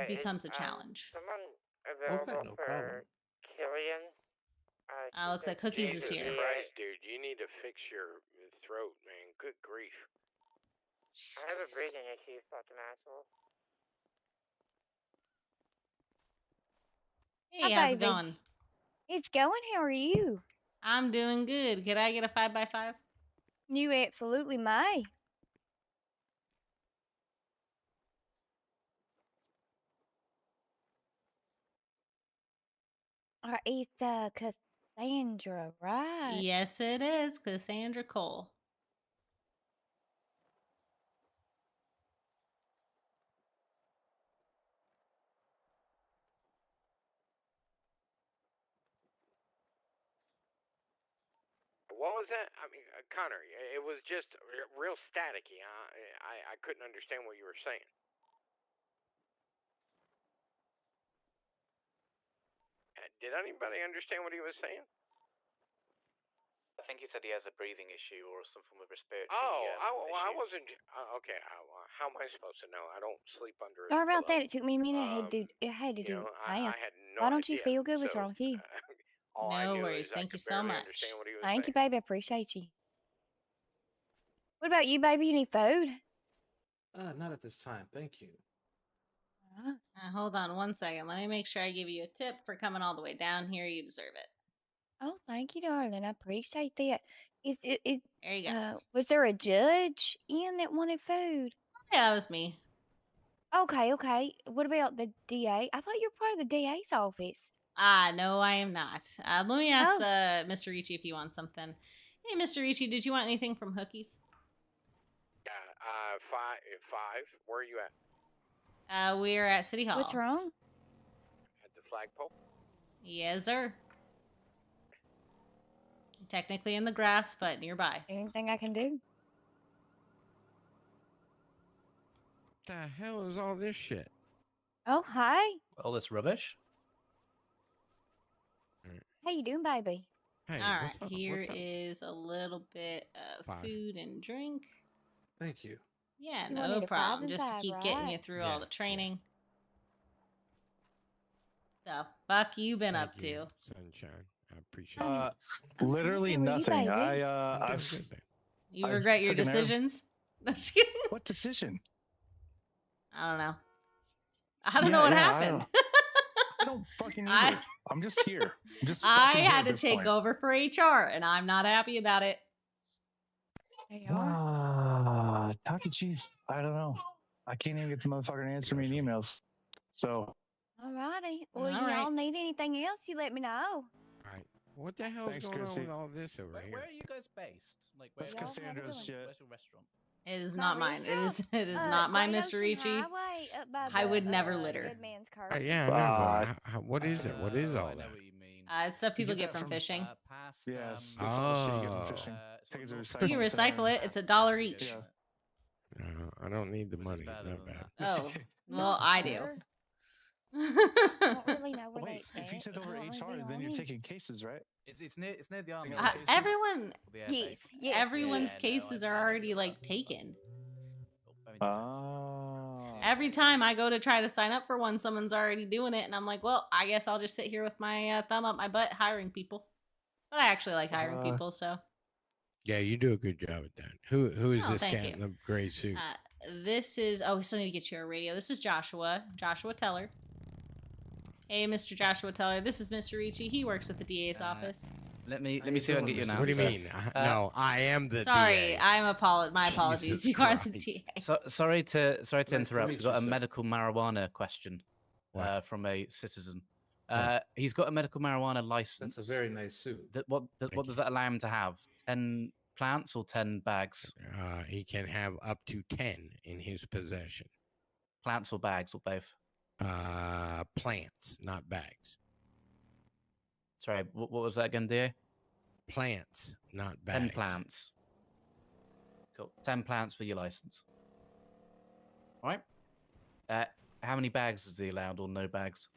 S2: becomes a challenge.
S1: Someone available for Killian?
S2: Looks like Cookies is here.
S10: Christ, dude, you need to fix your throat, man. Good grief.
S1: I have a breathing issue, you fucking asshole.
S2: Hey,
S11: Hi,
S2: how's it
S11: baby.
S2: going?
S11: It's going. How are you?
S2: I'm doing good. Could I get a 5x5?
S11: You absolutely may. It's Cassandra, right?
S2: Yes, it is. Cassandra Cole.
S10: what was that? I mean, Connor, it was just real staticky. I couldn't understand what you were saying. Did anybody understand what he was saying?
S14: I think he said he has a breathing issue or some form of respiratory.
S10: I wasn't. Okay, how am I supposed to know? I don't sleep under a
S11: Sorry about
S10: pillow.
S11: that. It took me a minute. I had to do it.
S10: I had no
S11: Why don't you
S10: idea.
S11: feel good? What's
S10: So,
S11: wrong with you?
S10: all I
S2: No
S10: knew
S2: worries.
S10: is I
S2: Thank you
S10: could
S2: so
S10: barely
S2: much.
S10: understand what he was
S11: Thank you,
S10: saying.
S11: baby. I appreciate you. What about you, baby? You need food?
S9: Not at this time, thank you.
S2: Hold on 1 second. Let me make sure I give you a tip for coming all the way down here. You deserve it.
S11: Oh, thank you, darling. I appreciate that.
S2: There you go.
S11: Was there a judge in that wanted food?
S2: Yeah, that was me.
S11: Okay, okay. What about the DA? I thought you were part of the DA's office.
S2: No, I am not. Let me ask
S11: Oh.
S2: Mr. Ricci if he wants something. Hey, Mr. Ricci, did you want anything from Hookies?
S10: Five. Where are you at?
S2: We're at City Hall.
S11: What's wrong?
S10: At the flagpole.
S2: Yes, sir. Technically in the grass, but nearby.
S11: Anything I can do?
S6: The hell is all this shit?
S11: Oh, hi.
S13: All this rubbish?
S11: How you doing, baby?
S6: Hey,
S2: all right,
S6: what's up?
S2: here
S6: What's up?
S2: is a little bit of food and drink.
S9: Thank you.
S2: Yeah,
S11: You
S2: no
S11: wanted a
S2: problem.
S11: five
S2: Just to
S11: and
S2: keep
S11: five,
S2: getting
S11: right?
S2: you through all the training. The fuck you been up to?
S6: Sunshine. I appreciate it.
S15: Literally
S11: How are you,
S15: nothing.
S11: baby?
S6: I'm
S15: I've
S6: doing good, babe.
S2: You
S15: I
S2: regret your
S15: took an air-
S2: decisions? No, just kidding.
S15: What decision?
S2: I don't know. I don't know what happened.
S15: I don't fucking either. I'm just here. I'm just
S2: I
S15: fucking here
S2: had
S15: at
S2: to
S15: this
S2: take
S15: point.
S2: over for HR, and I'm not happy about it.
S15: Taki, I don't know. I can't even get the motherfucker to answer me in emails. So
S11: Alrighty. Well,
S2: All right.
S11: y'all need anything else, you let me know.
S6: All right. What the hell's
S15: Thanks,
S6: going on
S15: Chrissy.
S6: with all this over
S21: Where
S6: here?
S21: are you guys based? Like,
S15: that's
S11: Y'all have a
S15: Cassandra's
S11: good
S15: shit.
S21: where's your restaurant?
S2: It is not mine.
S11: restaurant?
S2: It is not mine,
S11: Great
S2: Mr.
S11: Ocean
S2: Ricci.
S11: Highway up by
S2: I
S11: the,
S2: would never litter.
S11: Good Man's Curve.
S6: Yeah, I know. But what is it? What is
S21: Oh,
S6: all
S21: I know
S6: that?
S21: what you mean.
S2: It's stuff
S15: You
S2: people
S15: get
S2: get
S15: that
S2: from
S15: from,
S2: fishing.
S21: Past,
S15: Yes, that's all the shit you get from fishing. Take it to
S2: You can
S15: recycling
S2: recycle it. It's $1 each.
S15: Yeah.
S6: No, I don't need the money. Not bad.
S2: Oh, well, I do.
S11: I don't really know where
S15: Wait,
S11: that's
S15: if you
S11: at,
S15: took
S11: if
S15: over
S11: I wanna
S15: HR,
S11: be
S15: then you're
S11: honest.
S15: taking cases, right?
S21: It's near the army.
S15: Cases?
S2: Everyone,
S21: The air
S11: Yes,
S21: base.
S11: yes.
S2: everyone's
S21: Yeah, no,
S2: cases
S21: I
S2: are
S21: know
S2: already
S21: about
S2: like
S21: that.
S2: taken.
S15: Oh.
S2: Every time I go to try to sign up for one, someone's already doing it, and I'm like, well, I guess I'll just sit here with my thumb up my butt hiring people. But I actually like hiring people, so.
S6: Yeah, you do a good job at that. Who is
S2: Oh,
S6: this
S2: thank
S6: cat
S2: you.
S6: in the gray suit?
S2: This is, we still need to get you a radio. This is Joshua Teller. Hey, Mr. Joshua Teller. This is Mr. Ricci. He works with the DA's office.
S21: Let me see if I can get you an answer.
S6: What do you mean? No, I am the
S2: Sorry,
S6: DA.
S2: my apologies.
S6: Jesus
S2: You are the
S6: Christ.
S2: DA.
S21: Sorry to
S9: Nice to
S21: interrupt.
S9: meet
S21: We've got
S9: you,
S21: a
S9: sir.
S21: medical marijuana question from a citizen.
S6: What?
S21: He's got a medical marijuana license.
S9: That's a very nice suit.
S21: What does that allow him to have? 10 plants or 10 bags?
S6: He can have up to 10 in his possession.
S21: Plants or bags or both?
S6: Plants, not bags.
S21: Sorry, what was that again, DA?
S6: Plants, not bags.
S21: 10 plants. Cool. 10 plants for your license. All right. How many bags is he allowed or no bags?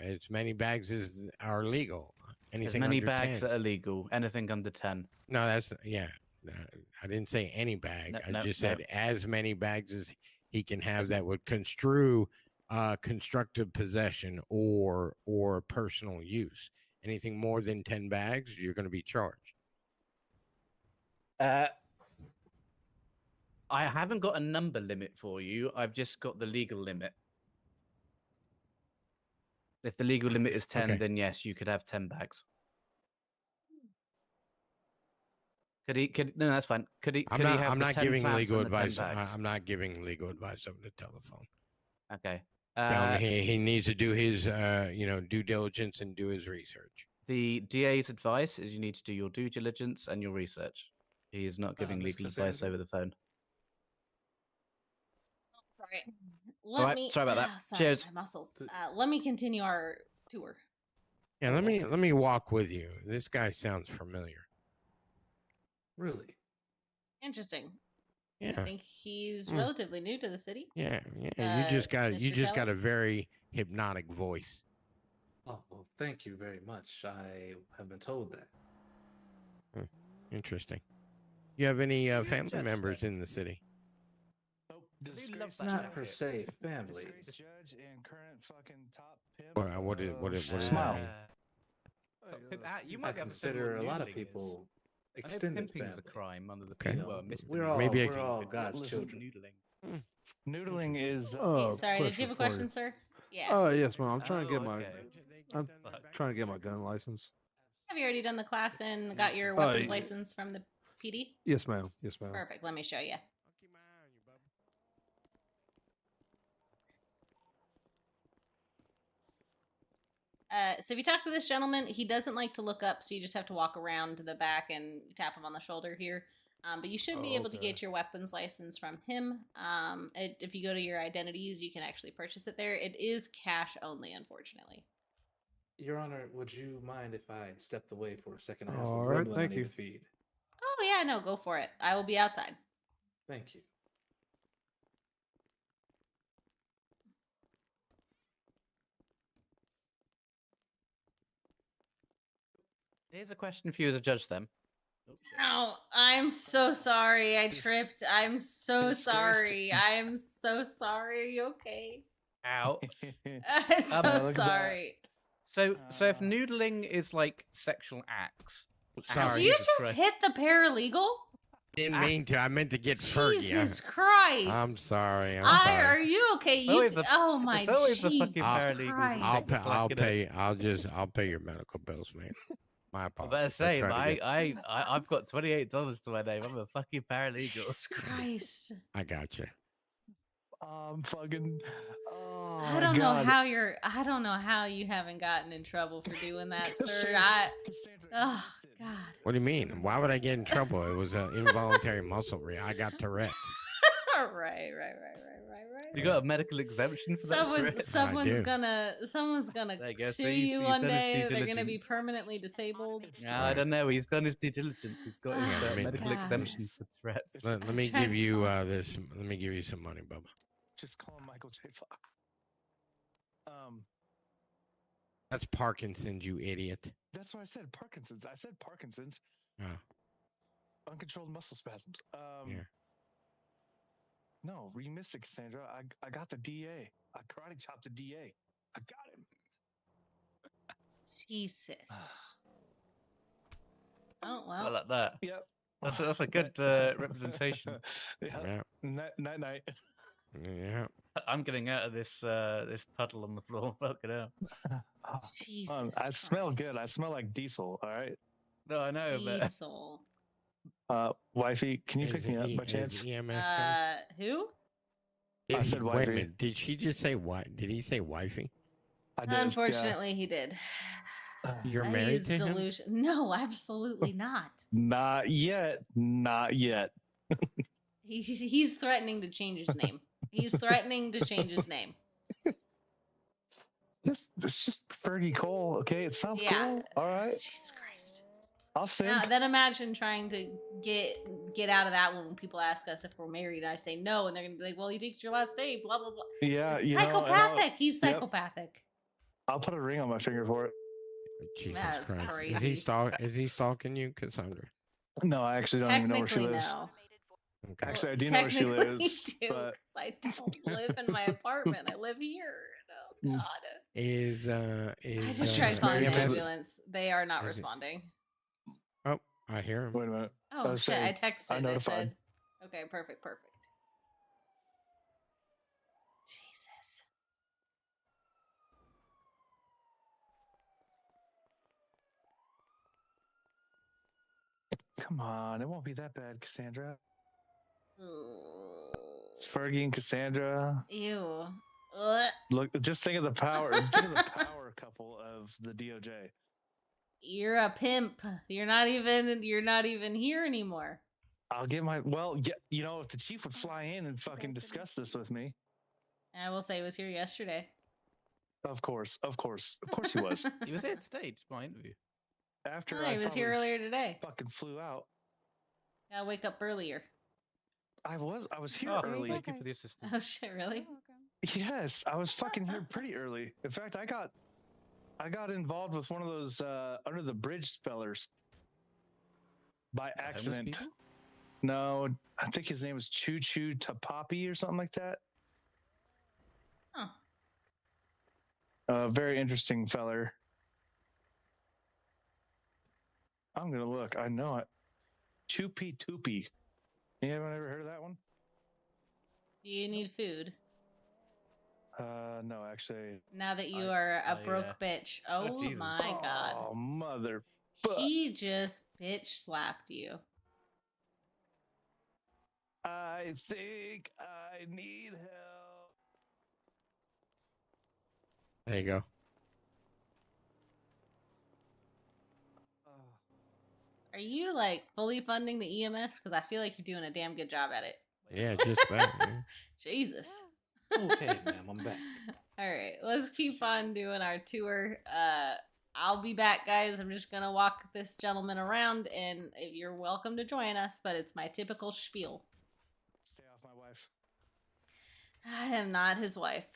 S6: As many bags as are legal. Anything
S21: as many
S6: under
S21: bags
S6: 10.
S21: that are legal. Anything under 10.
S6: No, that's I didn't say any bag. I just said as many bags as he can have that would construe constructive possession or personal use. Anything more than 10 bags, you're going to be charged.
S21: I haven't got a number limit for you. I've just got the legal limit. If the legal limit is 10, then yes, you could have 10 bags. No, that's fine.
S6: I'm not giving legal advice. I'm not giving legal advice over the telephone.
S21: Okay.
S6: He needs to do his due diligence and do his research.
S21: The DA's advice is you need to do your due diligence and your research. He is not giving legal advice over the phone.
S2: Right.
S21: Sorry about that.
S2: Sorry,
S21: Cheers.
S2: my muscles. Let me continue our tour.
S6: Yeah, let me walk with you. This guy sounds familiar.
S9: Really?
S2: Interesting. I
S6: Yeah.
S2: think he's
S6: Hmm.
S2: relatively new to the city.
S6: Yeah. You just got
S2: Mr.
S6: a very hypnotic voice.
S9: Oh, well, thank you very much. I have been told that.
S6: Interesting. You have any
S9: You're a
S6: family
S9: judge,
S6: members
S9: then?
S6: in the city?
S9: Not per se family.
S15: Judge and current fucking top pimp.
S6: What is that
S15: Smile.
S6: mean?
S21: You
S9: I
S21: might be able to tell me
S9: consider
S21: what
S9: a lot of
S21: noodling
S9: people
S21: is. I know
S9: extended
S21: pimping's
S9: family.
S21: a crime under the
S6: Okay.
S21: penal. Well,
S6: Maybe I
S9: we're
S6: can-
S9: all
S21: but
S9: God's
S21: what's
S9: children.
S21: Noodling.
S15: Noodling is.
S2: Hey, sorry, did you have a question, sir? Yeah.
S8: Oh yes, ma'am. I'm trying to get
S21: okay.
S8: I'm trying to get my gun license.
S2: Have you already done the class and got your weapons license from the PD?
S8: Yes, ma'am. Yes, ma'am.
S2: Perfect. Let me show you. So if you talk to this gentleman, he doesn't like to look up, so you just have to walk around to the back and tap him on the shoulder here. But you should be able to get your weapons license from him. If you go to your identities, you can actually purchase it there. It is cash only, unfortunately.
S9: Your Honor, would you mind if I stepped away for a second? I have
S8: All
S9: a
S8: right,
S9: gremlin I
S8: thank
S9: need
S8: you.
S9: to feed.
S2: Oh yeah, no, go for it. I will be outside.
S9: Thank you.
S21: Here's a question for you as a judge, then.
S2: Oh, I'm so sorry. I tripped. I'm so sorry. I'm so sorry. Are you okay?
S21: Ow.
S2: I'm so sorry.
S21: So if noodling is like sexual acts,
S6: Sorry.
S2: Did you just hit the paralegal?
S6: Didn't mean to. I meant to get Fergie.
S2: Jesus Christ.
S6: I'm sorry.
S2: Are you okay?
S21: It's always the-
S2: oh my
S21: it's always the
S2: Jesus
S21: fucking paralegals.
S2: Christ.
S6: I'll pay your medical bills, man. My
S21: I
S6: apologies.
S21: better say,
S6: tried to get-
S21: I've got $28 to my name. I'm a fucking paralegal.
S2: Jesus Christ.
S6: I got you.
S15: Fucking. Oh,
S2: I don't know how I don't know how you haven't gotten in trouble for doing that, sir. Oh God.
S6: What do you mean? Why would I get in trouble? It was an involuntary muscle reaction. I got Tourette's.
S2: right.
S21: You got a medical exemption for that? Tourette's?
S2: Someone's gonna
S21: There you go.
S2: sue
S21: See,
S2: you
S21: he's
S2: one
S21: done his
S2: day.
S21: due
S2: They're gonna be
S21: diligence.
S2: permanently disabled.
S21: Yeah, I don't know. He's done his due diligence. He's got his
S6: I mean-
S21: medical
S2: God.
S21: exemption for threats.
S6: Let me give you this. Let me give you some money, Bubba.
S15: Just call him Michael J. Fox.
S6: That's Parkinson's, you idiot.
S15: That's what I said. Parkinson's. I said Parkinson's.
S6: Oh,
S15: Uncontrolled muscle spasms.
S6: yeah.
S15: No, you missed it, Cassandra. I got the DA. I karate chopped the DA. I got him.
S2: Jesus. Oh
S21: I
S2: well.
S21: like that.
S15: Yep.
S21: That's a good representation.
S15: Yeah. Night night.
S6: Yeah.
S21: I'm getting out of this this puddle on the floor. Fucking hell.
S2: Jesus.
S15: I smell good. I smell like diesel. All right.
S21: No, I know, but
S2: Diesel.
S15: Wifey, can you
S6: Is
S15: pick me up by
S6: is
S15: chance?
S6: EMS coming?
S2: Who?
S6: Did
S15: I said
S6: wait a
S15: wifey.
S6: minute. Did she just say what? Did he say wifey?
S15: I did.
S2: Unfortunately, he did.
S6: You're married
S2: He's
S6: to him?
S2: delusion. No, absolutely not.
S15: Not yet. Not yet.
S2: He's threatening to change his name. He's threatening to change his name.
S15: It's just Fergie Cole. Okay, it sounds
S2: Yeah.
S15: cool. All right.
S2: Jesus Christ.
S15: I'll sing.
S2: Now, then imagine trying to get out of that when people ask us if we're married. I say no, and they're gonna be like, "Well, he takes your last name." Blah blah blah.
S15: Yeah,
S2: He's
S15: you know, and
S2: psychopathic. He's
S15: yep.
S2: psychopathic.
S15: I'll put a ring on my finger for it.
S6: Jesus
S2: That's
S6: Christ.
S2: crazy.
S6: Is he stalking you, Cassandra?
S15: No, I actually don't even know where she
S2: Technically,
S15: lives.
S2: no.
S6: Okay.
S15: Actually, I do know where she
S2: Technically,
S15: lives.
S2: do,
S15: But
S2: 'cause I don't live in my apartment. I live here. Oh God.
S6: Is
S2: I just tried calling the
S6: EMS
S2: ambulance. They are not
S6: Is it-
S2: responding.
S6: Oh, I hear him.
S15: wait a minute.
S2: Oh
S15: was
S2: shit! I
S15: saying,
S2: texted.
S15: I
S2: I
S15: notified.
S2: said, "Okay, perfect." Jesus.
S15: Come on, it won't be that bad, Cassandra. Fergie and Cassandra.
S2: Ew. Ugh.
S15: Look, just think of the power. Think of the power couple of the DOJ.
S2: You're a pimp. You're not even here anymore.
S15: I'll get my yeah. You know, if the chief would fly in and fucking discuss this with me.
S2: I will say he was here yesterday.
S15: Of course he was.
S21: he was here today, just my interview.
S15: After
S2: Oh,
S15: I
S2: he was here
S15: probably
S2: earlier today.
S15: fucking flew out.
S2: Gotta wake up earlier.
S15: I was here
S21: Oh,
S15: early.
S21: thank you for the assistance.
S2: Oh shit, really?
S15: Yes, I was fucking here pretty early. In fact, I got involved with one of those under the bridge fellers by
S21: Homeless
S15: accident.
S21: people?
S15: No, I think his name was Choo Choo Tapapi or something like that.
S2: Oh.
S15: Very interesting feller. I'm gonna look. I know it. Toopy Toopy. Anyone ever heard of that one?
S2: Do you need food?
S15: No, actually.
S2: Now that you are a broke bitch. Oh,
S21: Jesus.
S2: my god.
S15: Oh, mother.
S2: He just bitch slapped you.
S15: I think I need help.
S6: There you go.
S2: Are you like fully funding the EMS? Because I feel like you're doing a damn good job at it.
S6: Yeah, just about. Yeah.
S2: Jesus.
S9: Okay, ma'am, I'm back.
S2: All right, let's keep on doing our tour. I'll be back, guys. I'm just gonna walk this gentleman around, and you're welcome to join us. But it's my typical spiel.
S15: Stay off my wife.
S2: I am not his wife.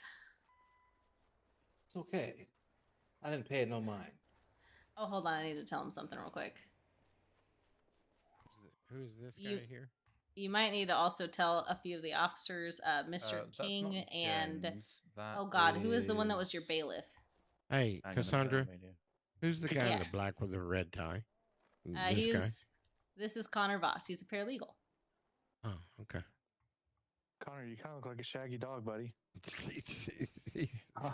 S9: It's okay. I didn't pay it no mind.
S2: Oh, hold on. I need to tell him something real quick.
S6: Who's this guy here?
S2: You might need to also tell a few of the officers, Mr. King and oh god, who is the one that was your bailiff?
S6: Hey, Cassandra. Who's the guy in the black with the red tie? This guy.
S2: This is Connor Voss. He's a paralegal.
S6: Oh, okay.
S15: Connor, you kind of look like a shaggy dog, buddy.
S6: Jesus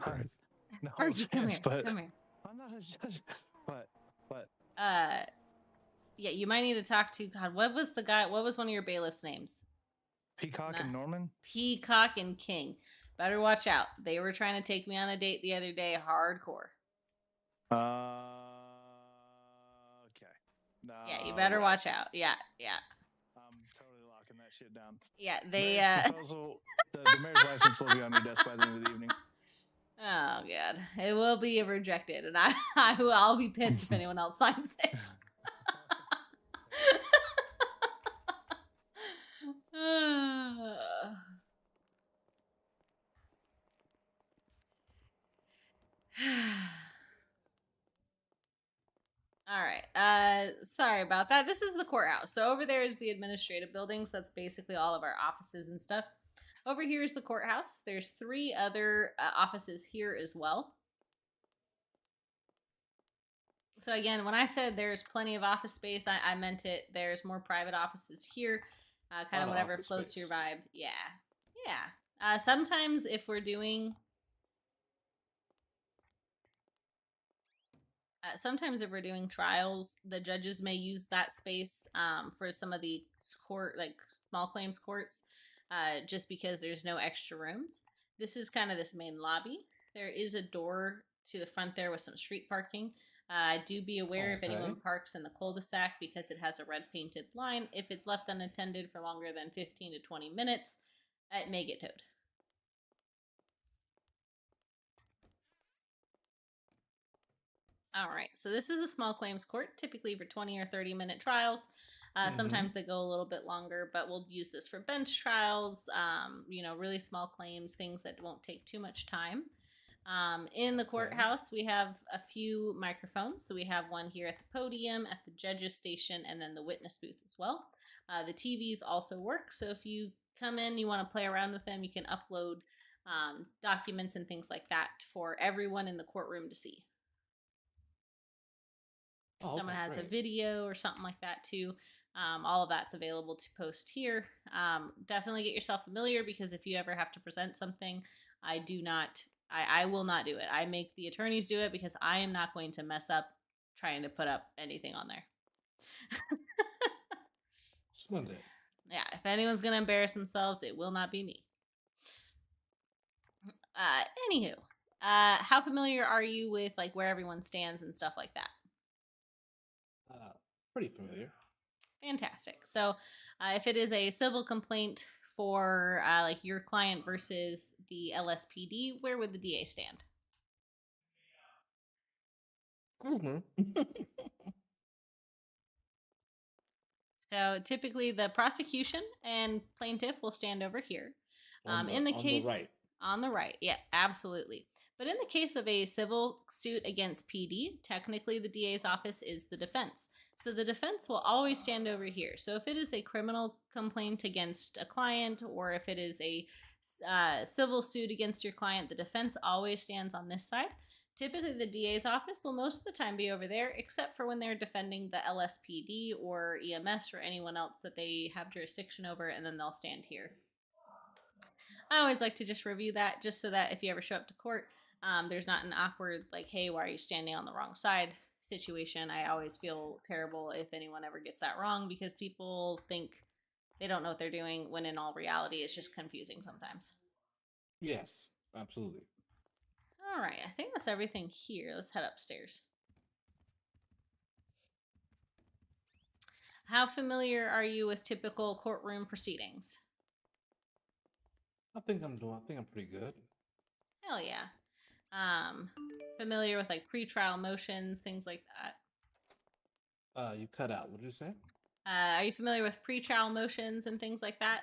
S6: Christ.
S15: No
S2: Fergie,
S15: offense,
S2: come here.
S15: but
S2: Come here.
S15: I'm not a judge. But.
S2: Yeah, you might need to talk to God. What was one of your bailiffs' names?
S15: Peacock and Norman?
S2: Peacock and King. Better watch out. They were trying to take me on a date the other day, hardcore.
S15: Okay. No.
S2: Yeah, you better watch out. Yeah.
S15: I'm totally locking that shit down.
S2: Yeah, they
S15: Marriage proposal, the marriage license will be on your desk by the end of the evening.
S2: Oh god, it will be rejected, and I'll be pissed if anyone else signs it. All right. Sorry about that. This is the courthouse. So over there is the administrative building. So that's basically all of our offices and stuff. Over here is the courthouse. There's 3 other offices here as well. So again, when I said there's plenty of office space, I meant it. There's more private offices here. Kind of whatever floats your vibe. Yeah. Sometimes if we're doing... sometimes if we're doing trials, the judges may use that space for some of the small claims courts, just because there's no extra rooms. This is kind of this main lobby. There is a door to the front there with some street parking. Do be aware if anyone parks in the cul-de-sac because it has a red painted line. If it's left unattended for longer than 15 to 20 minutes, it may get towed. All right, so this is a small claims court, typically for 20 or 30-minute trials. Sometimes they go a little bit longer, but we'll use this for bench trials, really small claims, things that won't take too much time. In the courthouse, we have a few microphones. So we have one here at the podium, at the judge's station, and then the witness booth as well. The TVs also work, so if you come in, you want to play around with them, you can upload documents and things like that for everyone in the courtroom to see. If someone has a video or something like that too, all of that's available to post here. Definitely get yourself familiar, because if you ever have to present something, I will not do it. I make the attorneys do it because I am not going to mess up trying to put up anything on there.
S9: Splendid.
S2: Yeah, if anyone's going to embarrass themselves, it will not be me. Anywho, how familiar are you with where everyone stands and stuff like that?
S9: Pretty familiar.
S2: Fantastic. So if it is a civil complaint for your client versus the LSPD, where would the DA stand? So typically, the prosecution and plaintiff will stand over here. In the
S9: on
S2: case
S9: the right.
S2: on the right, yeah, absolutely. But in the case of a civil suit against PD, technically the DA's office is the defense. So the defense will always stand over here. So if it is a criminal complaint against a client, or if it is a civil suit against your client, the defense always stands on this side. Typically, the DA's office will most of the time be over there, except for when they're defending the LSPD or EMS or anyone else that they have jurisdiction over, and then they'll stand here. I always like to just review that, just so that if you ever show up to court, there's not an awkward, like, hey, why are you standing on the wrong side situation. I always feel terrible if anyone ever gets that wrong, because people think they don't know what they're doing, when in all reality, it's just confusing sometimes.
S9: Yes, absolutely.
S2: All right, I think that's everything here. Let's head upstairs. How familiar are you with typical courtroom proceedings?
S9: I think I'm pretty good.
S2: Hell yeah. Familiar with like pretrial motions, things like that?
S9: You cut out. What did you say?
S2: Are you familiar with pretrial motions and things like that?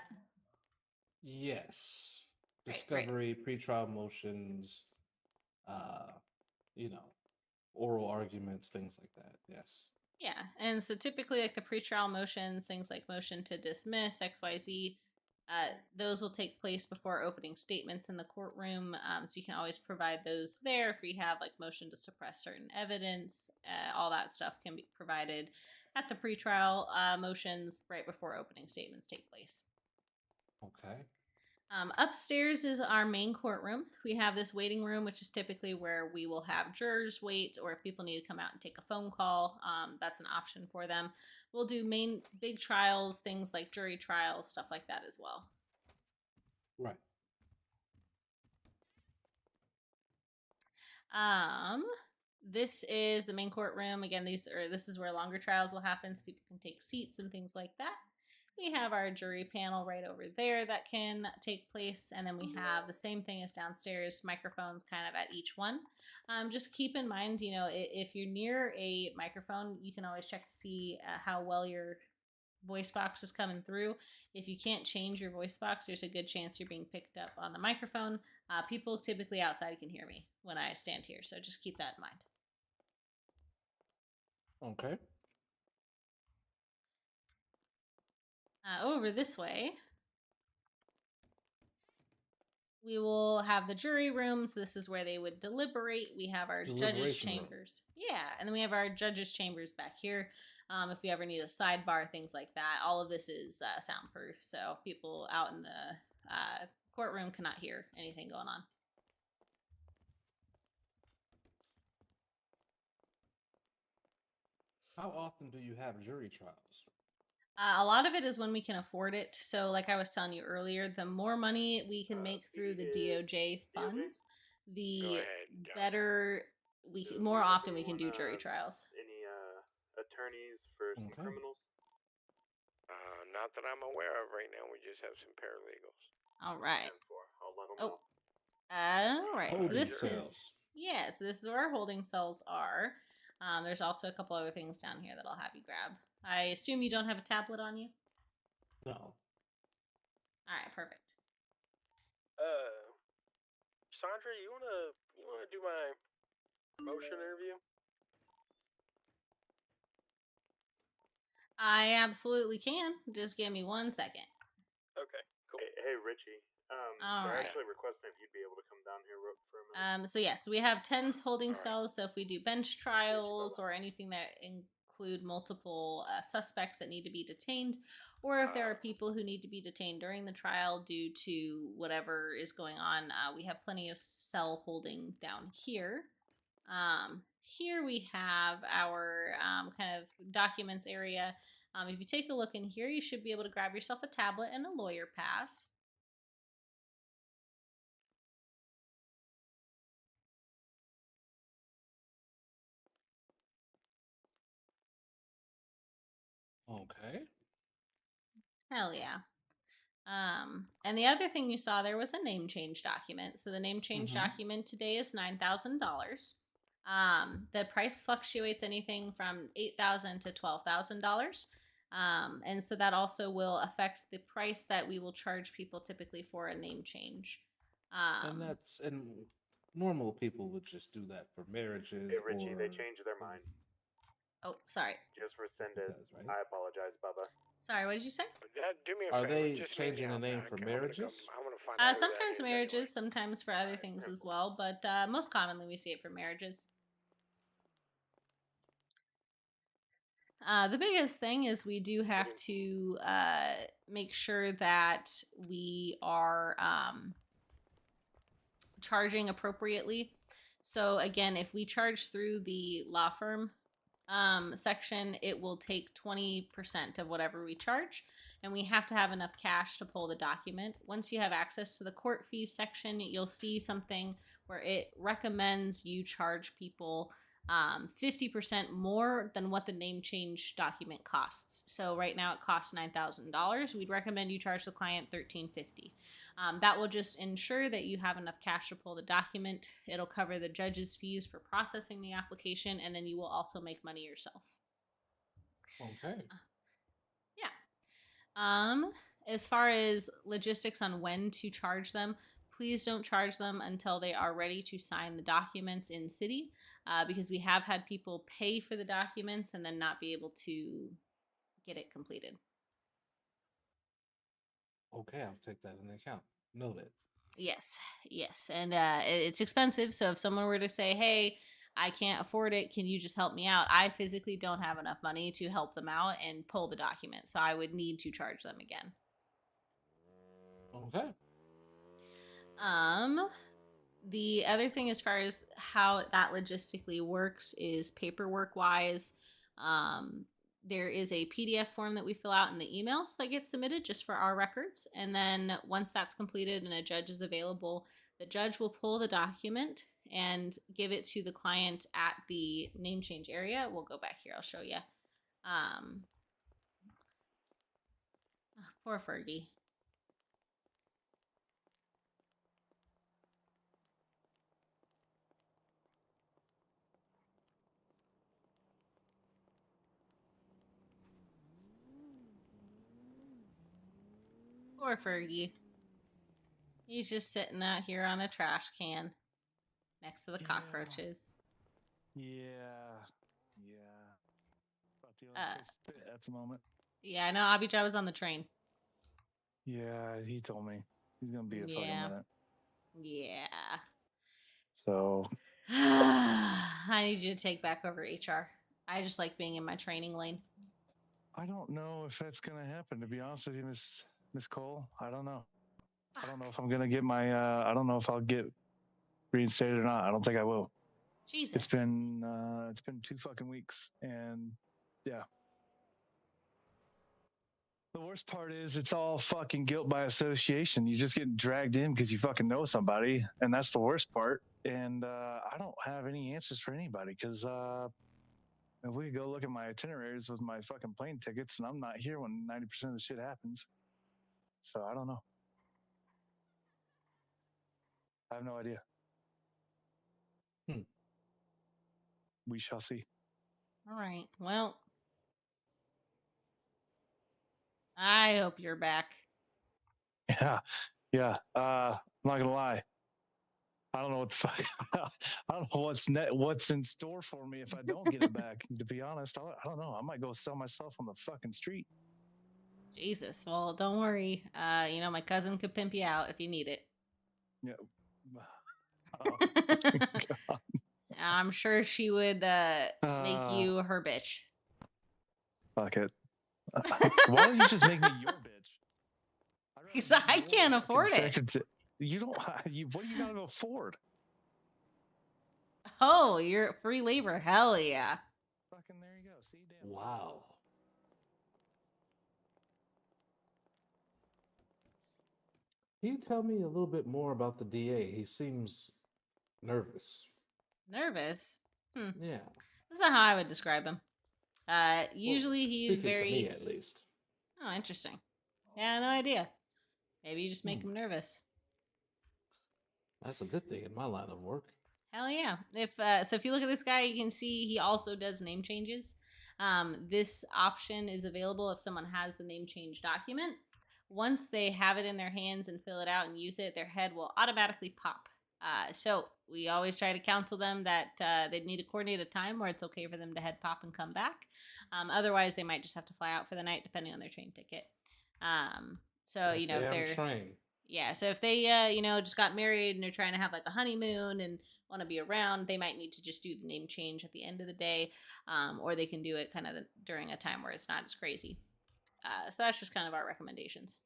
S9: Yes.
S2: Right,
S9: Discovery, pretrial motions, oral arguments, things like that. Yes.
S2: Yeah, and so typically, like the pretrial motions, things like motion to dismiss, XYZ, those will take place before opening statements in the courtroom. So you can always provide those there. If you have like motion to suppress certain evidence, all that stuff can be provided at the pretrial motions right before opening statements take place.
S9: Okay.
S2: Upstairs is our main courtroom. We have this waiting room, which is typically where we will have jurors wait, or if people need to come out and take a phone call, that's an option for them. We'll do big trials, things like jury trials, stuff like that as well.
S9: Right.
S2: This is the main courtroom. Again, this is where longer trials will happen, so people can take seats and things like that. We have our jury panel right over there that can take place, and then we have the same thing as downstairs, microphones kind of at each one. Just keep in mind, if you're near a microphone, you can always check to see how well your voice box is coming through. If you can't change your voice box, there's a good chance you're being picked up on the microphone. People typically outside can hear me when I stand here, so just keep that in mind.
S9: Okay.
S2: Over this way, we will have the jury rooms. This is where they would deliberate. We have our judges' chambers. Yeah, and then we have our judges' chambers back here. If you ever need a sidebar, things like that. All of this is soundproof, so people out in the courtroom cannot hear anything going on.
S9: How often do you have jury trials?
S2: A lot of it is when we can afford it. So like I was telling you earlier, the more money we can make through the DOJ funds, the better more often we can do jury trials.
S19: Any attorneys for some criminals?
S10: Not that I'm aware of right now. We just have some paralegals.
S2: All right.
S19: I'll let them know.
S2: All right. So
S9: Holding
S2: this
S9: cells.
S2: so this is where our holding cells are. There's also a couple other things down here that I'll have you grab. I assume you don't have a tablet on you?
S9: No.
S2: All right, perfect.
S19: Cassandra, you wanna do my motion interview?
S2: I absolutely can. Just give me 1 second.
S19: Okay, cool. Hey, Richie.
S2: All
S19: they're
S2: right.
S19: actually requesting if you'd be able to come down here for a minute.
S2: So yes, we have 10 holding cells. So if we do bench trials or anything that include multiple suspects that need to be detained, or if there are people who need to be detained during the trial due to whatever is going on, we have plenty of cell holding down here. Here we have our kind of documents area. If you take a look in here, you should be able to grab yourself a tablet and a lawyer pass.
S9: Okay.
S2: Hell yeah. And the other thing you saw there was a name change document. So the name change document today is $9,000. The price fluctuates anything from $8,000 to $12,000. And so that also will affect the price that we will charge people typically for a name change.
S9: And normal people would just do that for marriages.
S7: Hey, Richie,
S9: or...
S7: they changed their mind.
S2: Oh, sorry.
S7: Just rescinded.
S9: Right?
S7: I apologize, Bubba.
S2: Sorry, what did you say?
S10: Do me a
S9: Are
S10: favor.
S9: they
S10: Just
S9: changing the name for marriages?
S10: I want to find out.
S2: Sometimes marriages, sometimes for other things as well, but most commonly we see it for marriages. The biggest thing is we do have to make sure that we are charging appropriately. So again, if we charge through the law firm section, it will take 20% of whatever we charge, and we have to have enough cash to pull the document. Once you have access to the court fees section, you'll see something where it recommends you charge people 50% more than what the name change document costs. So right now it costs $9,000. We'd recommend you charge the client $1,350. That will just ensure that you have enough cash to pull the document. It'll cover the judge's fees for processing the application, and then you will also make money yourself.
S9: Okay.
S2: As far as logistics on when to charge them, please don't charge them until they are ready to sign the documents in city, because we have had people pay for the documents and then not be able to get it completed.
S9: Okay, I'll take that into account. Noted.
S2: Yes, and it's expensive. So if someone were to say, "Hey, I can't afford it. Can you just help me out?" I physically don't have enough money to help them out and pull the document, so I would need to charge them again.
S9: Okay.
S2: The other thing as far as how that logistically works is paperwork wise. There is a PDF form that we fill out in the emails that gets submitted just for our records. And then once that's completed and a judge is available, the judge will pull the document and give it to the client at the name change area. We'll go back here. I'll show you. Poor Fergie. Poor Fergie. He's just sitting out here on a trash can next to the cockroaches.
S15: Yeah. About the only place to fit at the moment.
S2: Yeah, I know Abijah was on the train.
S15: Yeah, he told me. He's going to be a fucking minute.
S2: Yeah.
S15: So.
S2: I need you to take back over HR. I just like being in my training lane.
S15: I don't know if that's going to happen, to be honest with you, Miss Cole. I don't know. I don't know if I'm going to get my, I don't know if I'll get reinstated or not. I don't think I will.
S2: Jesus.
S15: It's been 2 fucking weeks, and yeah. The worst part is it's all fucking guilt by association. You just get dragged in because you fucking know somebody, and that's the worst part. And I don't have any answers for anybody because if we go look at my itineraries with my fucking plane tickets, and I'm not here when 90% of the shit happens. So I don't know. I have no idea. We shall see.
S2: All right. Well, I hope you're back.
S15: Yeah. I'm not gonna lie. I don't know what the fuck. I don't know what's in store for me if I don't get it back. To be honest, I don't know. I might go sell myself on the fucking street.
S2: Jesus. Well, don't worry. My cousin could pimp you out if you need it.
S15: Yeah.
S2: Oh, I'm sure she would make you her bitch.
S15: Fuck it. Why don't you just make me your bitch?
S2: Because I can't afford it.
S15: You don't. What do you gotta afford?
S2: Oh, you're free labor. Hell yeah.
S15: Fucking there you go. See, damn.
S9: Wow. Can you tell me a little bit more about the DA? He seems nervous.
S2: Nervous?
S9: Yeah.
S2: That's not how I would describe him. Usually he's
S9: speaking
S2: very.
S9: To me, at least.
S2: Oh, interesting. Yeah, no idea. Maybe you just make him nervous.
S9: That's a good thing in my line of work.
S2: Hell yeah. If you look at this guy, you can see he also does name changes. This option is available if someone has the name change document. Once they have it in their hands and fill it out and use it, their head will automatically pop. So we always try to counsel them that they need to coordinate a time where it's okay for them to head pop and come back. Otherwise, they might just have to fly out for the night, depending on their train ticket. So you know, if they're
S9: train.
S2: yeah, so if they just got married and they're trying to have like a honeymoon and want to be around, they might need to just do the name change at the end of the day, or they can do it kind of during a time where it's not as crazy. So that's just kind of our recommendations.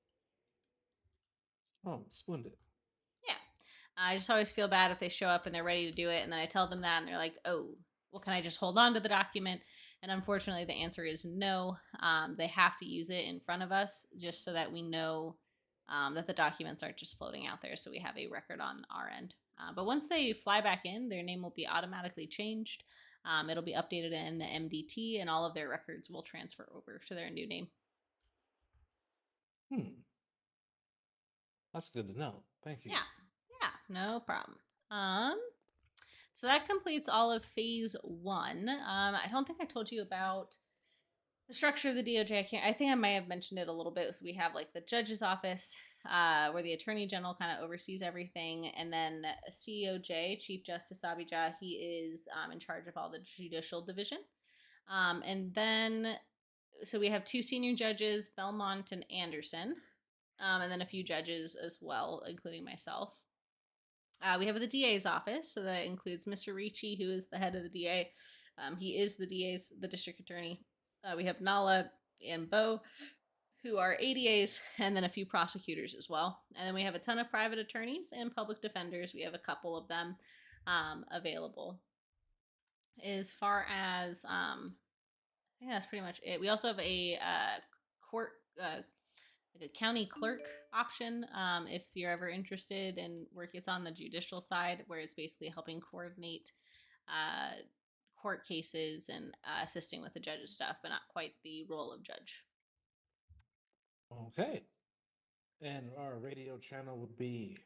S9: Oh, splendid.
S2: Yeah. I just always feel bad if they show up and they're ready to do it, and then I tell them that, and they're like, oh, well, can I just hold on to the document? And unfortunately, the answer is no. They have to use it in front of us just so that we know that the documents aren't just floating out there, so we have a record on our end. But once they fly back in, their name will be automatically changed. It'll be updated in the MDT, and all of their records will transfer over to their new name.
S9: That's good to know. Thank you.
S2: Yeah, no problem. So that completes all of phase 1. I don't think I told you about the structure of the DOJ. I think I might have mentioned it a little bit. So we have like the judge's office, where the attorney general kind of oversees everything, and then COJ, Chief Justice Abijah, he is in charge of all the judicial division. And then, so we have 2 senior judges, Belmont and Anderson, and then a few judges as well, including myself. We have the DA's office, so that includes Mr. Ricci, who is the head of the DA. He is the district attorney. We have Nala and Bo, who are ADAs, and then a few prosecutors as well. And then we have a ton of private attorneys and public defenders. We have a couple of them available. As far as, I think that's pretty much it. We also have a court, like a county clerk option, if you're ever interested in work. It's on the judicial side, where it's basically helping coordinate court cases and assisting with the judge's stuff, but not quite the role of judge.
S9: Okay. And our radio channel would be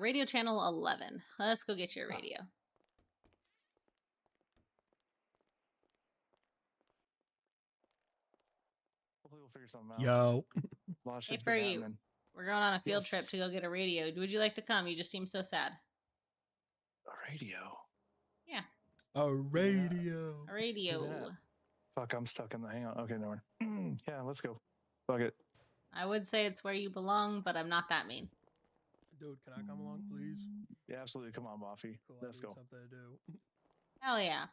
S2: Radio channel 11. Let's go get your radio.
S15: Hopefully we'll figure something out.
S22: Yo.
S15: A lot of
S2: Hey,
S15: shit's been
S2: Fergie,
S15: happening.
S2: we're going on a field trip
S15: Yes.
S2: to go get a radio. Would you like to come? You just seem so sad.
S15: A radio.
S2: Yeah,
S22: A radio.
S2: a radio.
S15: that. Fuck, I'm stuck in the. Hang on. Okay, no one. Yeah, let's go. Fuck it.
S2: I would say it's where you belong, but I'm not that mean.
S22: Dude, can I come along, please?
S15: Yeah, absolutely. Come on, Buffy.
S22: Cool,
S15: Let's
S22: I
S15: go.
S22: need something to do.
S2: Hell yeah.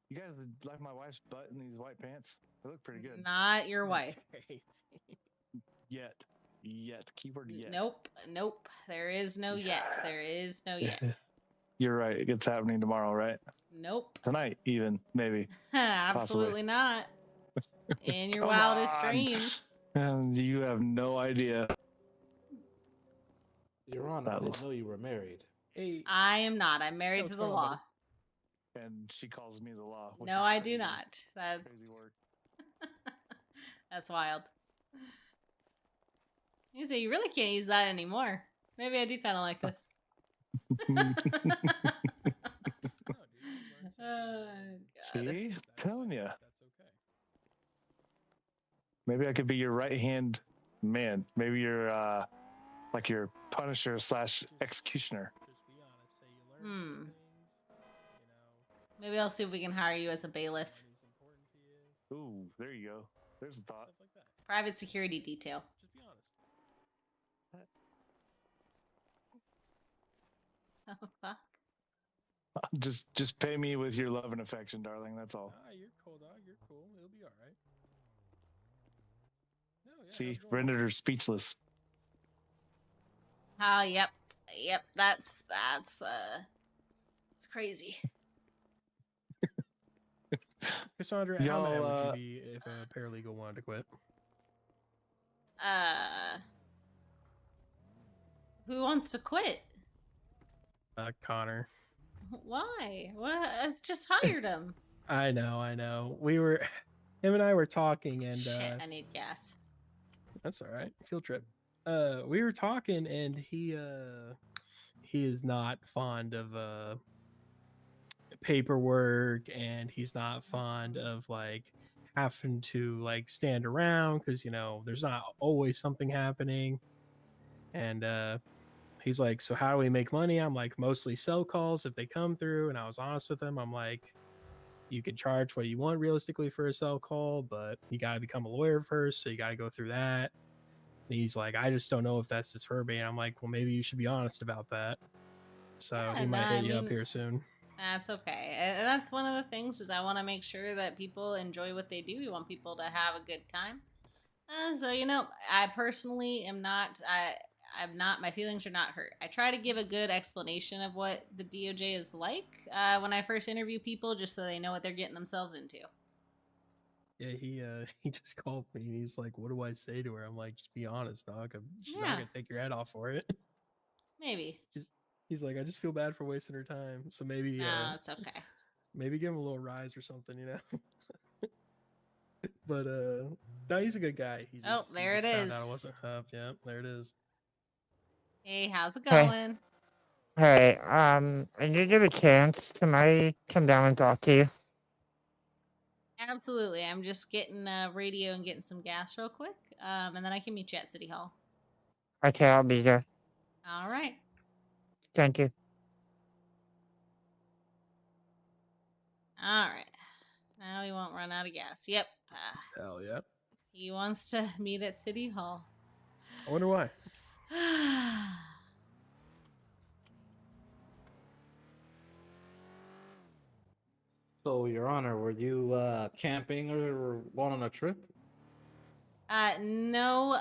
S15: You guys like my wife's butt in these white pants? They look pretty good.
S2: Not your wife.
S15: Yet. Keyword yet.
S2: Nope. There is no yet. There is no yet.
S15: You're right. It's happening tomorrow, right?
S2: Nope.
S15: Tonight, even, maybe.
S2: Absolutely not. In your
S15: Come
S2: wildest
S15: on.
S2: dreams.
S15: And you have no idea.
S9: Your Honor, I didn't know you were married.
S22: Hey.
S2: I am not. I'm married
S22: what's
S2: to the
S22: going on,
S2: law.
S15: And she calls me the law. Which
S2: No,
S15: is
S2: I
S15: crazy.
S2: do not. That's
S15: Crazy word.
S2: that's wild. You say you really can't use that anymore. Maybe I do kind of like this.
S15: See? Telling you. Maybe I could be your right hand man. Maybe you're like your punisher / executioner.
S2: Maybe I'll see if we can hire you as a bailiff.
S15: Ooh, there you go. There's a thought.
S2: Private security detail.
S22: Just be honest.
S2: Oh, fuck.
S15: Just pay me with your love and affection, darling. That's all.
S22: You're cool, dog. You're cool. It'll be all right. No, yeah,
S15: See, rendered her speechless.
S2: Oh, yep. That's it's crazy.
S22: Cassandra, how
S15: Y'all,
S22: mad would you be if a paralegal wanted to quit?
S2: Who wants to quit?
S22: Connor.
S2: Why? What? I just hired him.
S22: I know. Him and I were talking, and
S2: Shit, I need gas.
S22: that's all right. Field trip. We were talking, and he is not fond of paperwork, and he's not fond of like having to like stand around because there's not always something happening. And he's like, so how do we make money? I'm like, mostly cell calls if they come through. And I was honest with him. I'm like, you can charge what you want realistically for a cell call, but you got to become a lawyer first, so you got to go through that. And he's like, I just don't know if that's his for me. And I'm like, well, maybe you should be honest about that. So he might hit you up here soon.
S2: That's okay. And that's one of the things is I want to make sure that people enjoy what they do. We want people to have a good time. So I personally am not. I'm not. My feelings are not hurt. I try to give a good explanation of what the DOJ is like when I first interview people, just so they know what they're getting themselves into.
S22: Yeah, he just called me and he's like, "What do I say to her?" I'm like, "Just be honest, dog. She's not gonna take your head off for it."
S2: Maybe.
S22: He's like, "I just feel bad for wasting her time, so maybe
S2: No, it's okay.
S22: Maybe give him a little rise or something, But no, he's a good guy. He just
S2: there
S22: he just
S2: it
S22: found
S2: is.
S22: out I wasn't up. Yeah, there it is.
S2: Hey, how's it
S1: Hey.
S2: going?
S1: Hey, and you give a chance, can I come down and talk to you?
S2: Absolutely. I'm just getting radio and getting some gas real quick, and then I can meet you at City Hall.
S1: Okay, I'll be there.
S2: All right.
S1: Thank you.
S2: All right. Now we won't run out of gas. Yep.
S22: Hell yeah.
S2: He wants to meet at City Hall.
S22: I wonder why.
S9: So, Your Honor, were you camping or going on a trip?
S2: No,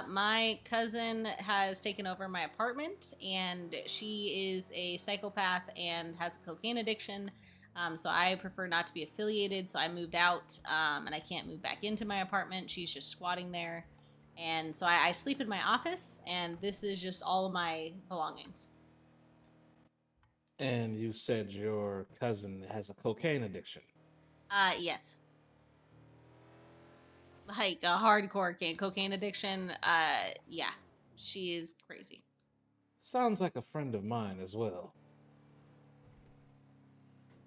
S2: my cousin has taken over my apartment, and she is a psychopath and has a cocaine addiction. So I prefer not to be affiliated. So I moved out, and I can't move back into my apartment. She's just squatting there, and so I sleep in my office, and this is just all of my belongings.
S9: And you said your cousin has a cocaine addiction.
S2: Yes. Like a hardcore cocaine addiction. Yeah, she is crazy.
S9: Sounds like a friend of mine as well.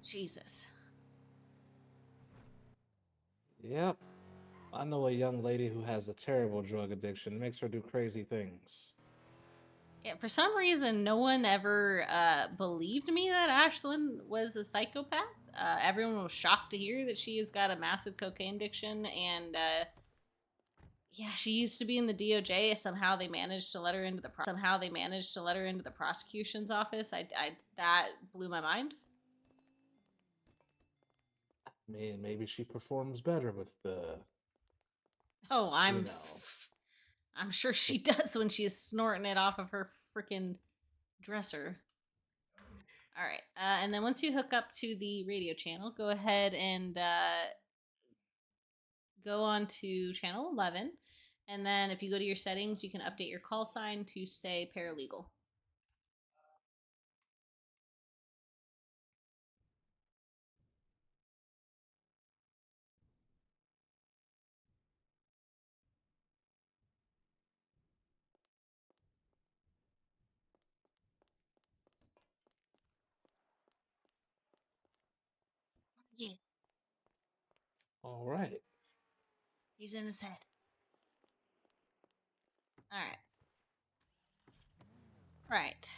S2: Jesus.
S9: Yep. I know a young lady who has a terrible drug addiction. It makes her do crazy things.
S2: Yeah, for some reason, no one ever believed me that Ashlyn was a psychopath. Everyone was shocked to hear that she has got a massive cocaine addiction, and yeah, she used to be in the DOJ. Somehow they managed to let her into the prosecution's office. That blew my mind.
S9: I mean, maybe she performs better with the.
S2: Oh, I'm sure she does when she's snorting it off of her freaking dresser. All right, and then once you hook up to the radio channel, go ahead and go on to channel 11, and then if you go to your settings, you can update your call sign to say paralegal. Yeah,
S9: All right.
S2: he's in his head. All right. Right.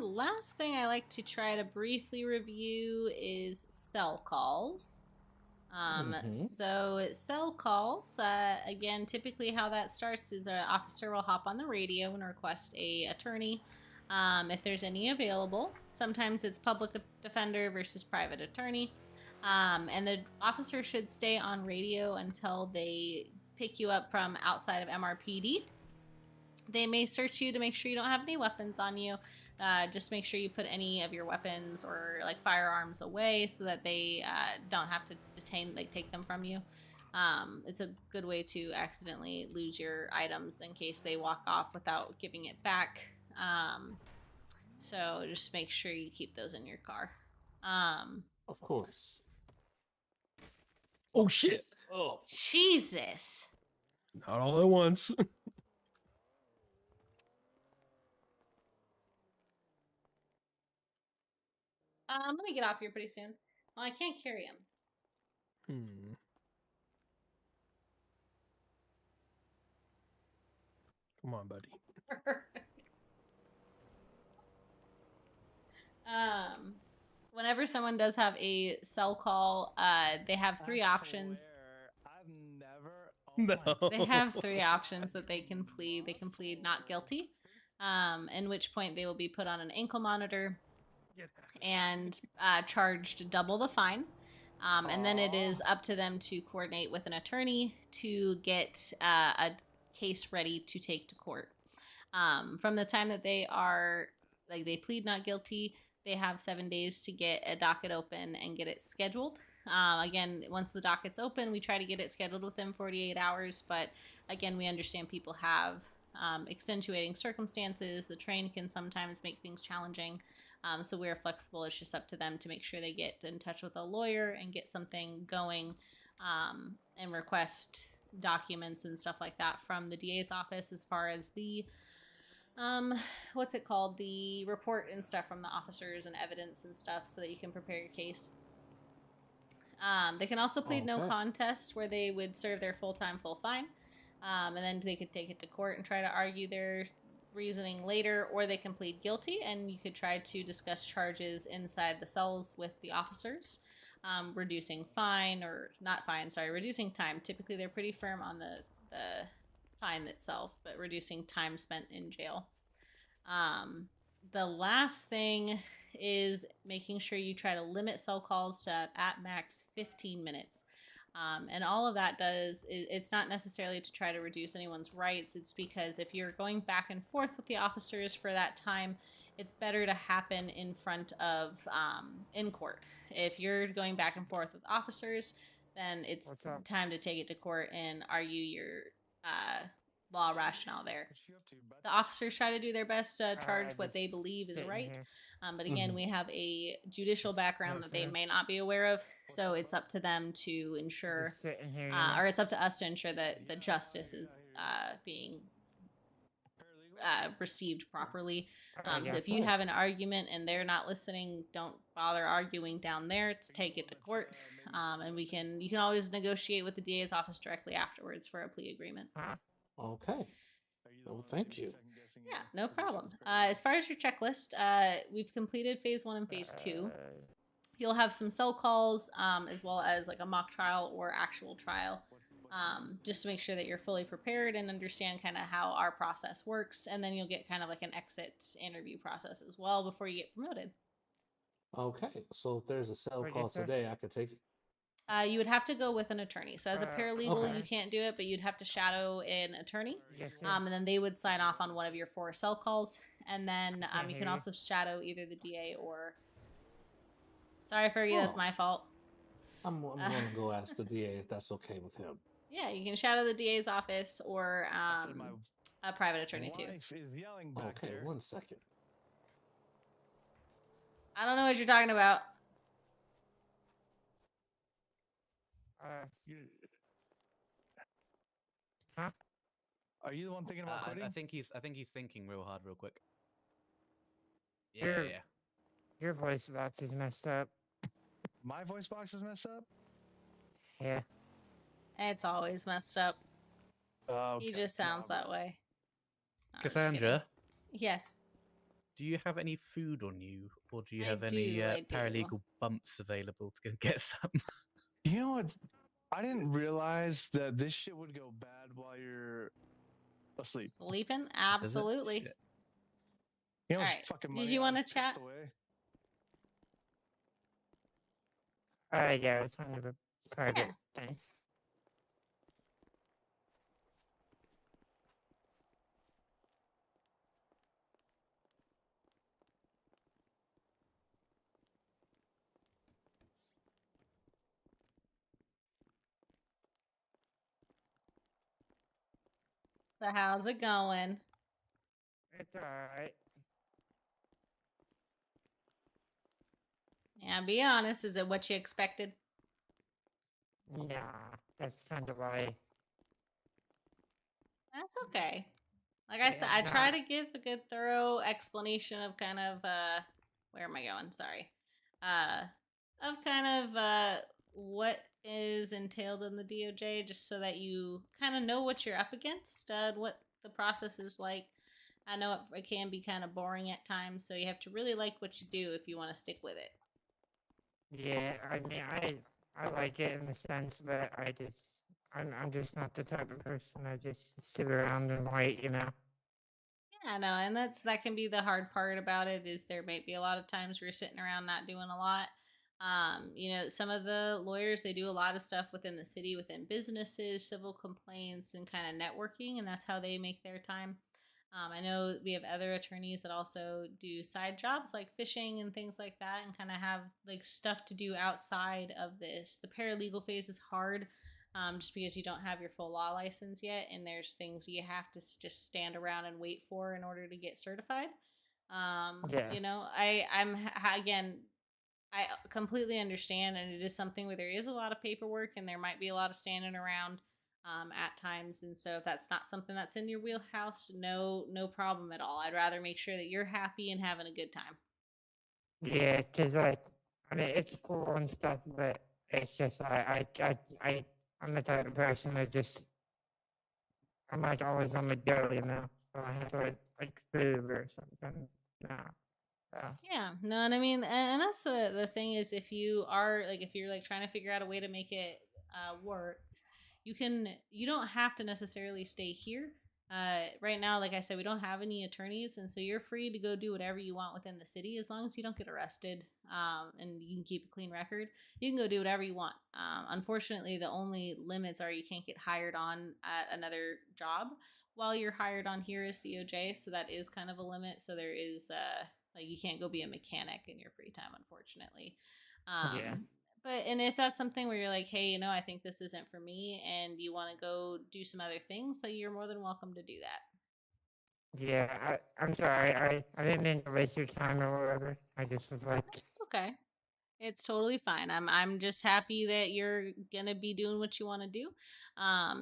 S2: Last thing I like to try to briefly review is cell calls. So cell calls, again, typically how that starts is an officer will hop on the radio and request a attorney if there's any available. Sometimes it's public defender versus private attorney. And the officer should stay on radio until they pick you up from outside of MRPD. They may search you to make sure you don't have any weapons on you. Just make sure you put any of your weapons or like firearms away so that they don't have to take them from you. It's a good way to accidentally lose your items in case they walk off without giving it back. So just make sure you keep those in your car.
S9: Of course.
S22: Oh shit!
S9: Oh,
S2: Jesus!
S22: Not all at once.
S2: I'm gonna get off here pretty soon. Well, I can't carry him.
S22: Come on, buddy.
S2: Whenever someone does have a cell call, they have three options.
S22: No.
S2: They have three options that they can plead. They can plead not guilty, in which point they will be put on an ankle monitor and charged double the fine. And then it is up to them to coordinate with an attorney to get a case ready to take to court. From the time that they are, like, they plead not guilty, they have 7 days to get a docket open and get it scheduled. Again, once the docket's open, we try to get it scheduled within 48 hours. But again, we understand people have extenuating circumstances. The train can sometimes make things challenging. So we're flexible. It's just up to them to make sure they get in touch with a lawyer and get something going, and request documents and stuff like that from the DA's office as far as the what's it called, the report and stuff from the officers and evidence and stuff, so that you can prepare your case. They can also plead no contest, where they would serve their full fine, and then they could take it to court and try to argue their reasoning later, or they can plead guilty and you could try to discuss charges inside the cells with the officers, reducing reducing time. Typically they're pretty firm on the fine itself, but reducing time spent in jail. The last thing is making sure you try to limit cell calls to at max 15 minutes. And all of that does, it's not necessarily to try to reduce anyone's rights. It's because if you're going back and forth with the officers for that time, it's better to happen in front of, in court. If you're going back and forth with officers, then it's time to take it to court and argue your law rationale there. The officers try to do their best to charge what they believe is right. But again, we have a judicial background that they may not be aware of, so it's up to them to ensure, or it's up to us to ensure that the justice is being received properly. So if you have an argument and they're not listening, don't bother arguing down there. To take it to court, and you can always negotiate with the DA's office directly afterwards for a plea agreement.
S9: Okay. Well, thank you.
S2: Yeah, no problem. As far as your checklist, we've completed phase 1 and phase 2. You'll have some cell calls, as well as like a mock trial or actual trial, just to make sure that you're fully prepared and understand kind of how our process works. And then you'll get kind of like an exit interview process as well before you get promoted.
S9: Okay, so if there's a cell call today, I could take it.
S2: You would have to go with an attorney. So as a paralegal, you can't do it, but you'd have to shadow an attorney. And then they would sign off on one of your 4 cell calls. And then you can also shadow either the DA or... Sorry, Fergie, that's my fault.
S9: I'm going to go ask the DA if that's okay with him.
S2: Yeah, you can shadow the DA's office or a private attorney too.
S9: Okay, 1 second.
S2: I don't know what you're talking about.
S8: Huh? Are you the one thinking about quitting?
S21: I think he's thinking real hard, real quick.
S1: Your-
S21: Yeah.
S1: Your voice box is messed up.
S8: My voice box is messed up?
S1: Yeah.
S2: It's always messed up. He just sounds that way. No, I'm just kidding.
S21: Cassandra,
S2: Yes.
S21: do you have any food on you, or do you
S2: I
S21: have any
S2: do, I do.
S21: paralegal bumps available to go get some?
S8: You know what? I didn't realize that this shit would go bad while you're asleep.
S2: Sleeping? Absolutely.
S21: Shit.
S8: You know how
S2: All
S8: much
S2: right.
S8: fucking
S2: Did
S8: money
S2: you
S8: I
S2: want to
S8: pissed
S2: chat?
S8: away?
S1: Yeah, it's one of the private thing.
S2: So how's it going?
S1: It's alright.
S2: Yeah, be honest. Is it what you expected?
S1: Nah, that's kind of why.
S2: That's okay. Like I said, I try to give a good thorough explanation of kind of where am I going? Sorry. uh, of kind of what is entailed in the DOJ, just so that you kind of know what you're up against, what the process is like. I know it can be kind of boring at times, so you have to really like what you do if you want to stick with it.
S1: Yeah, I mean, I like it in the sense that I'm just not the type of person I just sit around and wait, you know.
S2: Yeah, no, and that can be the hard part about it is there might be a lot of times where you're sitting around not doing a lot. Some of the lawyers they do a lot of stuff within the city, within businesses, civil complaints, and kind of networking, and that's how they make their time. I know we have other attorneys that also do side jobs like fishing and things like that, and kind of have like stuff to do outside of this. The paralegal phase is hard, just because you don't have your full law license yet, and there's things you have to just stand around and wait for in order to get certified.
S1: Yeah.
S2: Again, I completely understand, and it is something where there is a lot of paperwork, and there might be a lot of standing around at times. And so, if that's not something that's in your wheelhouse, no problem at all. I'd rather make sure that you're happy and having a good time.
S1: Yeah, 'cause like, I mean, it's cool and stuff, but it's just I'm the type of person that just I'm like always on the go, you know. So I have to like food or something. No. So
S2: Yeah, no, and I mean, and that's the thing is if you're like trying to figure out a way to make it work, you don't have to necessarily stay here. Right now, like I said, we don't have any attorneys, and so you're free to go do whatever you want within the city as long as you don't get arrested, and you can keep a clean record. You can go do whatever you want. Unfortunately, the only limits are you can't get hired on at another job while you're hired on here as DOJ, so that is kind of a limit. So there is like you can't go be a mechanic in your free time, unfortunately.
S1: yeah.
S2: But and if that's something where you're like, hey, I think this isn't for me, and you want to go do some other things, so you're more than welcome to do that.
S1: Yeah, I'm sorry. I didn't mean to waste your time or whatever. I just was like,
S2: It's okay. It's totally fine. I'm just happy that you're gonna be doing what you want to do.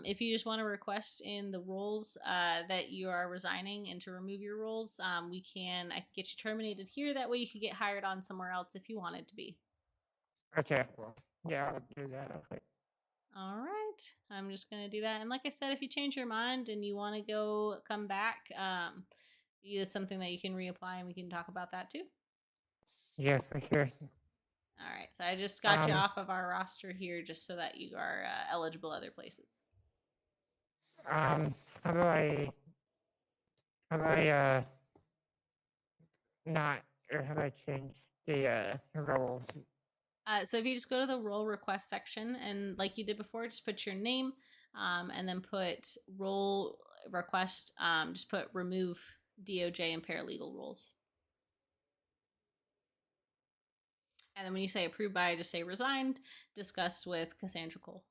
S2: If you just want to request in the roles that you are resigning and to remove your roles, I can get you terminated here. That way you could get hired on somewhere else if you wanted to be.
S1: okay, well, yeah, I'll do that. Okay.
S2: All right. I'm just going to do that. And like I said, if you change your mind and you want to come back, it's something that you can reapply and we can talk about that too.
S1: Yeah, for sure.
S2: All right. So I just got you off of our roster here just so that you are eligible other places.
S1: How do I not, or how do I change the roles?
S2: So if you just go to the role request section and like you did before, just put your name and then put role request, just put remove DOJ and paralegal roles. And then when you say approved by, just say resigned, discussed with Cassandra Cole.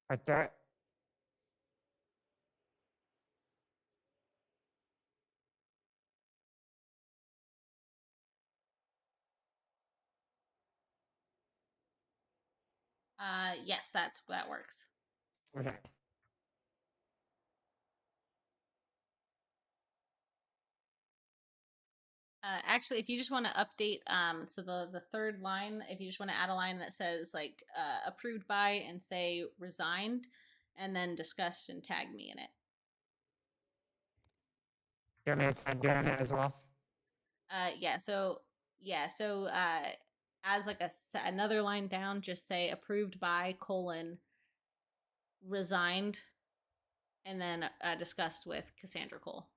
S1: Like that?
S2: Yes, that works.
S1: Okay.
S2: Actually, if you just want to update, so the third line, if you just want to add a line that says like approved by and say resigned, and then discussed and tag me in it.
S1: You want me to start doing it as well?
S2: So as like another line down, just say approved by colon resigned, and then discussed with Cassandra Cole.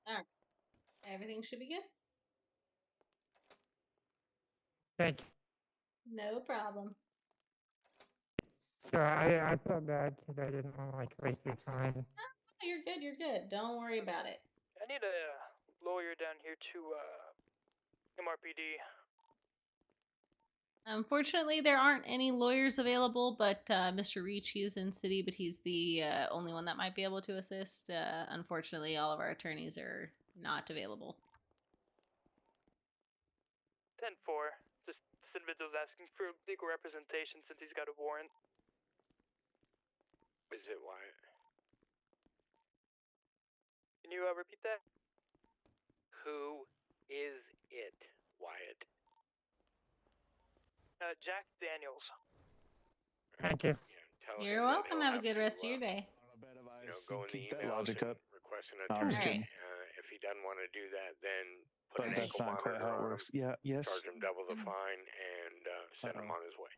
S2: Alright. Everything should be good.
S1: Thank you.
S2: No problem.
S1: So I felt bad because I didn't want to like waste your time.
S2: No, you're good. You're good. Don't worry about it.
S4: I need a lawyer down here to MRPD.
S2: Unfortunately, there aren't any lawyers available, but Mr. Reach, he is in city, but he's the only one that might be able to assist. Unfortunately, all of our attorneys are not available.
S4: 10-4. Just this individual's asking for legal representation since he's got a warrant.
S10: Is it Wyatt?
S4: Can you repeat that?
S10: Who is it, Wyatt?
S4: Jack Daniels.
S1: Thank you.
S2: You're welcome. Have a good rest of your day.
S10: You know, go in the
S15: Keep that
S10: emails
S15: logic
S10: and
S15: up.
S10: request an
S15: No, I'm just
S10: attorney.
S15: kidding.
S10: If he doesn't want to do that, then put
S15: But
S10: an
S15: that's
S10: ankle
S15: not quite
S10: monitor
S15: how it
S10: on
S15: works.
S10: him,
S15: Yeah. Yes.
S10: charge him double the fine, and send him on his way.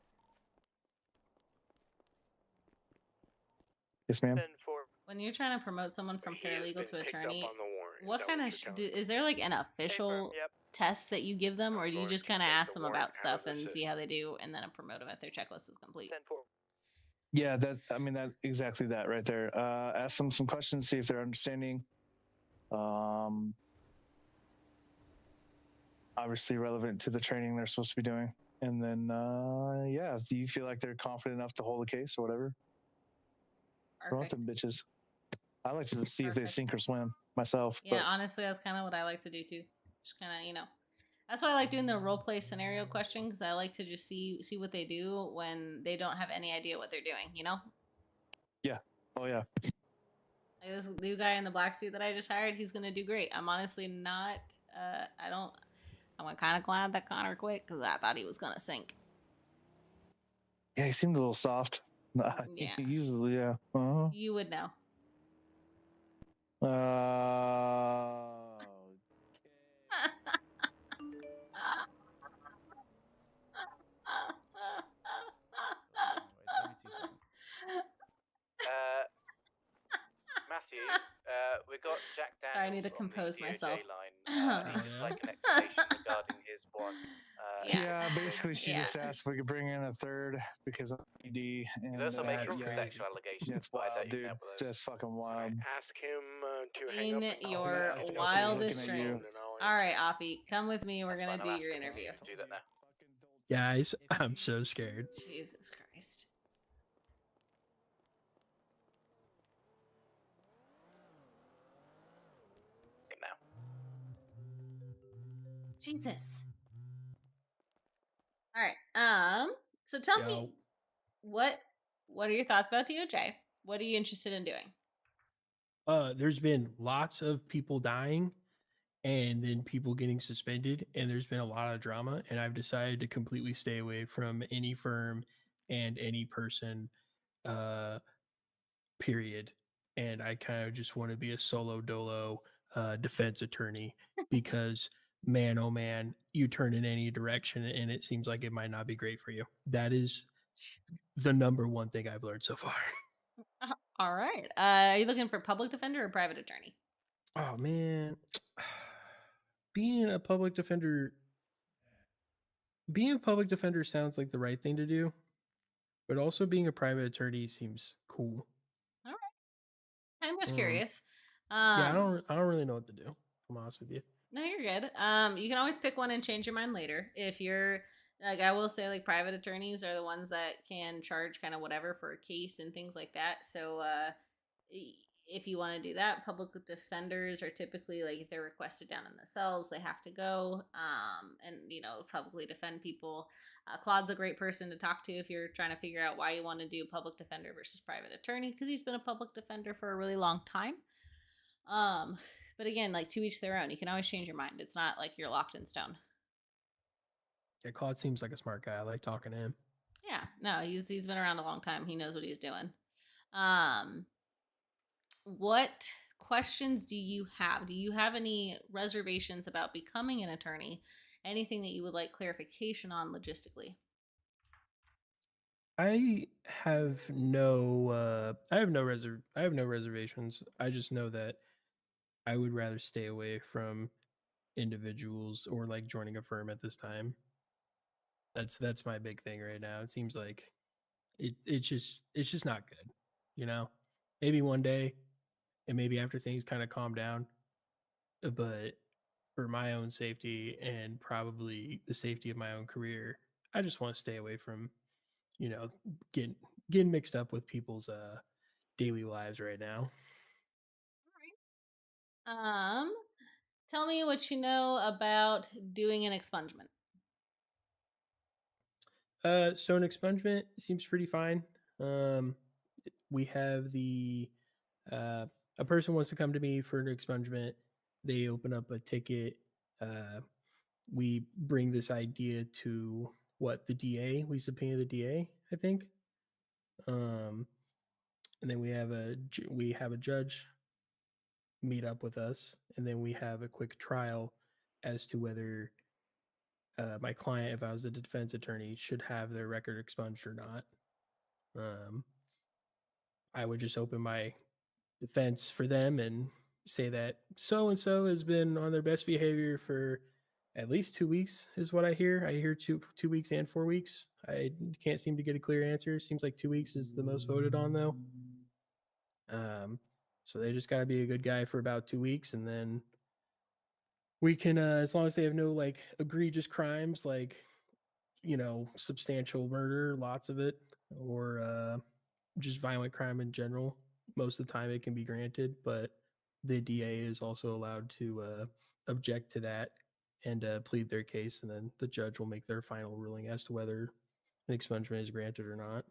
S15: Yes, ma'am.
S4: 10-4.
S2: When you're trying to promote someone from
S10: He has
S2: paralegal
S10: been
S2: to
S10: picked
S2: attorney,
S10: up on the warrant.
S2: what kind of is there like an official test that you give them, or do you just kind of ask them about stuff and see how they do, and then promote them if their checklist is complete?
S4: 10-4.
S15: Yeah, that exactly that right there. Ask them some questions, see if they're understanding. Obviously relevant to the training they're supposed to be doing. And then yeah, do you feel like they're confident enough to hold a case or whatever? Promote them bitches. I like to see if they sink or swim myself.
S2: Yeah, honestly, that's kind of what I like to do too. Just kind of, that's why I like doing the role play scenario question, because I like to just see what they do when they don't have any idea what they're doing.
S15: Yeah. Oh yeah.
S2: Like this new guy in the black suit that I just hired, he's gonna do great. I'm honestly not. I'm kind of glad that Connor quit because I thought he was gonna sink.
S15: Yeah, he seemed a little soft.
S2: Yeah.
S15: Usually, yeah.
S2: You would know.
S14: Matthew, we got Jack Daniels
S2: Sorry, I need to
S14: on
S2: compose
S14: the DOJ
S2: myself.
S14: line. He'd just like an explanation regarding his warrant.
S15: Yeah, basically, she just asked if we could bring in a third because of ED. And
S14: He's also making
S15: yeah,
S14: sexual allegations.
S15: that's wild, dude. That's fucking wild.
S10: Ask him to hang up.
S2: In
S10: And
S2: your wildest dreams. All right, Offie, come with me. We're gonna do your interview.
S14: Do that now.
S22: Guys, I'm so scared.
S2: Jesus Christ.
S14: Now.
S2: Jesus. All right. So tell me, what are your thoughts about DOJ? What are you interested in doing?
S22: There's been lots of people dying and then people getting suspended, and there's been a lot of drama, and I've decided to completely stay away from any firm and any person, period. And I kind of just want to be a solo dolo defense attorney because man, oh man, you turn in any direction and it seems like it might not be great for you. That is the number one thing I've learned so far.
S2: All right. Are you looking for public defender or private attorney?
S22: Oh man, being a public defender sounds like the right thing to do, but also being a private attorney seems cool.
S2: All right. I'm just curious.
S22: Yeah, I don't really know what to do. I'm honest with you.
S2: No, you're good. You can always pick one and change your mind later. If you're like, I will say, like, private attorneys are the ones that can charge kind of whatever for a case and things like that. So, if you want to do that, public defenders are typically like, if they're requested down in the cells, they have to go and publicly defend people. Claude's a great person to talk to if you're trying to figure out why you want to do public defender versus private attorney, because he's been a public defender for a really long time. But again, like, to each their own. You can always change your mind. It's not like you're locked in stone.
S22: Yeah, Claude seems like a smart guy. I like talking to him.
S2: Yeah, no, he's been around a long time. He knows what he's doing. What questions do you have? Do you have any reservations about becoming an attorney? Anything that you would like clarification on logistically?
S22: I have no reservations. I just know that I would rather stay away from individuals or like joining a firm at this time. That's my big thing right now. It seems like it's just not good, you know. Maybe one day, and maybe after things kind of calm down, but for my own safety and probably the safety of my own career, I just want to stay away from, you know, getting getting mixed up with people's daily lives right now.
S2: Tell me what you know about doing an expungement.
S22: So an expungement seems pretty fine. Um, we have uh, a person wants to come to me for an expungement. They open up a ticket. Uh, we bring this idea to the DA. We subpoena the DA, I think. And then we have a judge meet up with us, and then we have a quick trial as to whether my client, if I was a defense attorney, should have their record expunged or not. I would just open my defense for them and say that so and so has been on their best behavior for at least 2 weeks, is what I hear. I hear 2 weeks and 4 weeks. I can't seem to get a clear answer. Seems like 2 weeks is the most voted on, though. So they just got to be a good guy for about 2 weeks, and then we can, as long as they have no like egregious crimes, like substantial murder, lots of it, or just violent crime in general. Most of the time, it can be granted, but the DA is also allowed to object to that and plead their case, and then the judge will make their final ruling as to whether an expungement is granted or not.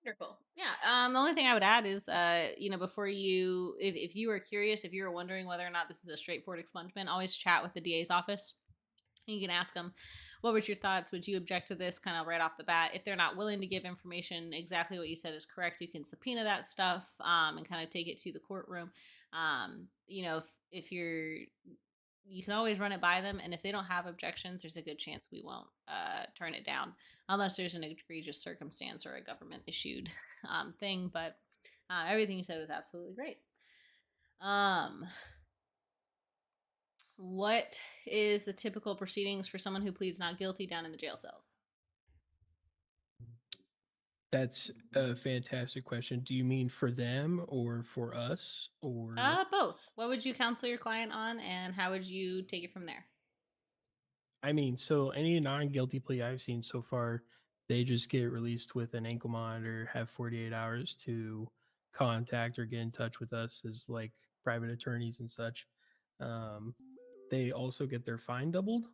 S2: Wonderful. Yeah. The only thing I would add is, before you, if you are curious, if you are wondering whether or not this is a straightforward expungement, always chat with the DA's office. You can ask them, what was your thoughts? Would you object to this kind of right off the bat? If they're not willing to give information, exactly what you said is correct. You can subpoena that stuff and kind of take it to the courtroom. If you can always run it by them. And if they don't have objections, there's a good chance we won't turn it down unless there's an egregious circumstance or a government issued thing. But everything you said was absolutely great. What is the typical proceedings for someone who pleads not guilty down in the jail cells?
S22: That's a fantastic question. Do you mean for them or for us, or
S2: both? What would you counsel your client on, and how would you take it from there?
S22: I mean, so any non-guilty plea I've seen so far, they just get released with an ankle monitor, have 48 hours to contact or get in touch with us as like private attorneys and such. They also get their fine doubled,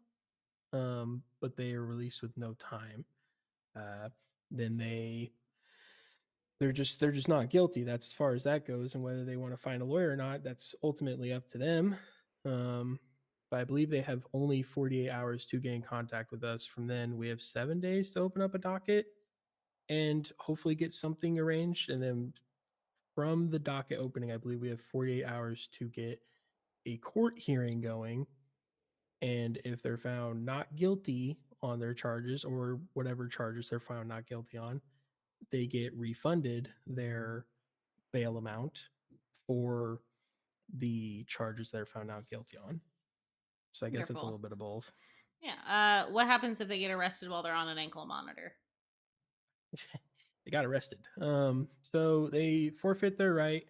S22: but they are released with no time. Then they're just not guilty. That's as far as that goes, and whether they want to find a lawyer or not, that's ultimately up to them. But I believe they have only 48 hours to get in contact with us. From then, we have 7 days to open up a docket and hopefully get something arranged. And then from the docket opening, I believe we have 48 hours to get a court hearing going. And if they're found not guilty on their charges or whatever charges they're found not guilty on, they get refunded their bail amount for the charges they're found not guilty on. So I guess it's a little bit of both.
S2: Yeah. What happens if they get arrested while they're on an ankle monitor?
S22: They got arrested. So they forfeit their right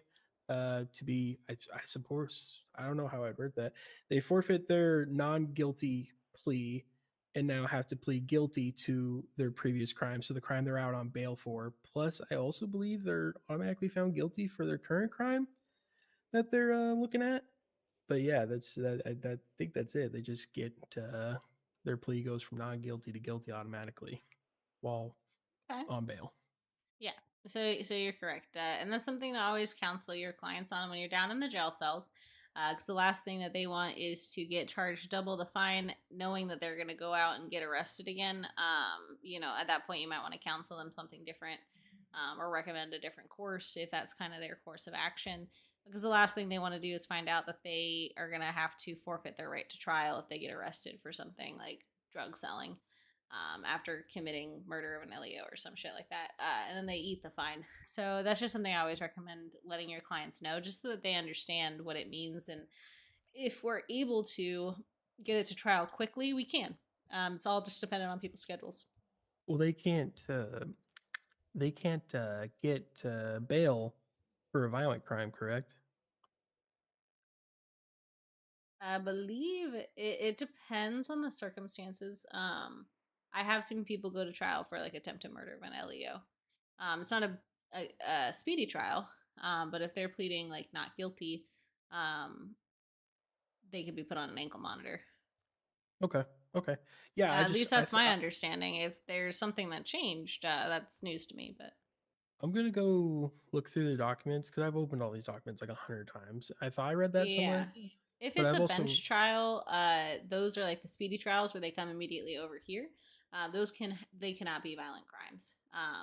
S22: to be, I suppose, I don't know how I'd word that. They forfeit their non-guilty plea and now have to plead guilty to their previous crime. So the crime they're out on bail for. Plus, I also believe they're automatically found guilty for their current crime that they're looking at. But yeah, I think that's it. They just get their plea goes from non-guilty to guilty automatically while on bail.
S2: Yeah. So you're correct, and that's something to always counsel your clients on when you're down in the jail cells, because the last thing that they want is to get charged double the fine, knowing that they're going to go out and get arrested again. At that point, you might want to counsel them something different, or recommend a different course if that's kind of their course of action. Because the last thing they want to do is find out that they are going to have to forfeit their right to trial if they get arrested for something like drug selling. after committing murder of an LEO or some shit like that, and then they eat the fine. So that's just something I always recommend letting your clients know, just so that they understand what it means. And if we're able to get it to trial quickly, we can. It's all just dependent on people's schedules.
S22: Well, they can't get bail for a violent crime, correct?
S2: I believe it depends on the circumstances. I have seen people go to trial for like attempted murder of an LEO. It's not a speedy trial, but if they're pleading like not guilty, they could be put on an ankle monitor.
S22: Okay. Okay. Yeah.
S2: At least that's my understanding. If there's something that changed, that's news to me. But
S22: I'm gonna go look through the documents because I've opened all these documents like 100 times. I thought I read that
S2: yeah,
S22: somewhere.
S2: if
S22: but
S2: it's
S22: I've
S2: a
S22: also
S2: bench trial, those are like the speedy trials where they come immediately over here. Those cannot be violent crimes,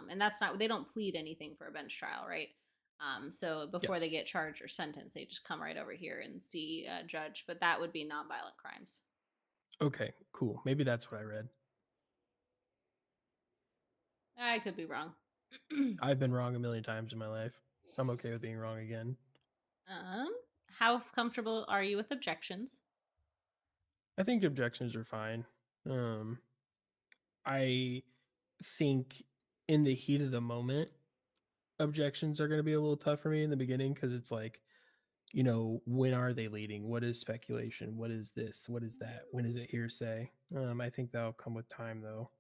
S2: and that's not, they don't plead anything for a bench trial, right? So before they get charged or sentenced, they just come right over here and see a judge. But that would be non-violent crimes.
S22: Okay, cool. Maybe that's what I read.
S2: I could be wrong.
S22: I've been wrong a million times in my life. I'm okay with being wrong again.
S2: How comfortable are you with objections?
S22: I think objections are fine. I think in the heat of the moment, objections are going to be a little tough for me in the beginning because it's like, when are they leading? What is speculation? What is this? What is that? When is it hearsay? I think that'll come with time, though.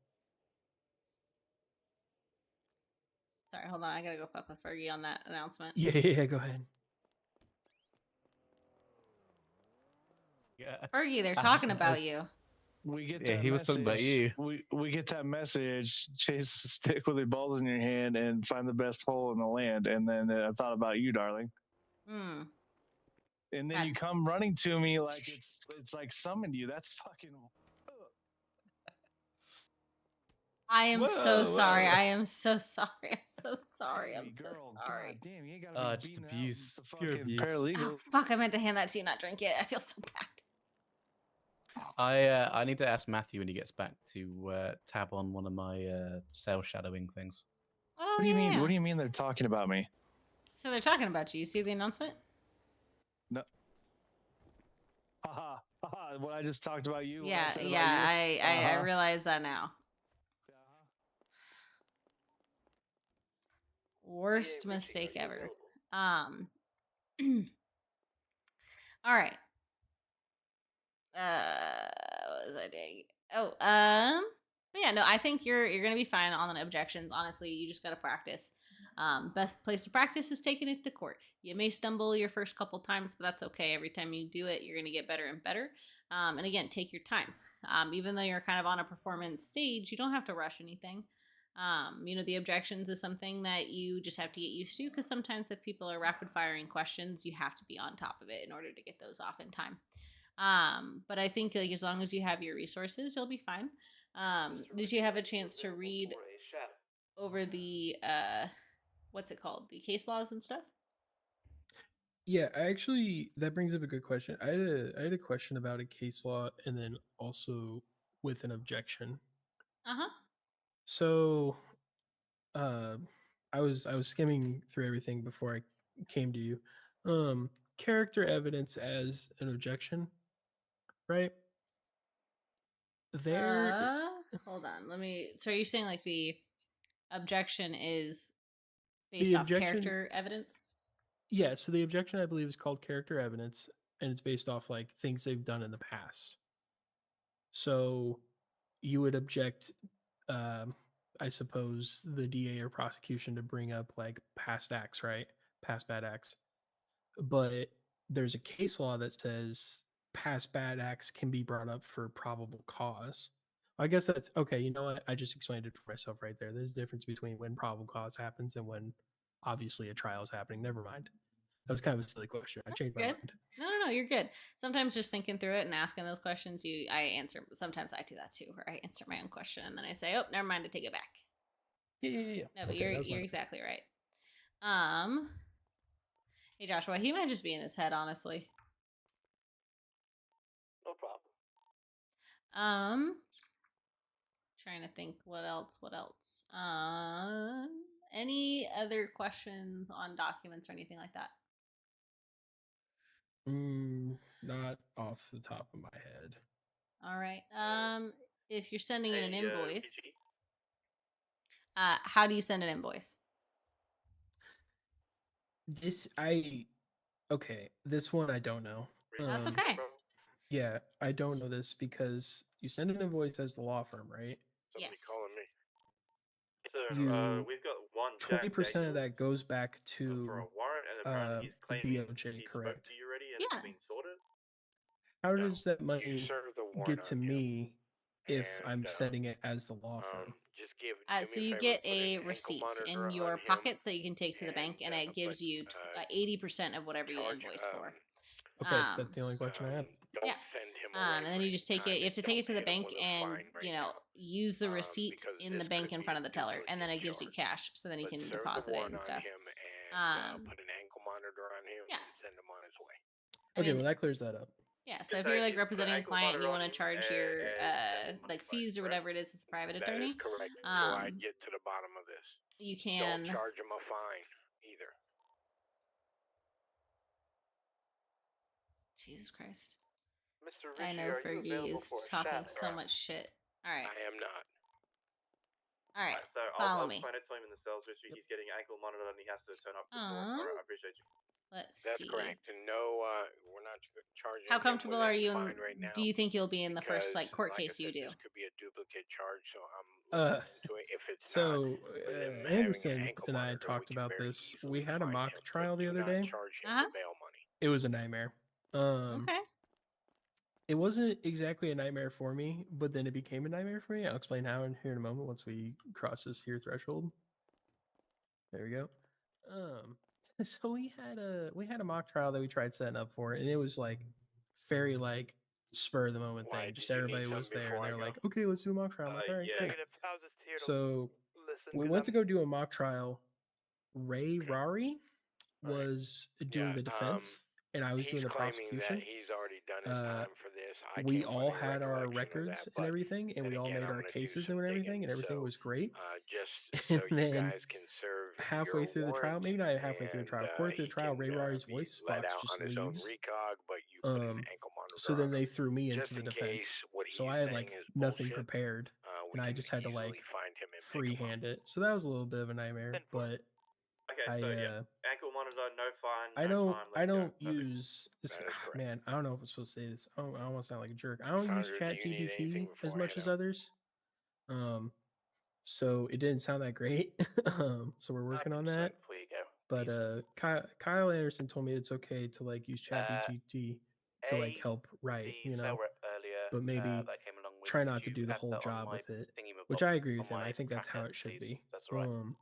S2: Sorry, hold on. I gotta go fuck with Fergie on that announcement.
S22: Yeah, go ahead.
S21: Yeah.
S2: Fergie, they're talking about you.
S15: We get
S21: Yeah,
S15: that
S21: he was talking about you.
S15: We get that message, chase a stick with a ball in your hand and find the best hole in the land. And then I thought about you, darling.
S2: Hmm.
S15: And then you come running to me like it's like summoned you. That's fucking.
S2: I am so sorry. I am so sorry. I'm so sorry. I'm so sorry.
S15: God damn, you ain't gotta be
S21: Just
S15: beating
S21: abuse.
S15: out the
S21: Pure
S15: fucking
S21: abuse.
S15: paralegal.
S2: Oh, fuck, I meant to hand that to you, not drink it. I feel so bad.
S21: I need to ask Matthew when he gets back to tab on one of my cell shadowing things.
S2: Oh,
S15: What do you mean?
S2: yeah.
S15: What do you mean they're talking about me?
S2: So they're talking about you. You see the announcement?
S15: No. Haha, haha. What I just talked about you.
S2: Yeah,
S15: what I said
S2: yeah.
S15: about you?
S2: I realize that now. Worst mistake ever. All right. What was I doing? Oh, but yeah, no, I think you're gonna be fine on the objections. Honestly, you just gotta practice. Best place to practice is taking it to court. You may stumble your first couple times, but that's okay. Every time you do it, you're gonna get better and better. And again, take your time. Even though you're kind of on a performance stage, you don't have to rush anything. The objections is something that you just have to get used to, because sometimes if people are rapid firing questions, you have to be on top of it in order to get those off in time. But I think like as long as you have your resources, you'll be fine. Did you have a chance to read over the what's it called, the case laws and stuff?
S22: Yeah, that brings up a good question. I had a question about a case law and then also with an objection.
S2: Uh-huh.
S22: So I was skimming through everything before I came to you. Character evidence as an objection, right?
S2: Hold on. So are you saying like the objection is based off character evidence?
S22: Yeah, so the objection I believe is called character evidence, and it's based off like things they've done in the past. So you would object, I suppose, the DA or prosecution to bring up like past acts, right? Past bad acts. But there's a case law that says past bad acts can be brought up for probable cause. I guess that's okay. You know what? I just explained it for myself right there. There's a difference between when probable cause happens and when obviously a trial is happening. Never mind. That was kind of a silly question. I changed my mind.
S2: No, you're good. Sometimes just thinking through it and asking those questions, I answer. Sometimes I do that too, where I answer my own question and then I say, "Oh, never mind, I take it back."
S22: Yeah.
S2: No, but you're exactly right. Hey Joshua, he might just be in his head, honestly.
S4: No problem.
S2: Trying to think what else. Any other questions on documents or anything like that?
S22: Not off the top of my head.
S2: All right. If you're sending in an invoice, how do you send an invoice?
S22: This one I don't know.
S2: That's okay.
S22: Yeah, I don't know this because you send an invoice as the law firm, right?
S3: Somebody calling me.
S22: You
S17: we've got one
S22: 20% of that goes back to
S17: for a warrant, and
S22: the
S17: apparently he's claiming
S22: DOJ,
S17: he
S22: correct?
S17: spoke to you already and it's been sorted.
S22: How does that money
S3: serve the warrant
S22: get to
S3: on
S22: me if I'm
S3: and,
S22: sending it as the law firm?
S3: Just give
S2: So
S3: me
S2: you
S3: a favor,
S2: get
S3: put
S2: a
S3: an ankle
S2: receipt
S3: monitor
S2: in
S3: on
S2: your
S3: him
S2: pockets that you can take to the bank, and it gives you 80% of whatever you invoice for.
S22: Okay, that's the only question I had.
S2: Yeah.
S3: Send him
S2: And then you just take it. You have to take it to the bank and use the
S3: Um,
S2: receipt in the bank in front of the teller, and then it gives you cash, so then you can
S3: serve
S2: deposit
S3: the
S2: it
S3: warrant
S2: and
S3: on
S2: stuff.
S3: him and put an ankle monitor on him and send him on his way.
S22: Okay, well that clears that up.
S2: Yeah, so if you're like representing a client and you want to charge your like fees or whatever it is as a private attorney,
S3: That is correct. So I get to the bottom of this.
S2: you can
S3: Don't charge him a fine either.
S2: Jesus Christ.
S4: Mr.
S2: I
S4: Ritchie,
S2: know
S4: are you
S2: Fergie
S4: available
S2: is
S4: for a
S2: talking
S4: chat?
S2: so much shit. All right.
S3: I am not.
S2: All right.
S17: So
S2: Follow
S17: I'll
S2: me.
S17: explain it to him in the sales history. He's getting ankle monitored and he has to turn up for court.
S2: Um,
S17: Alright, I appreciate you.
S2: Let's
S3: That's
S2: see.
S3: correct. And no, we're not charging
S2: How
S3: him
S2: comfortable
S3: with
S2: are
S3: any
S2: you
S3: fine right
S2: in,
S3: now
S2: do you think you'll be in the first
S3: because,
S2: like court
S3: like I
S2: case you
S3: said,
S2: do?
S3: this could be a duplicate charge, so I'm
S22: Uh,
S3: looking into it. If it's
S22: so
S3: not, with him having an
S22: Anderson
S3: ankle
S22: and I
S3: monitor,
S22: talked
S3: we can
S22: about
S3: very
S22: this.
S3: easily
S22: We had a
S3: fine
S22: mock
S3: him,
S22: trial
S3: but
S22: the
S3: do
S22: other
S3: not
S22: day.
S3: charge him the bail money.
S22: It was a nightmare.
S2: Okay.
S22: It wasn't exactly a nightmare for me, but then it became a nightmare for me. I'll explain how here in a moment once we cross this here threshold. There we go. So we had a mock trial that we tried setting up for, and it was like very like spur of the moment thing. Just everybody was there, and they're like, "Okay, let's do a mock trial." I'm like, "All right, great."
S4: Negative. I was just here to
S22: So
S4: listen.
S22: we went to go do a mock trial. Ray Rari was doing the defense, and I was doing the prosecution.
S3: He's already done his time for this.
S22: We all had our records and everything, and we all made our cases and everything, and everything was great.
S3: Just
S22: And
S3: so you
S22: then
S3: guys can serve
S22: halfway
S3: your
S22: through the trial,
S3: warrant,
S22: maybe not halfway through the trial, quarter through the trial, Ray Rari's voice
S3: let
S22: box
S3: out
S22: just
S3: on his own
S22: leaves.
S3: recog, but you put an ankle monitor
S22: So
S3: on
S22: then
S3: him.
S22: they threw me into
S3: Just
S22: the
S3: in
S22: defense.
S3: case what
S22: So
S3: he's
S22: I had
S3: saying
S22: like
S3: is
S22: nothing
S3: bullshit,
S22: prepared,
S3: we
S22: and I
S3: can
S22: just had to
S3: easily
S22: like
S3: find him and
S22: freehand it. So that was a little bit of a nightmare, but
S17: Okay, so yeah, ankle monitor, no fine,
S22: I
S17: no
S22: don't
S17: time.
S22: I
S17: Let's go.
S22: don't use this.
S3: That is correct.
S22: Man, I don't know if I'm supposed to say this. I don't want to sound like a jerk. I don't use
S3: Cassandra, do you need anything
S22: ChatGPT as
S3: before I
S22: much
S3: head
S22: as
S3: out?
S22: others. So it didn't sound that great. So we're working on that.
S14: Before you go.
S22: But Kyle Anderson told me it's okay to like use ChatGPT to like help write,
S14: The
S22: you
S14: sale
S22: know.
S14: rep earlier
S22: But maybe
S14: that came along with,
S22: try not
S14: could
S22: to
S14: you
S22: do the
S14: add
S22: whole
S14: that on
S22: job
S14: my
S22: with it,
S14: thingy-ma-bob
S22: which I agree with
S14: on
S22: him. I
S14: my
S22: think that's how
S14: tracker,
S22: it should
S14: please?
S22: be.
S14: That's all right.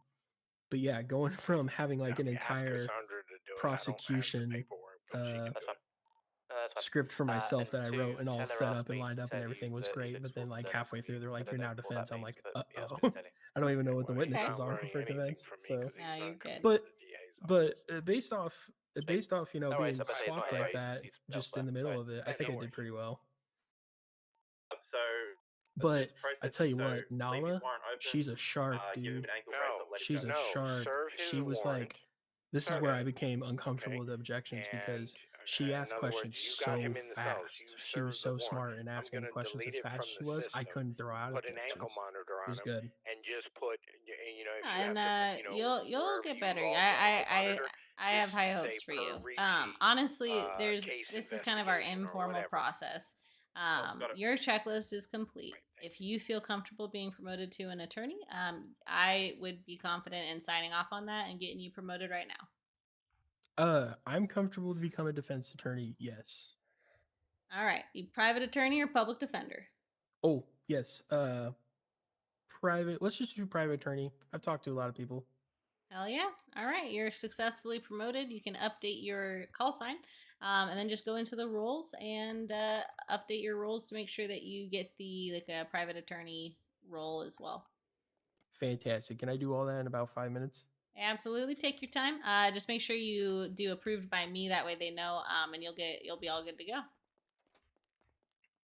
S22: But yeah, going from having like an
S3: If you have
S22: entire
S3: Cassandra to do it, I don't have the
S22: prosecution
S3: paperwork, but she can do it.
S14: That's fine.
S22: script for myself
S14: and
S22: that I
S14: to
S22: wrote and all
S14: Teller
S22: set
S14: asked
S22: up and
S14: me to
S22: lined up and
S14: tell you
S22: everything was
S14: that he
S22: great.
S14: looks
S22: But then like
S14: fraudulent.
S22: halfway through, they're
S14: I
S22: like,
S14: don't
S22: "You're
S14: know
S22: now
S14: what that
S22: defense." I'm
S14: means,
S22: like,
S14: but he asked me
S22: "Uh-oh."
S14: to tell you.
S22: I don't even know what the
S3: Well, he's
S22: witnesses
S3: not
S22: are
S3: learning
S22: for
S3: anything
S22: defense.
S3: from me
S22: So,
S3: because he's
S2: No, you're
S3: not coming
S2: good.
S3: to the DA's
S22: but based off, you know,
S14: No worries,
S22: being
S14: but hey,
S22: swapped
S14: no
S22: like
S14: worries.
S22: that
S14: He's
S22: just
S14: elsewhere.
S22: in the middle
S14: Right.
S22: of it, I
S14: Hey,
S22: think
S14: no
S22: I did
S14: worries.
S22: pretty well.
S17: So
S22: But
S17: this
S22: I
S17: process
S22: tell
S17: is
S22: you
S17: so
S22: what,
S17: leave his
S22: Nala,
S17: warrant open,
S22: she's a shark,
S17: give him
S22: dude.
S17: an ankle bracelet, let him
S22: She's
S17: go.
S22: a shark.
S3: serve his
S22: She was
S3: warrant.
S22: like, this is
S3: Serve
S22: where
S3: it.
S22: I became uncomfortable with objections
S3: And
S22: because she
S3: in
S22: asked
S3: other words,
S22: questions
S3: you got
S22: so
S3: him in the cells. You
S22: fast. She was
S3: served the
S22: so
S3: warrant.
S22: smart and
S3: I'm
S22: asking
S3: going to
S22: questions
S3: delete
S22: as
S3: it
S22: fast
S3: from
S22: as she
S3: the
S22: was. I
S3: system.
S22: couldn't throw out
S3: Put an ankle
S22: objections.
S3: monitor
S22: It
S3: on
S22: was
S3: him,
S22: good.
S3: and just put, you know, if you
S2: And
S3: have to, you know,
S2: you'll
S3: wherever
S2: get
S3: you
S2: better.
S3: involve the ankle
S2: I
S3: monitor,
S2: I have
S3: just
S2: high
S3: say
S2: hopes for
S3: per
S2: you.
S3: Ricci,
S2: Honestly, there's
S3: case
S2: this is kind of our
S3: investigation or
S2: informal
S3: whatever.
S2: process. Your checklist is complete. If you feel comfortable being promoted to an attorney, I would be confident in signing off on that and getting you promoted right now.
S22: I'm comfortable to become a defense attorney. Yes.
S2: All right, you private attorney or public defender?
S22: Oh, yes. Private. Let's just do private attorney. I've talked to a lot of people.
S2: Hell yeah. All right, you're successfully promoted. You can update your call sign and then just go into the roles and update your roles to make sure that you get the like a private attorney role as well.
S22: Fantastic. Can I do all that in about 5 minutes?
S2: Absolutely, take your time. Just make sure you do approved by me. That way they know, and you'll be all good to go.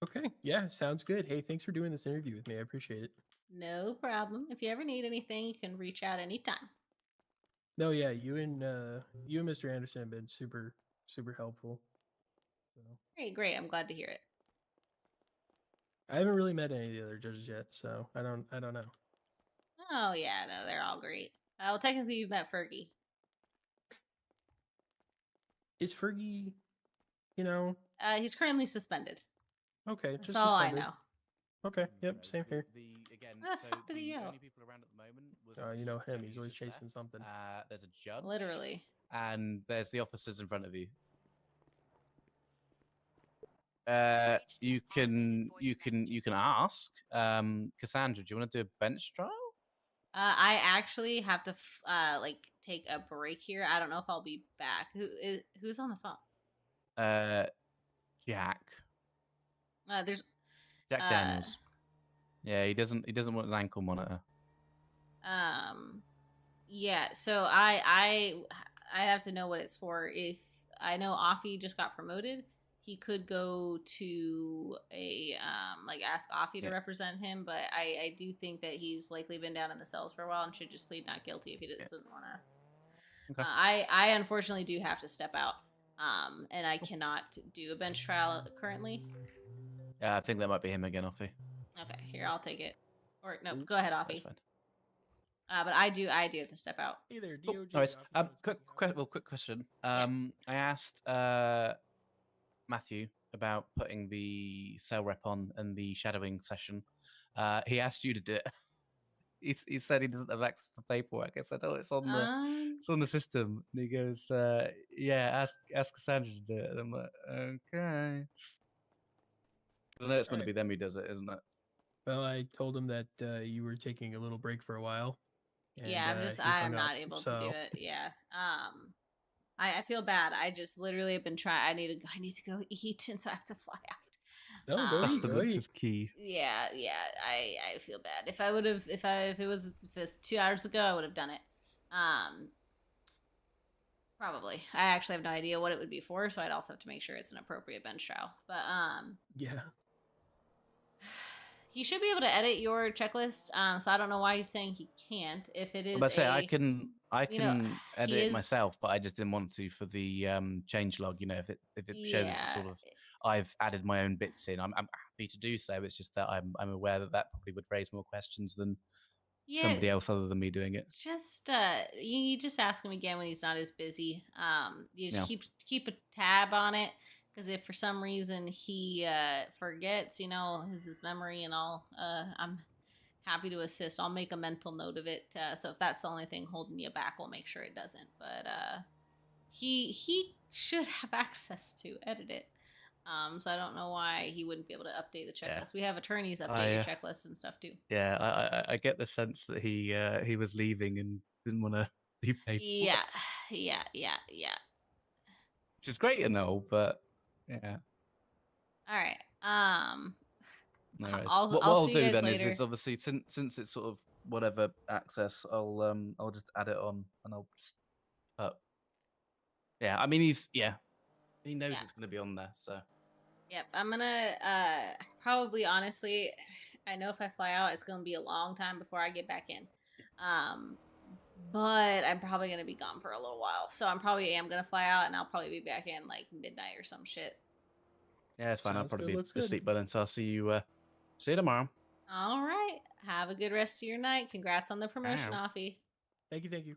S22: Okay. Yeah, sounds good. Hey, thanks for doing this interview with me. I appreciate it.
S2: No problem. If you ever need anything, you can reach out anytime.
S22: No, yeah, you and Mr. Anderson have been super helpful. So
S2: Great. I'm glad to hear it.
S22: I haven't really met any of the other judges yet, so I don't know.
S2: Oh yeah, no, they're all great. Well, technically, you've met Fergie.
S22: Is Fergie, you know?
S2: He's currently suspended.
S22: Okay,
S2: That's
S22: just
S2: all
S22: suspended.
S2: I know.
S22: Okay, yep, same here.
S21: Again,
S2: Where the
S21: so
S2: fuck did he
S21: the
S2: go?
S21: only people around at the moment was
S22: You know him. He's always chasing
S21: left.
S22: something.
S21: There's a judge.
S2: Literally.
S21: And there's the officers in front of you. You can ask. Cassandra, do you want to do a bench trial?
S2: I actually have to take a break here. I don't know if I'll be back. Who's on the phone?
S21: Jack.
S2: There's
S21: Jack Daniels. Yeah, he doesn't want an ankle monitor.
S2: Yeah, so I have to know what it's for. If I know Offie just got promoted, he could go to a ask Offie to represent him, but I do think that he's likely been down in the cells for a while and should just plead not guilty if he doesn't want to.
S21: Okay.
S2: I unfortunately do have to step out. And I cannot do a bench trial currently.
S21: Yeah, I think that might be him again, Offie.
S2: Okay, here, I'll take it. Or no, go ahead, Offie.
S21: That's fine.
S2: But I do have to step out.
S22: Hey there,
S21: Cool.
S22: DOJ.
S21: Nice. Quick question. I asked Matthew about putting the cell rep on and the shadowing session. He asked you to do it. He said he doesn't have access to paperwork. I said, "Oh, it's on the system." And he goes, "Yeah, ask Cassandra to do it." And I'm like, "Okay." I know it's going to be them who does it, isn't it?
S22: Well, I told him that you were taking a little break for a while.
S2: Yeah, I'm not able to do it. Yeah. I feel bad. I just literally have been trying. I need to go eat, and so I have to fly out.
S22: No, go eat. Go eat.
S21: Is key.
S2: Yeah. I feel bad. If it was 2 hours ago, I would have done it. Probably. I actually have no idea what it would be for, so I'd also have to make sure it's an appropriate bench trial. But
S22: yeah.
S2: He should be able to edit your checklist. So I don't know why he's saying he can't. If it is,
S21: But say I can edit it
S2: is-
S21: myself, but I just didn't want to for the change log. You know, if it shows
S2: Yeah.
S21: sort of I've added my own bits in, I'm happy to do so. It's just that I'm aware that probably would raise more questions than somebody else other than me doing it.
S2: Just you just ask him again when he's not as busy. You just
S21: Yeah.
S2: keep a tab on it, because if for some reason he forgets, his memory and all, I'm happy to assist. I'll make a mental note of it. So if that's the only thing holding you back, we'll make sure it doesn't. But he should have access to edit it. So I don't know why he wouldn't be able to update the checklist.
S21: Yeah.
S2: We have attorneys update your checklist and stuff too.
S21: Yeah, I get the sense that he was leaving and didn't want to do paper.
S2: Yeah.
S21: Which is great and all, but yeah.
S2: All right.
S21: No worries.
S2: I'll
S21: what I'll
S2: see
S21: do
S2: you guys
S21: then
S2: later.
S21: is obviously since it's sort of whatever access, I'll just add it on and I'll just yeah. I mean he knows it's going to be on there, so.
S2: Yep, I'm gonna probably honestly, I know if I fly out, it's gonna be a long time before I get back in. But I'm probably gonna be gone for a little while, so I'm gonna fly out, and I'll probably be back in like midnight or some shit.
S21: Yeah, it's fine. I'll
S22: Sounds
S21: probably
S22: good,
S21: be
S22: looks
S21: asleep by then, so I'll see you tomorrow.
S2: All right, have a good rest of your night. Congrats on the promotion,
S21: Ow.
S2: Offie.
S22: Thank you.
S21: Update your radio.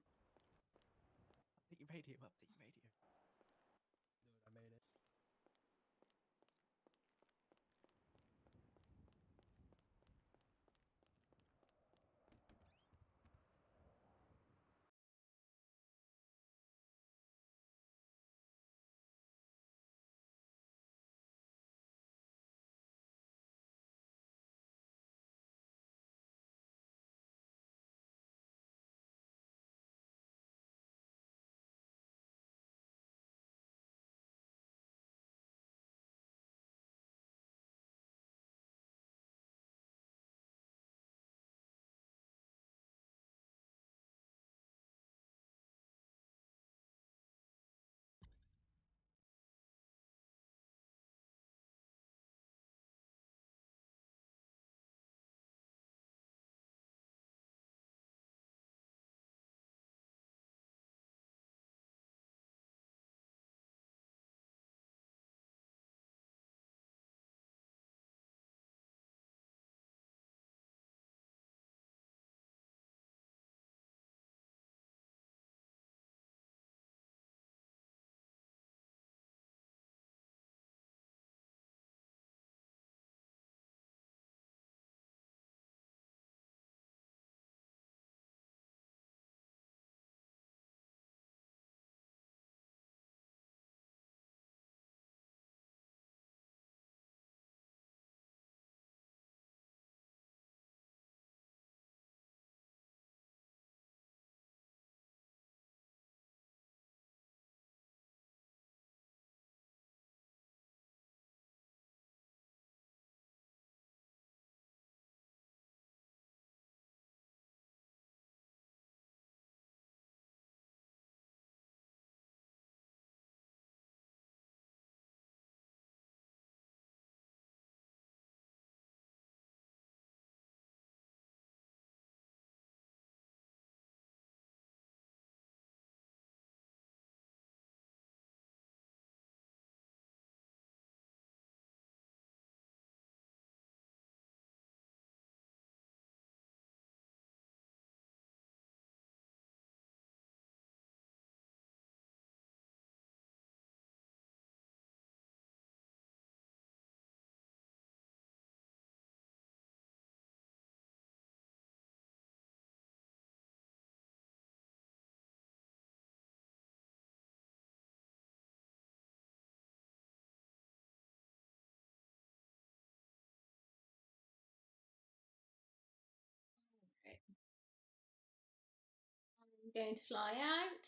S2: We're going to fly out.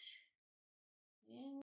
S2: Yeah.